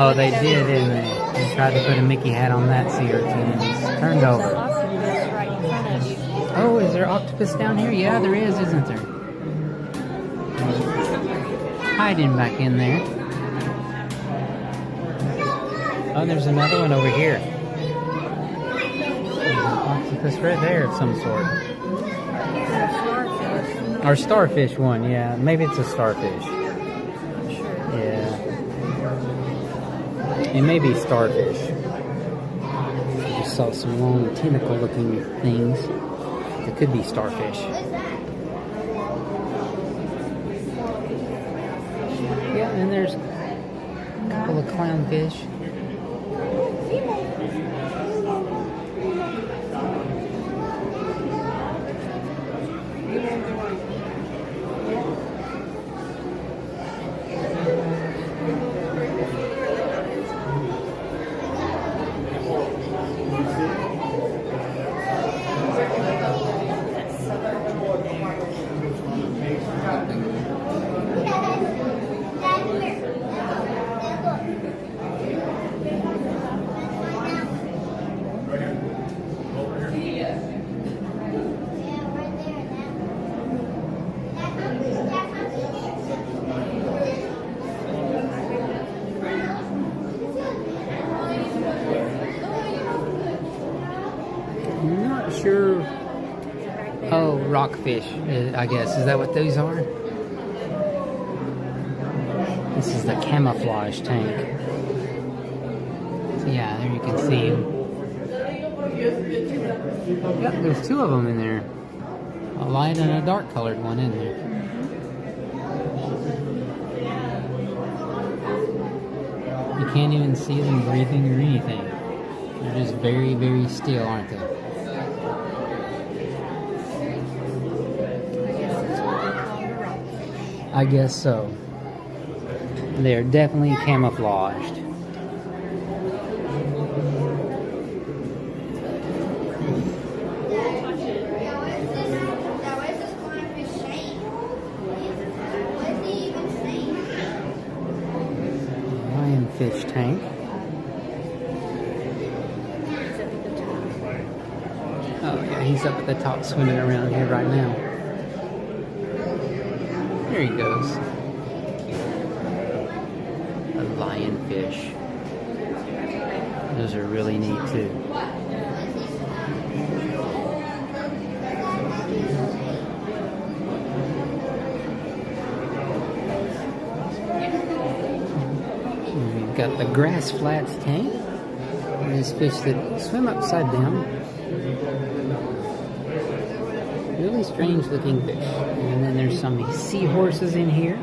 Oh, they did, didn't they? They tried to put a Mickey hat on that sea urchin and it's turned over. Oh, is there octopus down here? Yeah, there is, isn't there? Hiding back in there. Oh, there's another one over here. There's an octopus right there of some sort. Or starfish one, yeah. Maybe it's a starfish. Yeah. It may be starfish. I just saw some long tentacle looking things. It could be starfish. Yeah, and there's a couple of clownfish. Sure. Oh, rockfish, I guess. Is that what those are? This is the camouflage tank. So yeah, there you can see them. Yep, there's two of them in there. A light and a dark colored one in there. You can't even see them breathing or anything. They're just very, very still, aren't they? I guess so. They're definitely camouflaged. fish tank. Oh yeah, he's up at the top swimming around here right now. There he goes. A lionfish. Those are really neat too. We've got the grass flats tank. These fish that swim upside down. Really strange looking fish. And then there's some seahorses in here.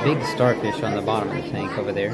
Big starfish on the bottom of the tank over there.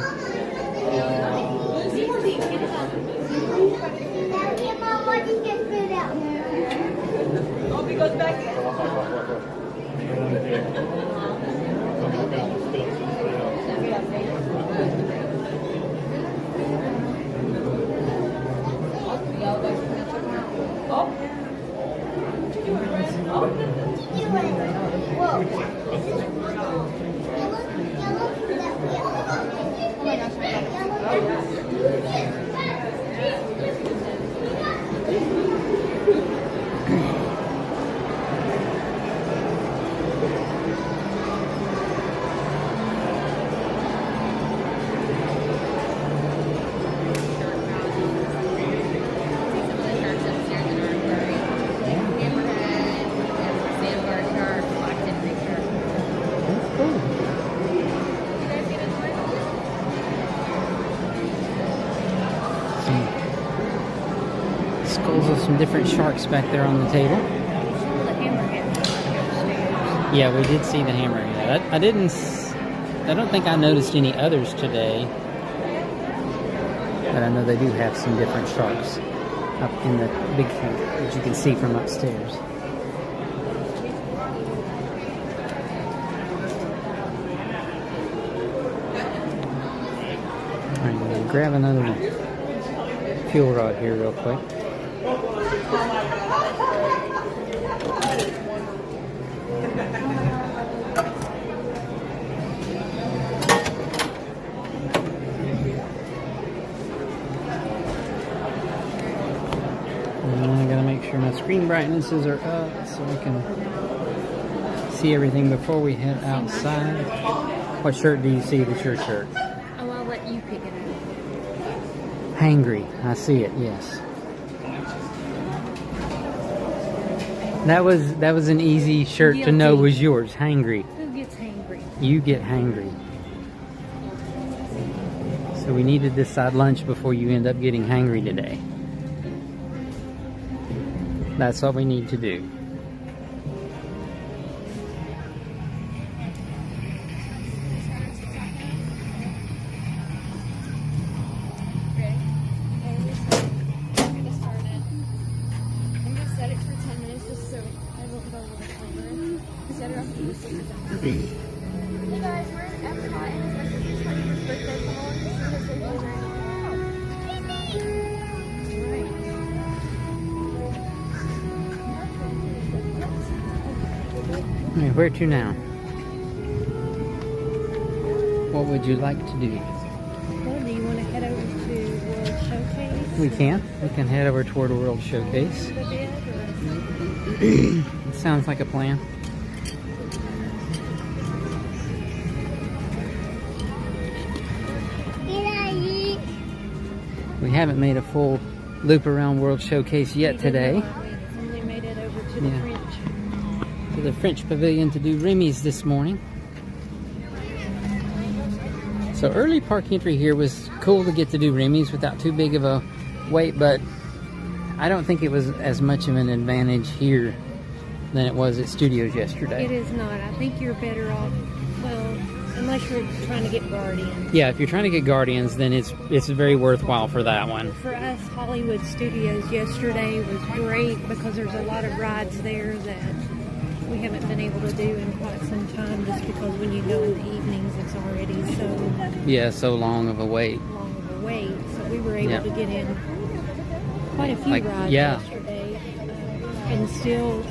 Skulls of some different sharks back there on the table. Yeah, we did see the hammerhead. I don't think I noticed any others today. But I know they do have some different sharks up in the big tank that you can see from upstairs. Alright, I'm going to grab another fuel rod here real quick. And I gotta make sure my screen brightnesses are up so I can see everything before we head outside. What shirt do you see that's your shirt? Oh, I'll let you pick it up. Hangry. I see it, yes. That was an easy shirt to know was yours. Hangry. Who gets hangry? You get hangry. So we need to decide lunch before you end up getting hangry today. That's what we need to do. Hey guys, we're in Epcot and it's like his 20th birthday ball. This is his baby Alright, where to now? What would you like to do? Well, do you want to head over to World Showcase? We can. We can head over toward World Showcase. It sounds like a plan. We haven't made a full loop around World Showcase yet today. Only made it over to the French. To the French Pavilion to do Remy's this morning. So early park entry here was cool to get to do Remy's without too big of a wait, but I don't think it was as much of an advantage here than it was at Studios yesterday. It is not. I think you're better off, well, unless you're trying to get Guardians. Yeah, if you're trying to get Guardians, then it's very worthwhile for that one. For us, Hollywood Studios yesterday was great because there's a lot of rides there that we haven't been able to do in quite some time, just because when you go in the evenings, it's already so long of a wait. So we were able to get in quite a few rides yesterday, and still,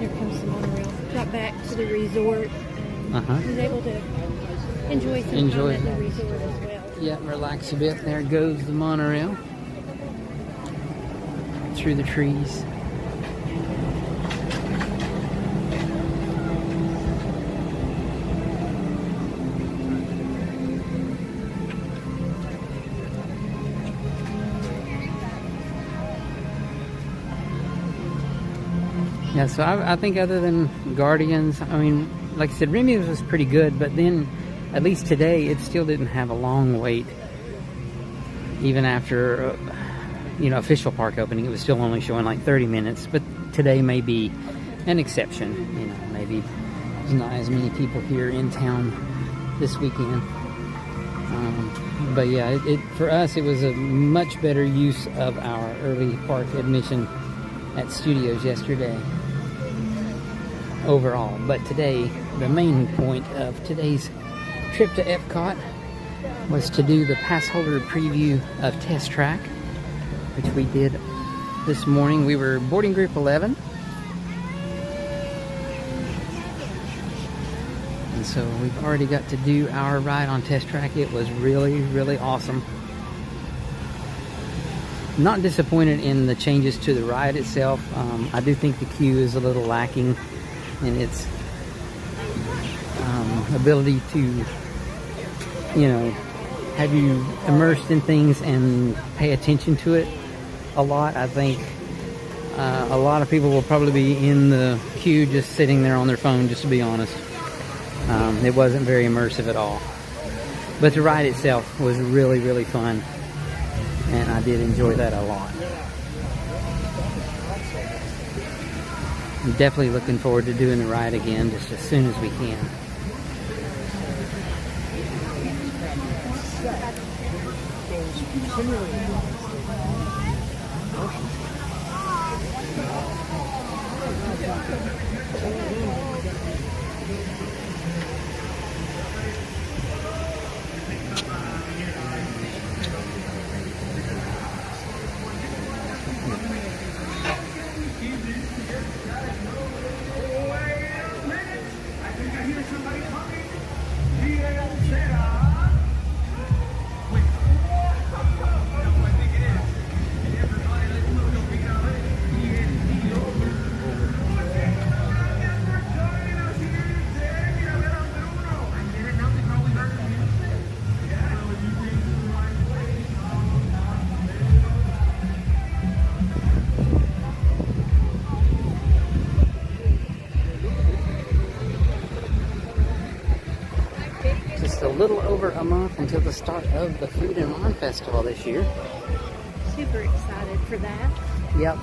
here comes the monorail. Got back to the resort and was able to enjoy some time at the resort as well. Yeah, relax a bit. There goes the monorail through the trees. Yeah, so I think other than Guardians, I mean, like I said, Remy was pretty good, but then, at least today, it still didn't have a long wait. Even after, official park opening, it was still only showing like 30 minutes, but today may be an exception. Maybe there's not as many people here in town this weekend. But yeah, for us, it was a much better use of our early park admission at Studios yesterday overall. But today, the main point of today's trip to Epcot was to do the Passholder preview of Test Track, which we did this morning. We were boarding group 11, and so we've already got to do our ride on Test Track. It was really, really awesome. Not disappointed in the changes to the ride itself. I do think the queue is a little lacking in its ability to, have you immersed in things and pay attention to it a lot. I think a lot of people will probably be in the queue just sitting there on their phone, just to be honest. It wasn't very immersive at all. But the ride itself was really, really fun, and I did enjoy that a lot. I'm definitely looking forward to doing the ride again just as soon as we can. A little over a month until the start of the Food and Wine Festival this year. Super excited for that. Yep.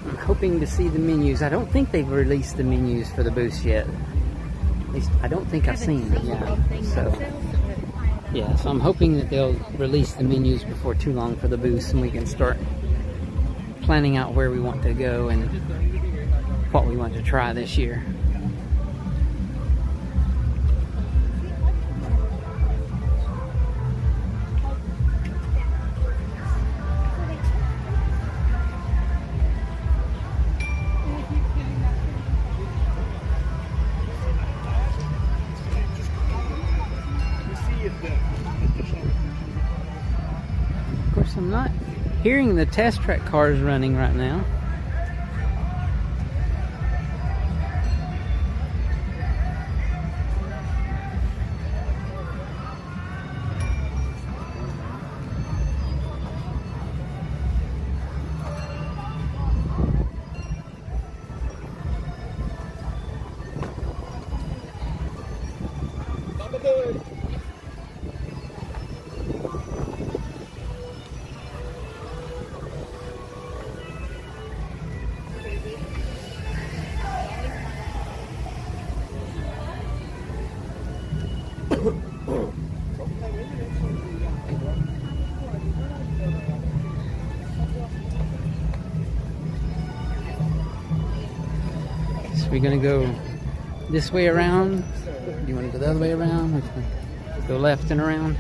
I'm hoping to see the menus. I don't think they've released the menus for the booths yet. At least I don't think I've seen them yet. So I'm hoping that they'll release the menus before too long for the booths, and we can start planning out where we want to go and what we want to try this year. Of course, I'm not hearing the Test Track cars running right now. we gonna go this way around? Do you want to go the other way around? Which way? Go left and around?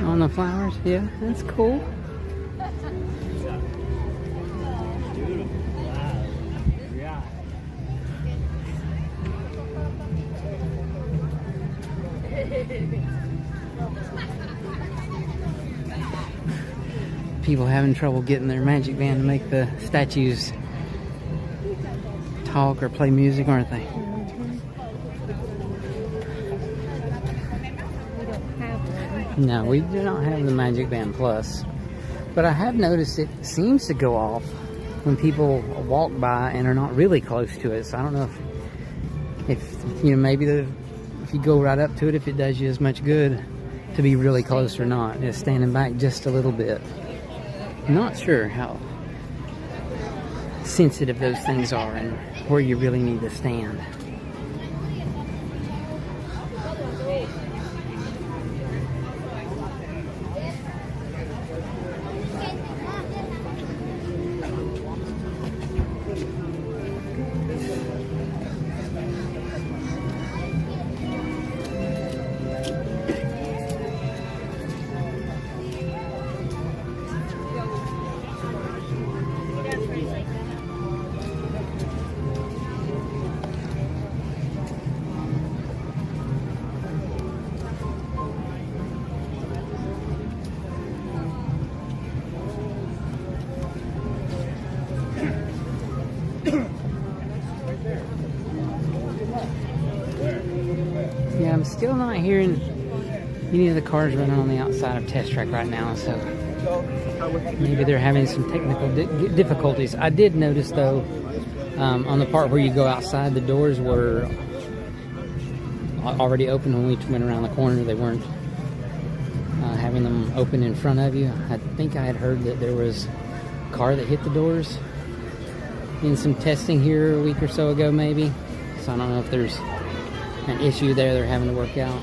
On the flowers, yeah, that's cool. People having trouble getting their magic band to make the statues talk or play music, aren't they? No, we do not have the Magic Band Plus, but I have noticed it seems to go off when people walk by and are not really close to it. So I don't know if you know, maybe if you go right up to it, if it does you as much good to be really close or not. Just standing back just a little bit. Not sure how sensitive those things are and where you really need to stand. Yeah, I'm still not hearing any of the cars running on the outside of Test Track right now, so maybe they're having some technical difficulties. I did notice, though, on the part where you go outside, the doors were already open when we went around the corner. They weren't having them open in front of you. I think I had heard that there was a car that hit the doors in some testing here a week or so ago, maybe. So I don't know if there's an issue there they're having to work out.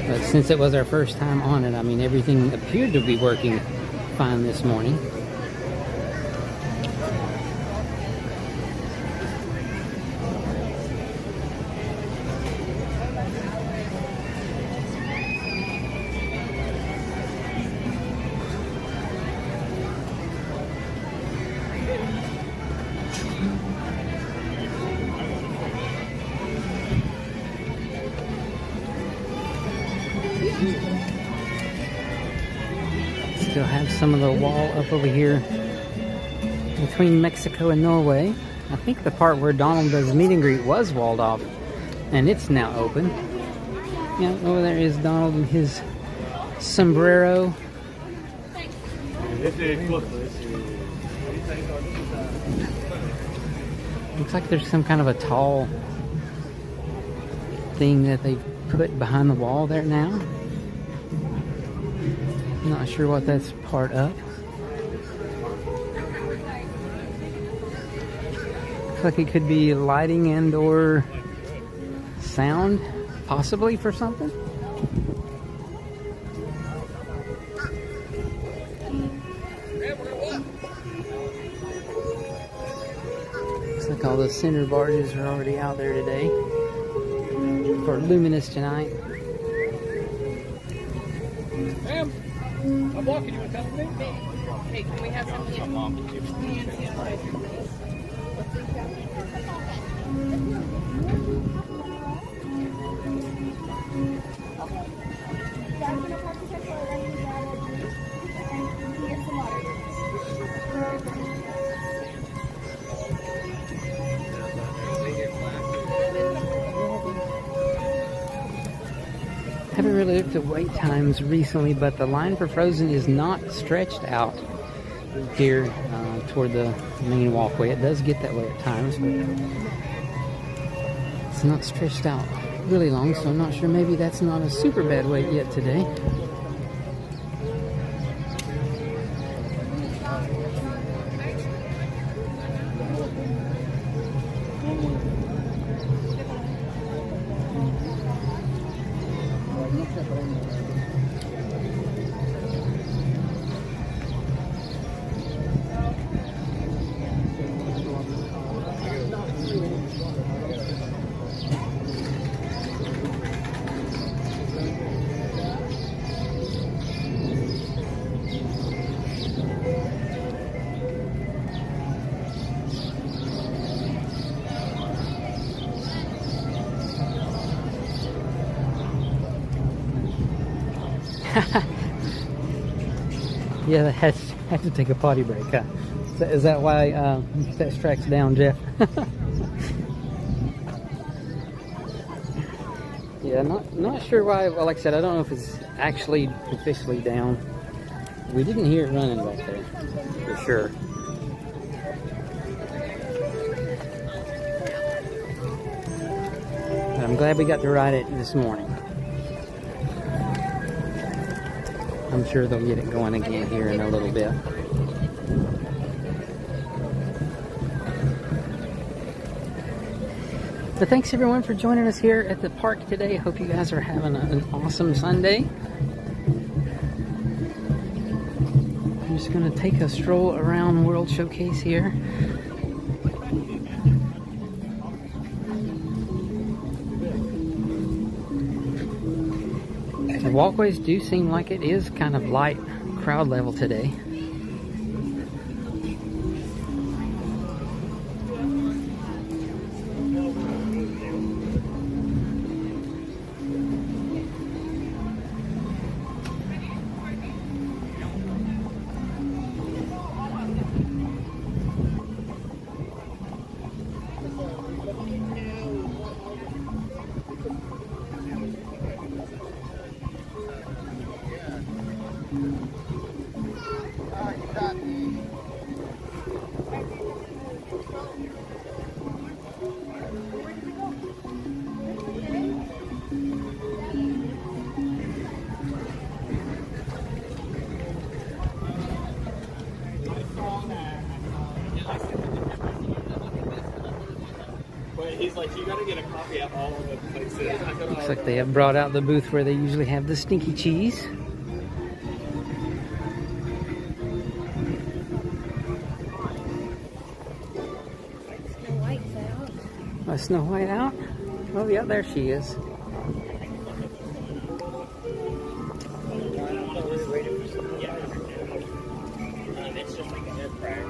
But since it was our first time on it, I mean, everything appeared to be working fine this morning. Still have some of the wall up over here between Mexico and Norway. I think the part where Donald does meet and greet was walled off, and it's now open. Yeah, over there is Donald in his sombrero. Looks like there's some kind of a tall thing that they put behind the wall there now. Not sure what that's part of. Looks like it could be lighting and or sound, possibly for something. Looks like all the center barges are already out there today. for Luminous tonight. Ma'am, I'm walking. You want to come with me? Hey, can we have something? Haven't really looked at wait times recently, but the line for Frozen is not stretched out here toward the main walkway. It does get that way at times, but it's not stretched out really long, so I'm not sure. Maybe that's not a super bad wait yet today. Yeah, they had to take a potty break. Huh? Is that why that strikes down, Jeff? Yeah, not sure why. Well, like I said, I don't know if it's actually officially down. We didn't hear it running back there, for sure. But I'm glad we got to ride it this morning. I'm sure they'll get it going again here in a little bit. But thanks everyone for joining us here at the park today. Hope you guys are having an awesome Sunday. I'm just going to take a stroll around World Showcase here. The walkways do seem like it is kind of light crowd level today. He's like, you gotta get a copy at all of the places. Looks like they have brought out the booth where they usually have the stinky cheese. Snow White's out. Oh, Snow White out? Oh yeah, there she is. It's just like a hair crack.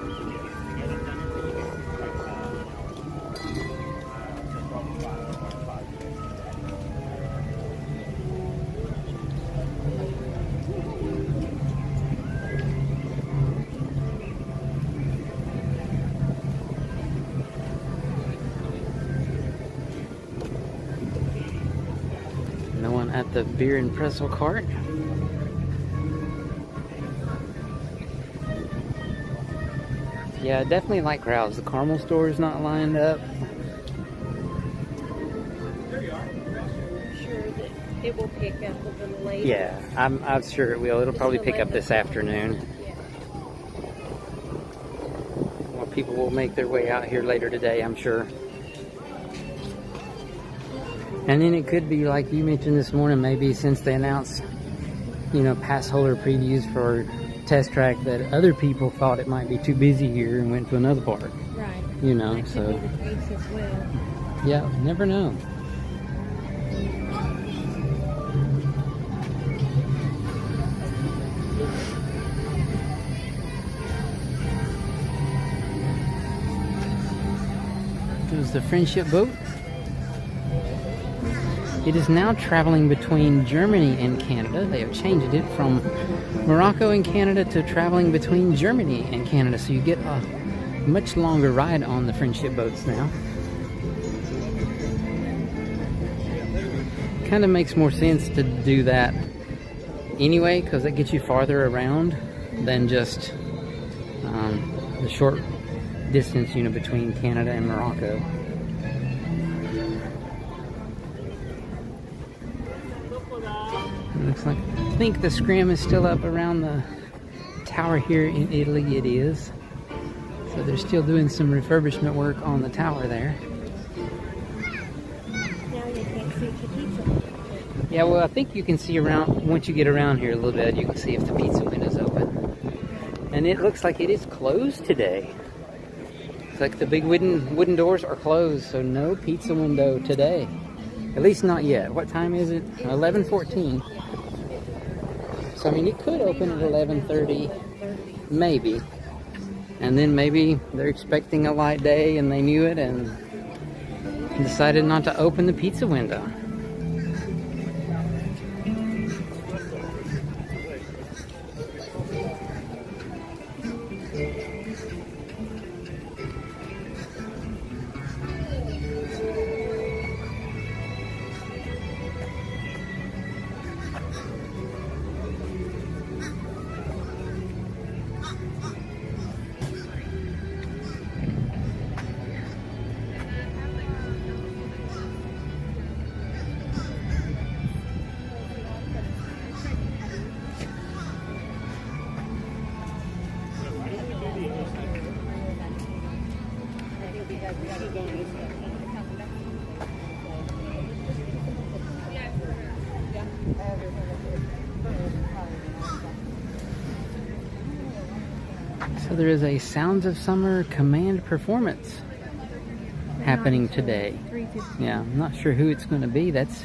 No one at the beer and pretzel cart. Yeah, definitely like crowds. The caramel store is not lined up. Sure that it will pick up a little later. Yeah, I'm sure it will. It'll probably pick up this afternoon. More people will make their way out here later today, I'm sure. And then it could be like you mentioned this morning, maybe since they announced, you know, Passholder previews for Test Track, that other people thought it might be too busy here and went to another park. Right. You know, That so could be the case as well. yeah, never know. is the Friendship boat. It is now traveling between Germany and Canada. They have changed it from Morocco and Canada to traveling between Germany and Canada. So you get a much longer ride on the Friendship boats now. Kind of makes more sense to do that anyway, because it gets you farther around than just the short distance, you know, between Canada and Morocco. It looks like, I think the scrim is still up around the tower here in Italy. It is. So they're still doing some refurbishment work on the tower there. Now you can't see the pizza. Yeah, well, I think you can see around, once you get around here a little bit, you can see if the pizza window's open. And it looks like it is closed today. It's like the big wooden doors are closed, so no pizza window today. At least not yet. What time is it? 11:14. So, I mean, it could open at 11:30, maybe. And then maybe they're expecting a light day and they knew it and decided not to open the pizza window. So there is a Sounds of Summer command performance happening today. Yeah, I'm not sure who it's going to be. That's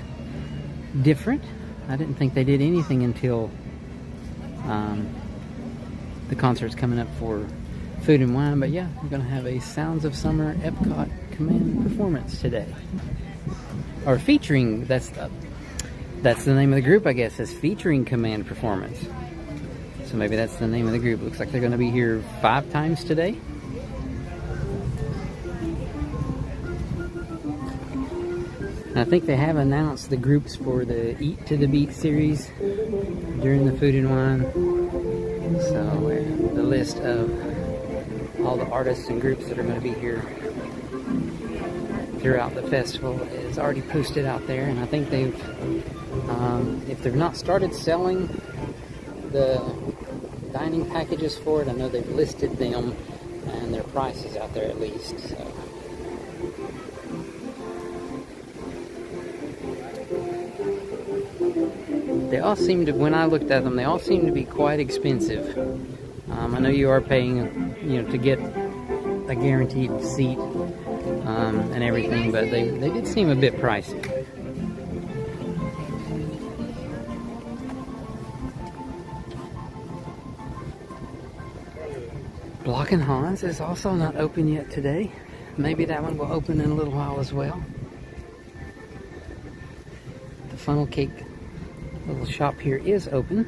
different. I didn't think they did anything until the concert's coming up for Food and Wine. But yeah, we're going to have a Sounds of Summer Epcot command performance today. Or featuring, that's the name of the group, I guess, is featuring command performance. So maybe that's the name of the group. Looks like they're going to be here 5 times today. And I think they have announced the groups for the Eat to the Beat series during the Food and Wine. So the list of all the artists and groups that are going to be here throughout the festival is already posted out there. And I think they've, if they've not started selling the dining packages for it, I know they've listed them and their prices out there at least. So. They all seem to, when I looked at them, they all seem to be quite expensive. I know you are paying, you know, to get a guaranteed seat and everything, but they did seem a bit pricey. Block and Hans is also not open yet today. Maybe that one will open in a little while as well. The funnel cake little shop here is open.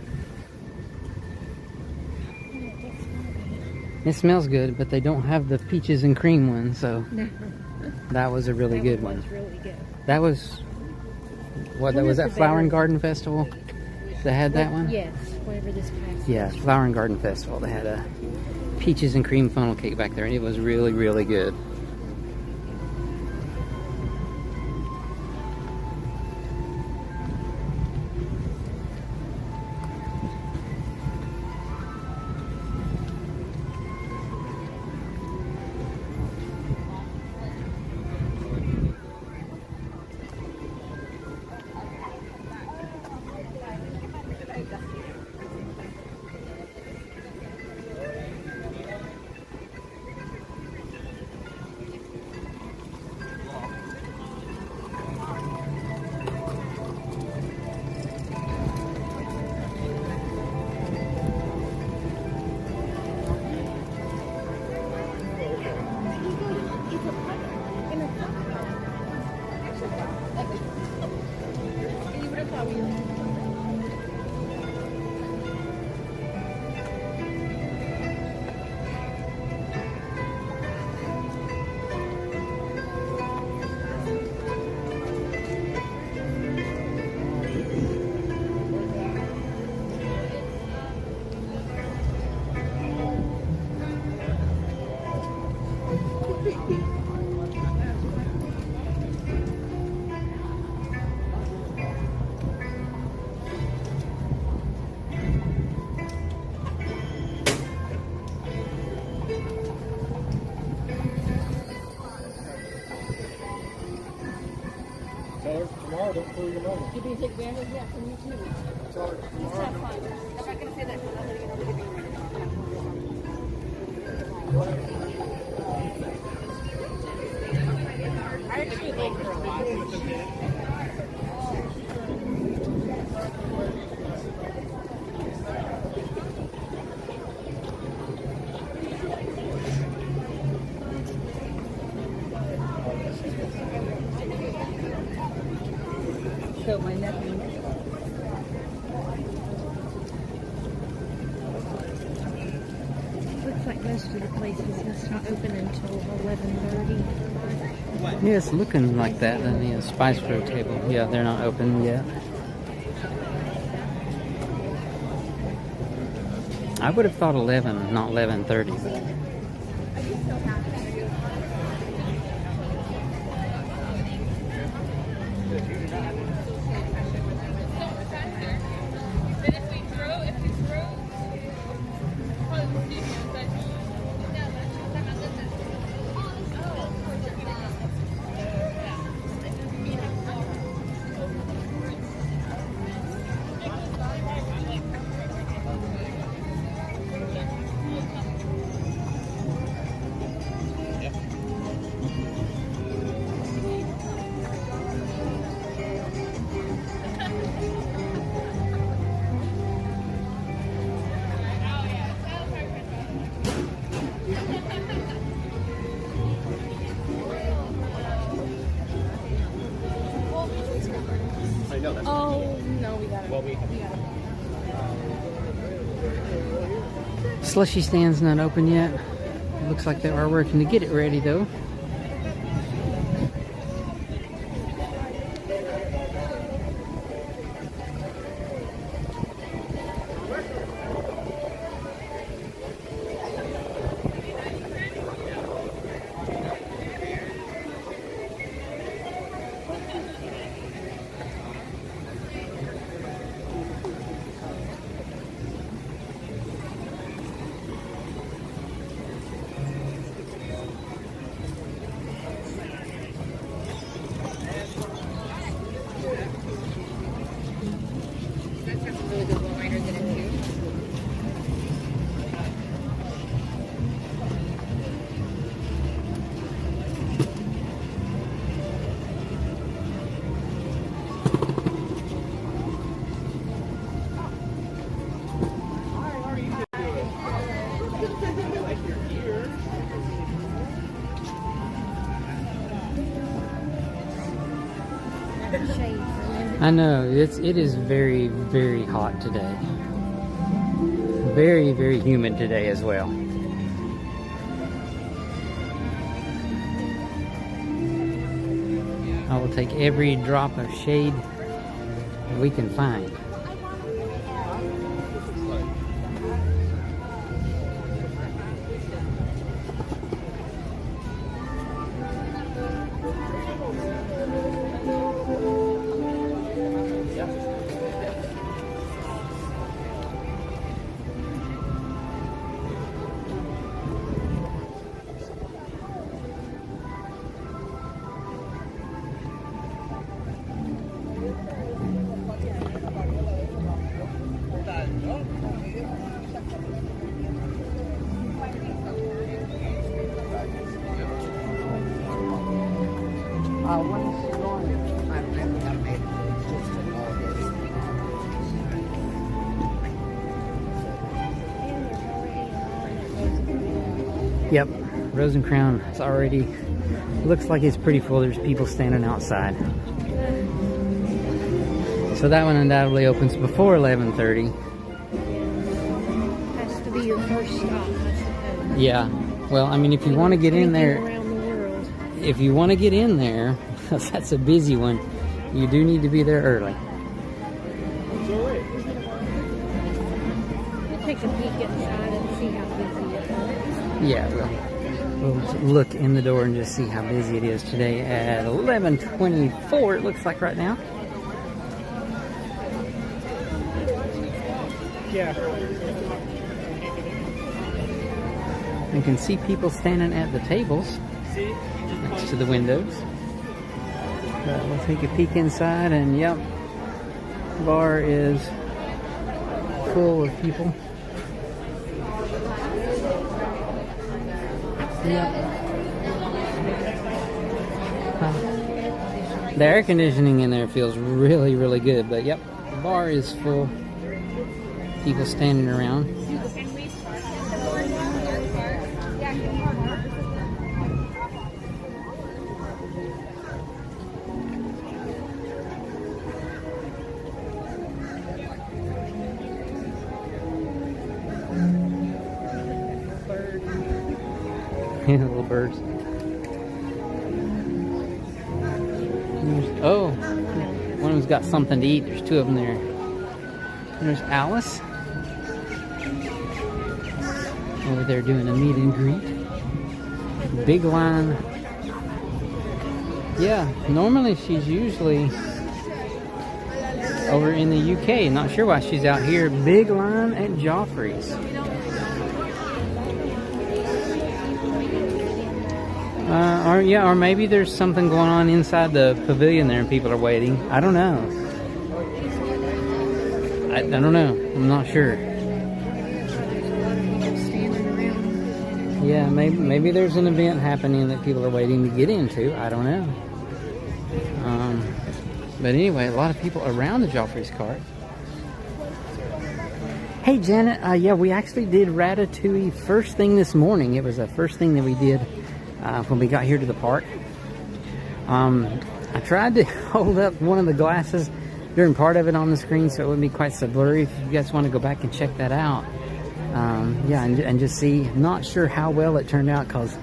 It smells good, but they don't have the peaches and cream one, so that was a really good one. That was, what, that was that Flower and Garden Festival that had that one? Yes, whatever this past. Yeah, Flower and Garden Festival. They had a peaches and cream funnel cake back there, and it was really, really good. Did you take advantage of that from you too? Just have fun. I'm not going to say that because I'm going to get over the I actually like her a lot. So my nephew. Looks like most of the places must not open until 11:30. Yeah, it's looking like that. And the Spice Road table. Yeah, they're not open yet. I would have thought 11, not 11:30. Oh, no, we got it. Well, we got it. Slushy stand's not open yet. Looks like they are working to get it ready though. I know, it is very, very hot today. Very, very humid today as well. I will take every drop of shade we can find. Yep, Rose and Crown is already, looks like it's pretty full. There's people standing outside. So that one undoubtedly opens before 11:30. Has to be your first stop, I suppose. Yeah, well, I mean, if you want to get in there, Around the world. if you want to get in there, that's a busy one, you do need to be there early. We'll take a peek inside and see how busy it is. Yeah, we'll look in the door and just see how busy it is today at 11:24, it looks like right now. Yeah. You can see people standing at the tables next to the windows. But we'll take a peek inside, and yep, bar is full of people. Yep. The air conditioning in there feels really, really good, but yep, the bar is full. People standing around. Yeah, little birds. Oh, one of them's got something to eat. There's two of them there. There's Alice over there doing a meet and greet. Big line. Yeah, normally she's usually over in the UK. Not sure why she's out here. Big line at Joffrey's. Or maybe there's something going on inside the pavilion there and people are waiting. I don't know. I don't know. I'm not sure. Yeah, maybe there's an event happening that people are waiting to get into. I don't know. But anyway, a lot of people around the Joffrey's cart. Hey Janet, yeah, we actually did Ratatouille first thing this morning. It was the first thing that we did when we got here to the park. I tried to hold up one of the glasses during part of it on the screen so it wouldn't be quite so blurry. If you guys want to go back and check that out, yeah, and just see. Not sure how well it turned out because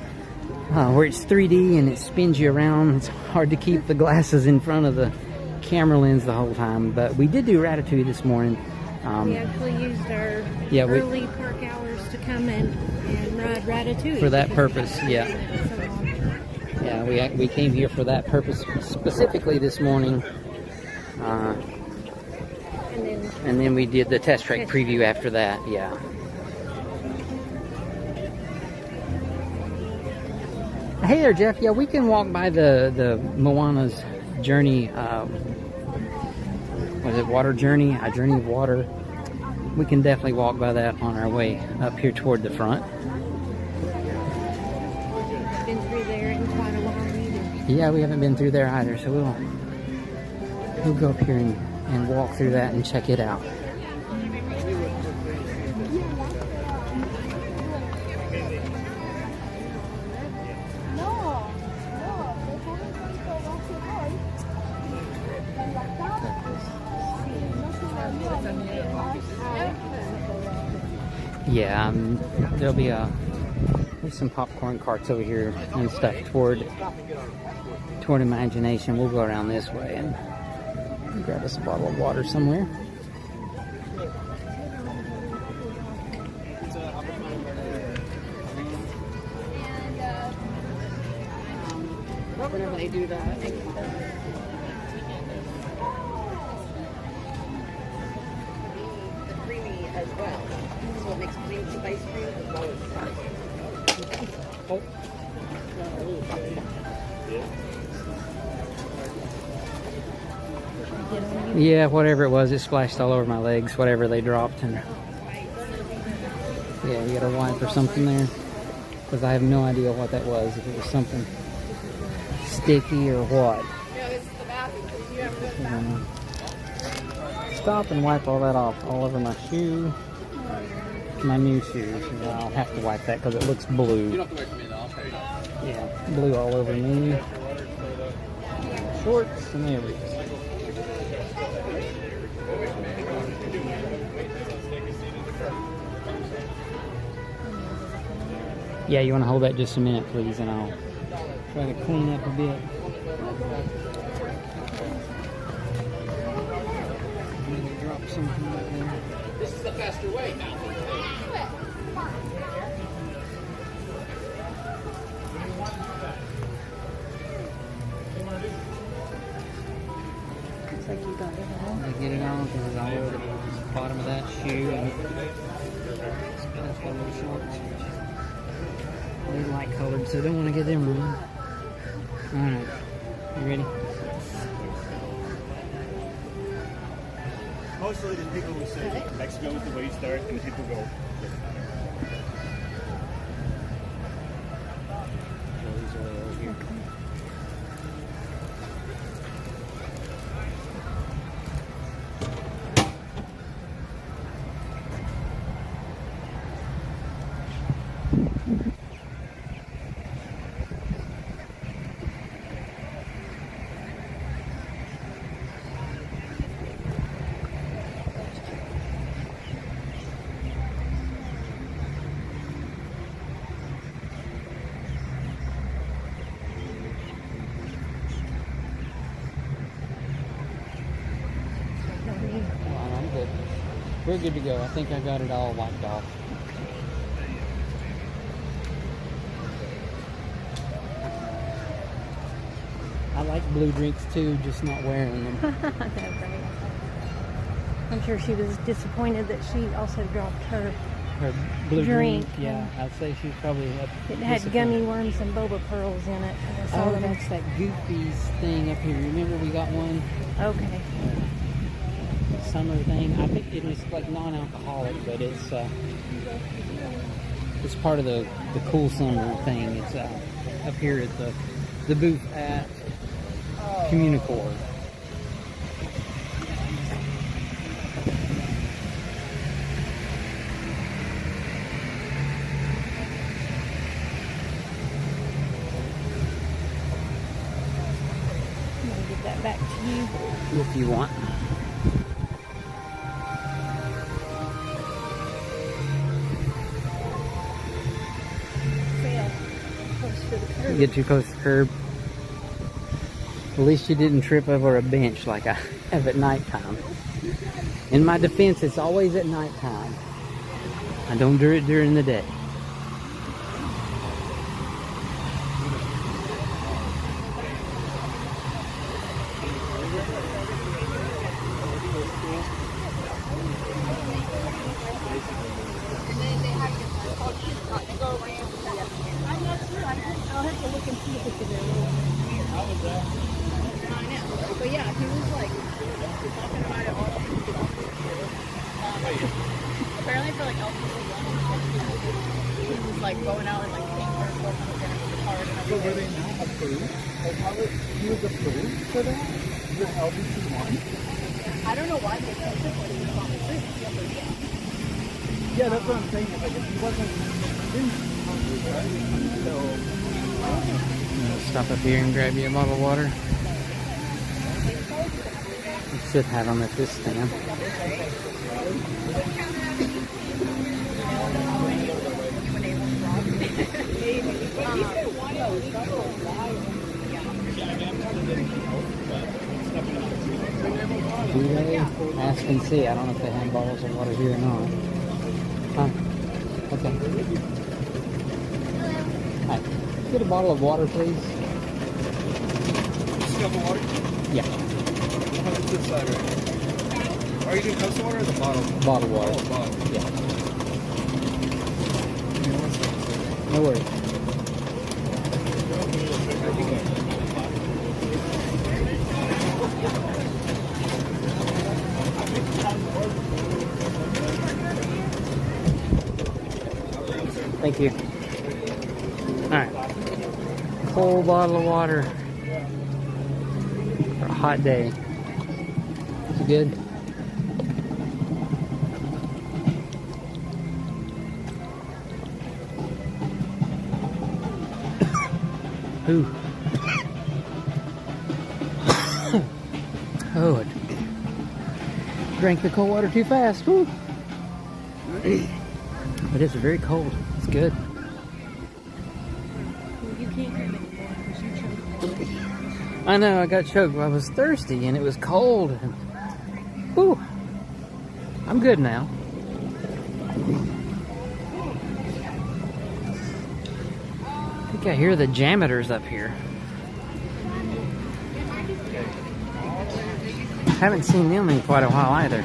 where it's 3D and it spins you around, it's hard to keep the glasses in front of the camera lens the whole time. But we did do Ratatouille this morning. We actually used our early park hours to come and ride Ratatouille. For that purpose, yeah. Yeah, we came here for that purpose specifically this morning. And then we did the test track preview after that, yeah. Hey there, Jeff. Yeah, we can walk by the Moana's Journey, was it Water Journey? A Journey of Water. We can definitely walk by that on our way up here toward the front. Been through there in quite a while either. Yeah, we haven't been through there either, so we'll go up here and walk through that and check it out. Yeah, there'll be there's some popcorn carts over here and stuff toward Imagination. We'll go around this way and grab us a bottle of water somewhere. Whenever they do that, the creamy as well. So it makes cream to ice cream as well as Yeah, whatever it was, it splashed all over my legs, whatever they dropped. And yeah, you got a wipe or something there, because I have no idea what that was, if it was something sticky or what. Stop and wipe all that off all over my shoe, my new shoes. I'll have to wipe that because it looks blue. You don't have to wait for me though, I'll show you. Yeah, blue all over me. Shorts, and there we go. Yeah, you want to hold that just a minute, please, and I'll try to clean up a bit. Drop something right there. This is the faster way now. Looks like you got it all. I get it on because it's all over the bottom of that shoe. And that's one of the shorts. They're light colored, so I don't want to get them wrong. Alright, you ready? Mostly the people will say Mexico is the way you start, and the people go. I'm good. We're good to go. I think I got it all wiped off. I like blue drinks too, just not wearing them. Right. I'm sure she was disappointed that she also dropped her blue drink. Yeah, I'd say she's probably It had gummy worms and boba pearls in it. Oh, that's that Goofy's thing up here. Remember we got one? Okay. Summer thing. I think it was like non-alcoholic, but it's part of the cool summer thing. It's up here at the booth at Communicore. I'm gonna give that back to you if you want. Get too close to the curb. At least you didn't trip over a bench like I have at nighttime. In my defense, it's always at nighttime. I don't do it during the day. I'll have to look and see if it's available. How was that? I know. But yeah, he was like talking about it all. Apparently for like LPC1, he was like going out and like paying for himself and getting the car and everything. So were they not approved? Like how was he was approved for that? The LPC1? I don't know why they took it, but he was on the street. Yeah, that's what I'm saying. It's like if he wasn't Stop up here and grab you a bottle of water. We should have them at this stand. Do they? Ask and see. I don't know if they have bottles of water here or not. Huh? Okay. Hi. Get a bottle of water, please. Just a cup of water? Yeah. How's this side right here? Are you doing cups of water or the bottle? Bottled water. Oh, bottle. Yeah. No worries. Thank you. Alright. Whole bottle of water for a hot day. Is it good? Ooh. Oh, I drank the cold water too fast. Woo. But it's very cold. It's good. You can't have it anymore because you choked. I know, I got choked. I was thirsty and it was cold. And, whew. I'm good now. I think I hear the janitors up here. Haven't seen them in quite a while either.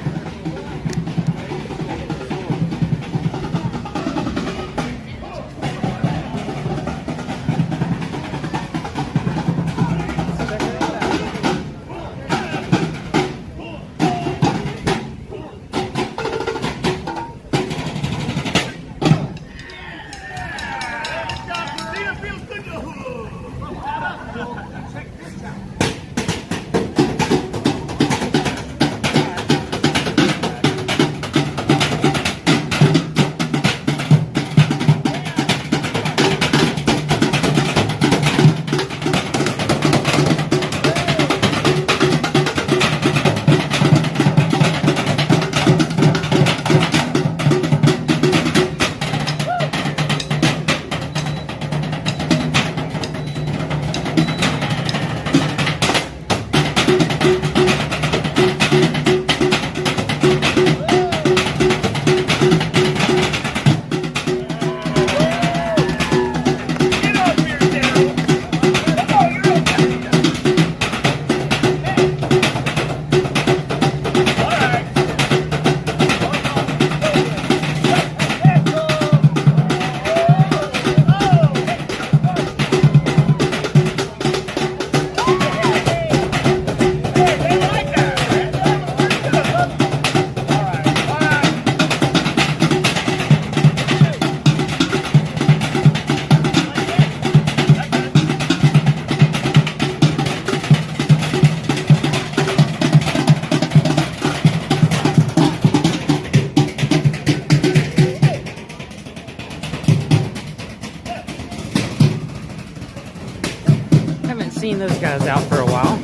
seen those guys out for a while.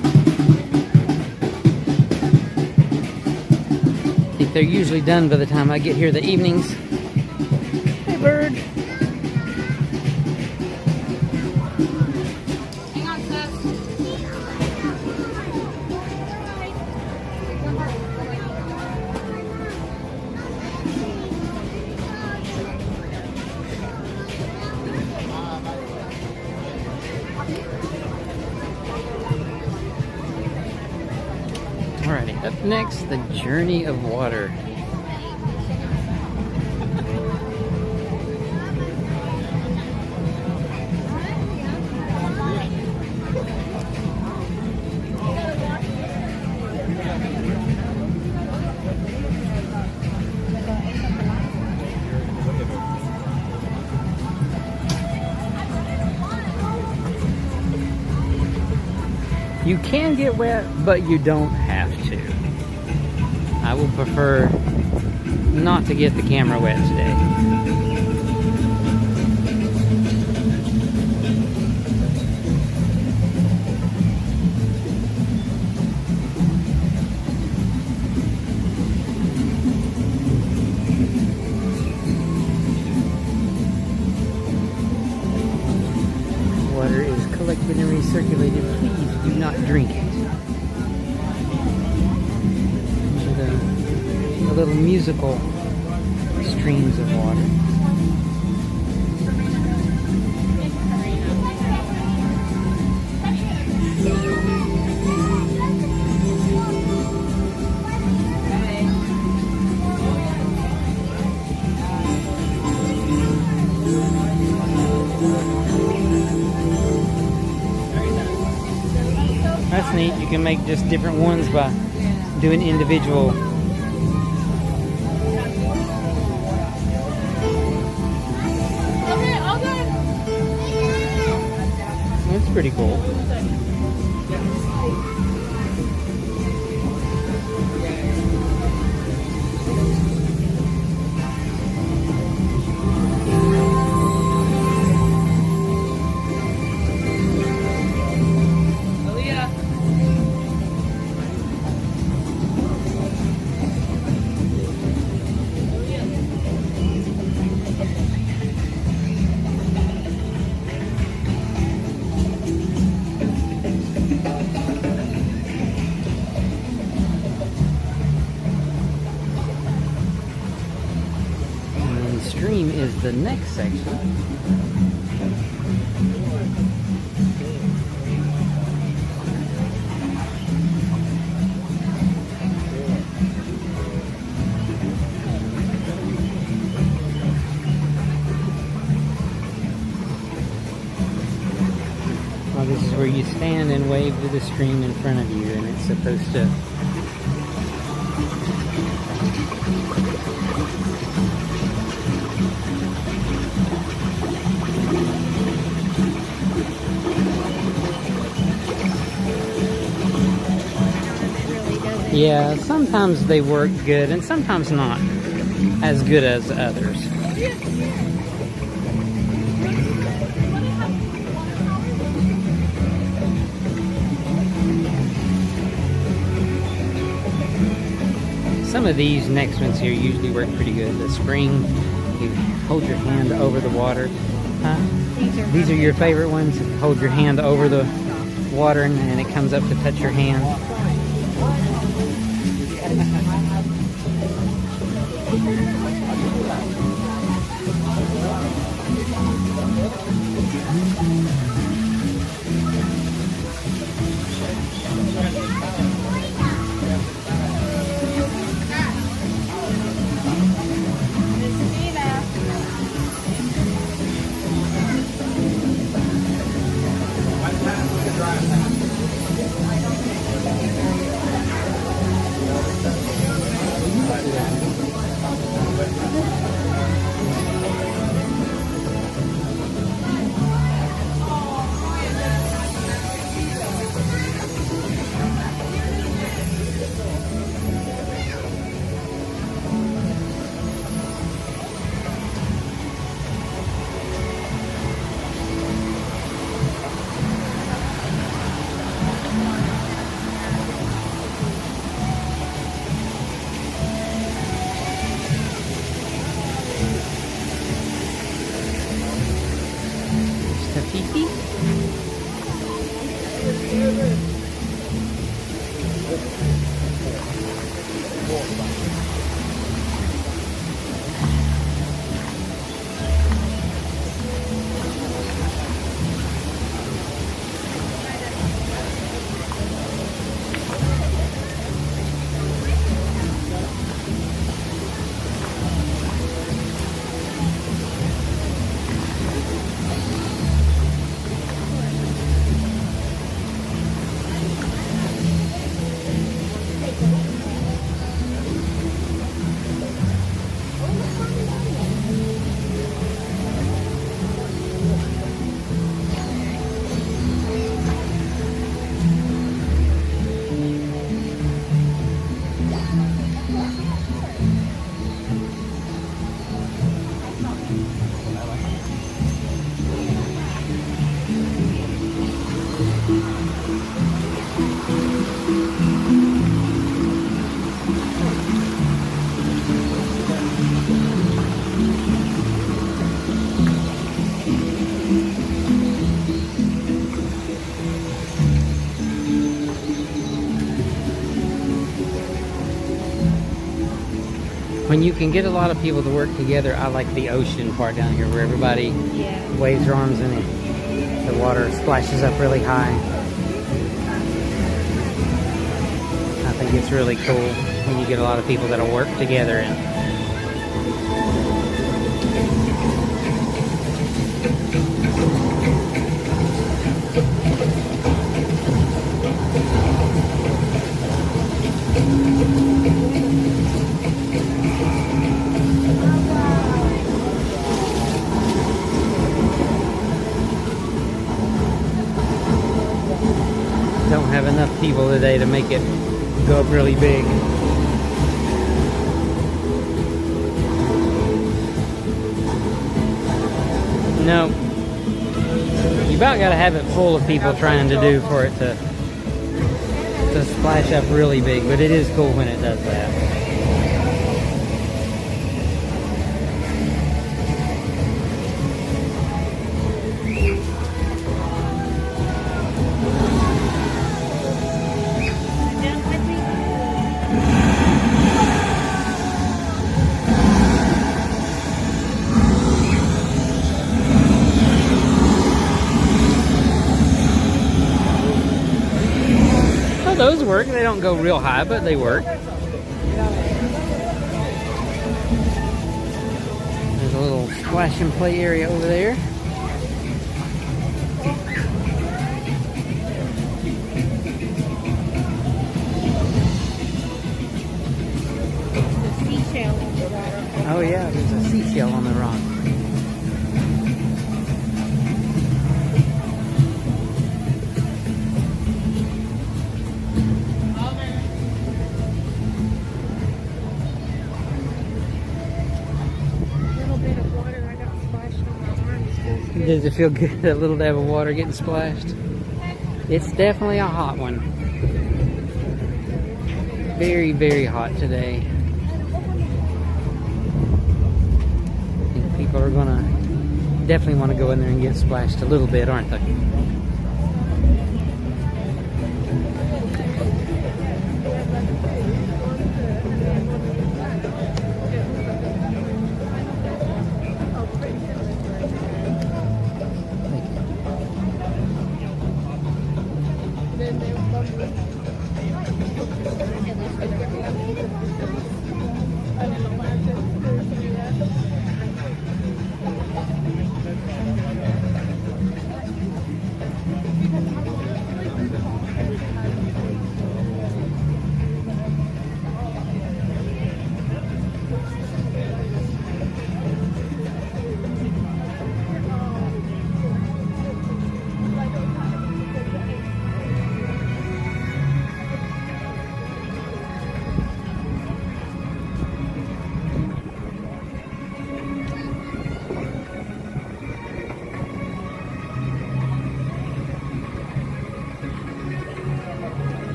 I think they're usually done by the time I get here the evenings. Hey, bird. Hang on, sis. Alrighty, up next, the Journey of Water. You can get wet, but you don't have to. I will prefer not to get the camera wet today. Water is collected and recirculated. Please do not drink it. These are the little musical streams of water. That's neat. You can make just different ones by doing individual. Okay, all good. That's pretty cool. Stream is the next section. Well, this is where you stand and wave to the stream in front of you, and it's supposed to yeah, sometimes they work good and sometimes not as good as others. Some of these next ones here usually work pretty good. The spring, you hold your hand over the water. Huh? These are your favorite ones? Hold your hand over the water and it comes up to touch your hand. Waikiki. When you can get a lot of people to work together, I like the ocean part down here where everybody waves their arms and the water splashes up really high. I think it's really cool when you get a lot of people that'll work together and don't have enough people today to make it go up really big. No. You about gotta have it full of people trying to do for it to splash up really big, but it is cool when it does that. Those work. They don't go real high, but they work. There's a little splash and play area over there. The seashell on the water. Oh yeah, there's a seashell on the rock. Does it feel good, a little dab of water getting splashed? It's definitely a hot one. Very, very hot today. I think people are gonna definitely want to go in there and get splashed a little bit, aren't they?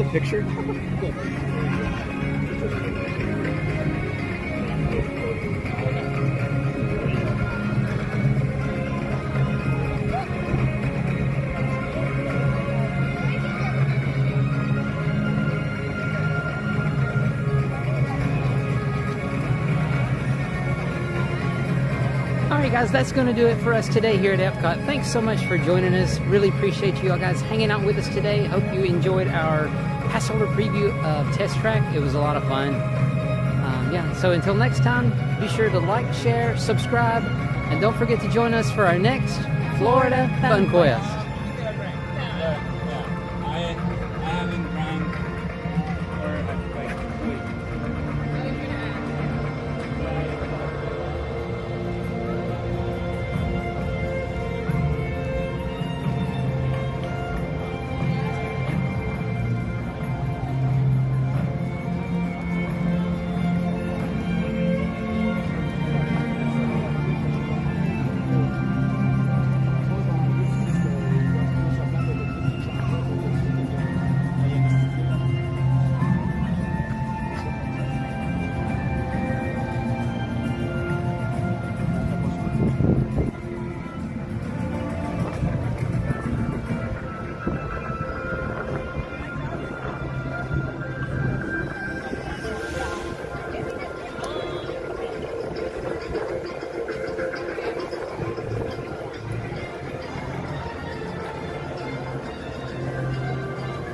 a picture? Alright guys, that's going to do it for us today here at Epcot. Thanks so much for joining us. Really appreciate you all guys hanging out with us today. Hope you enjoyed our Passholder preview of Test Track. It was a lot of fun. Yeah, so until next time, be sure to like, share, subscribe, and don't forget to join us for our next Florida FunQuest.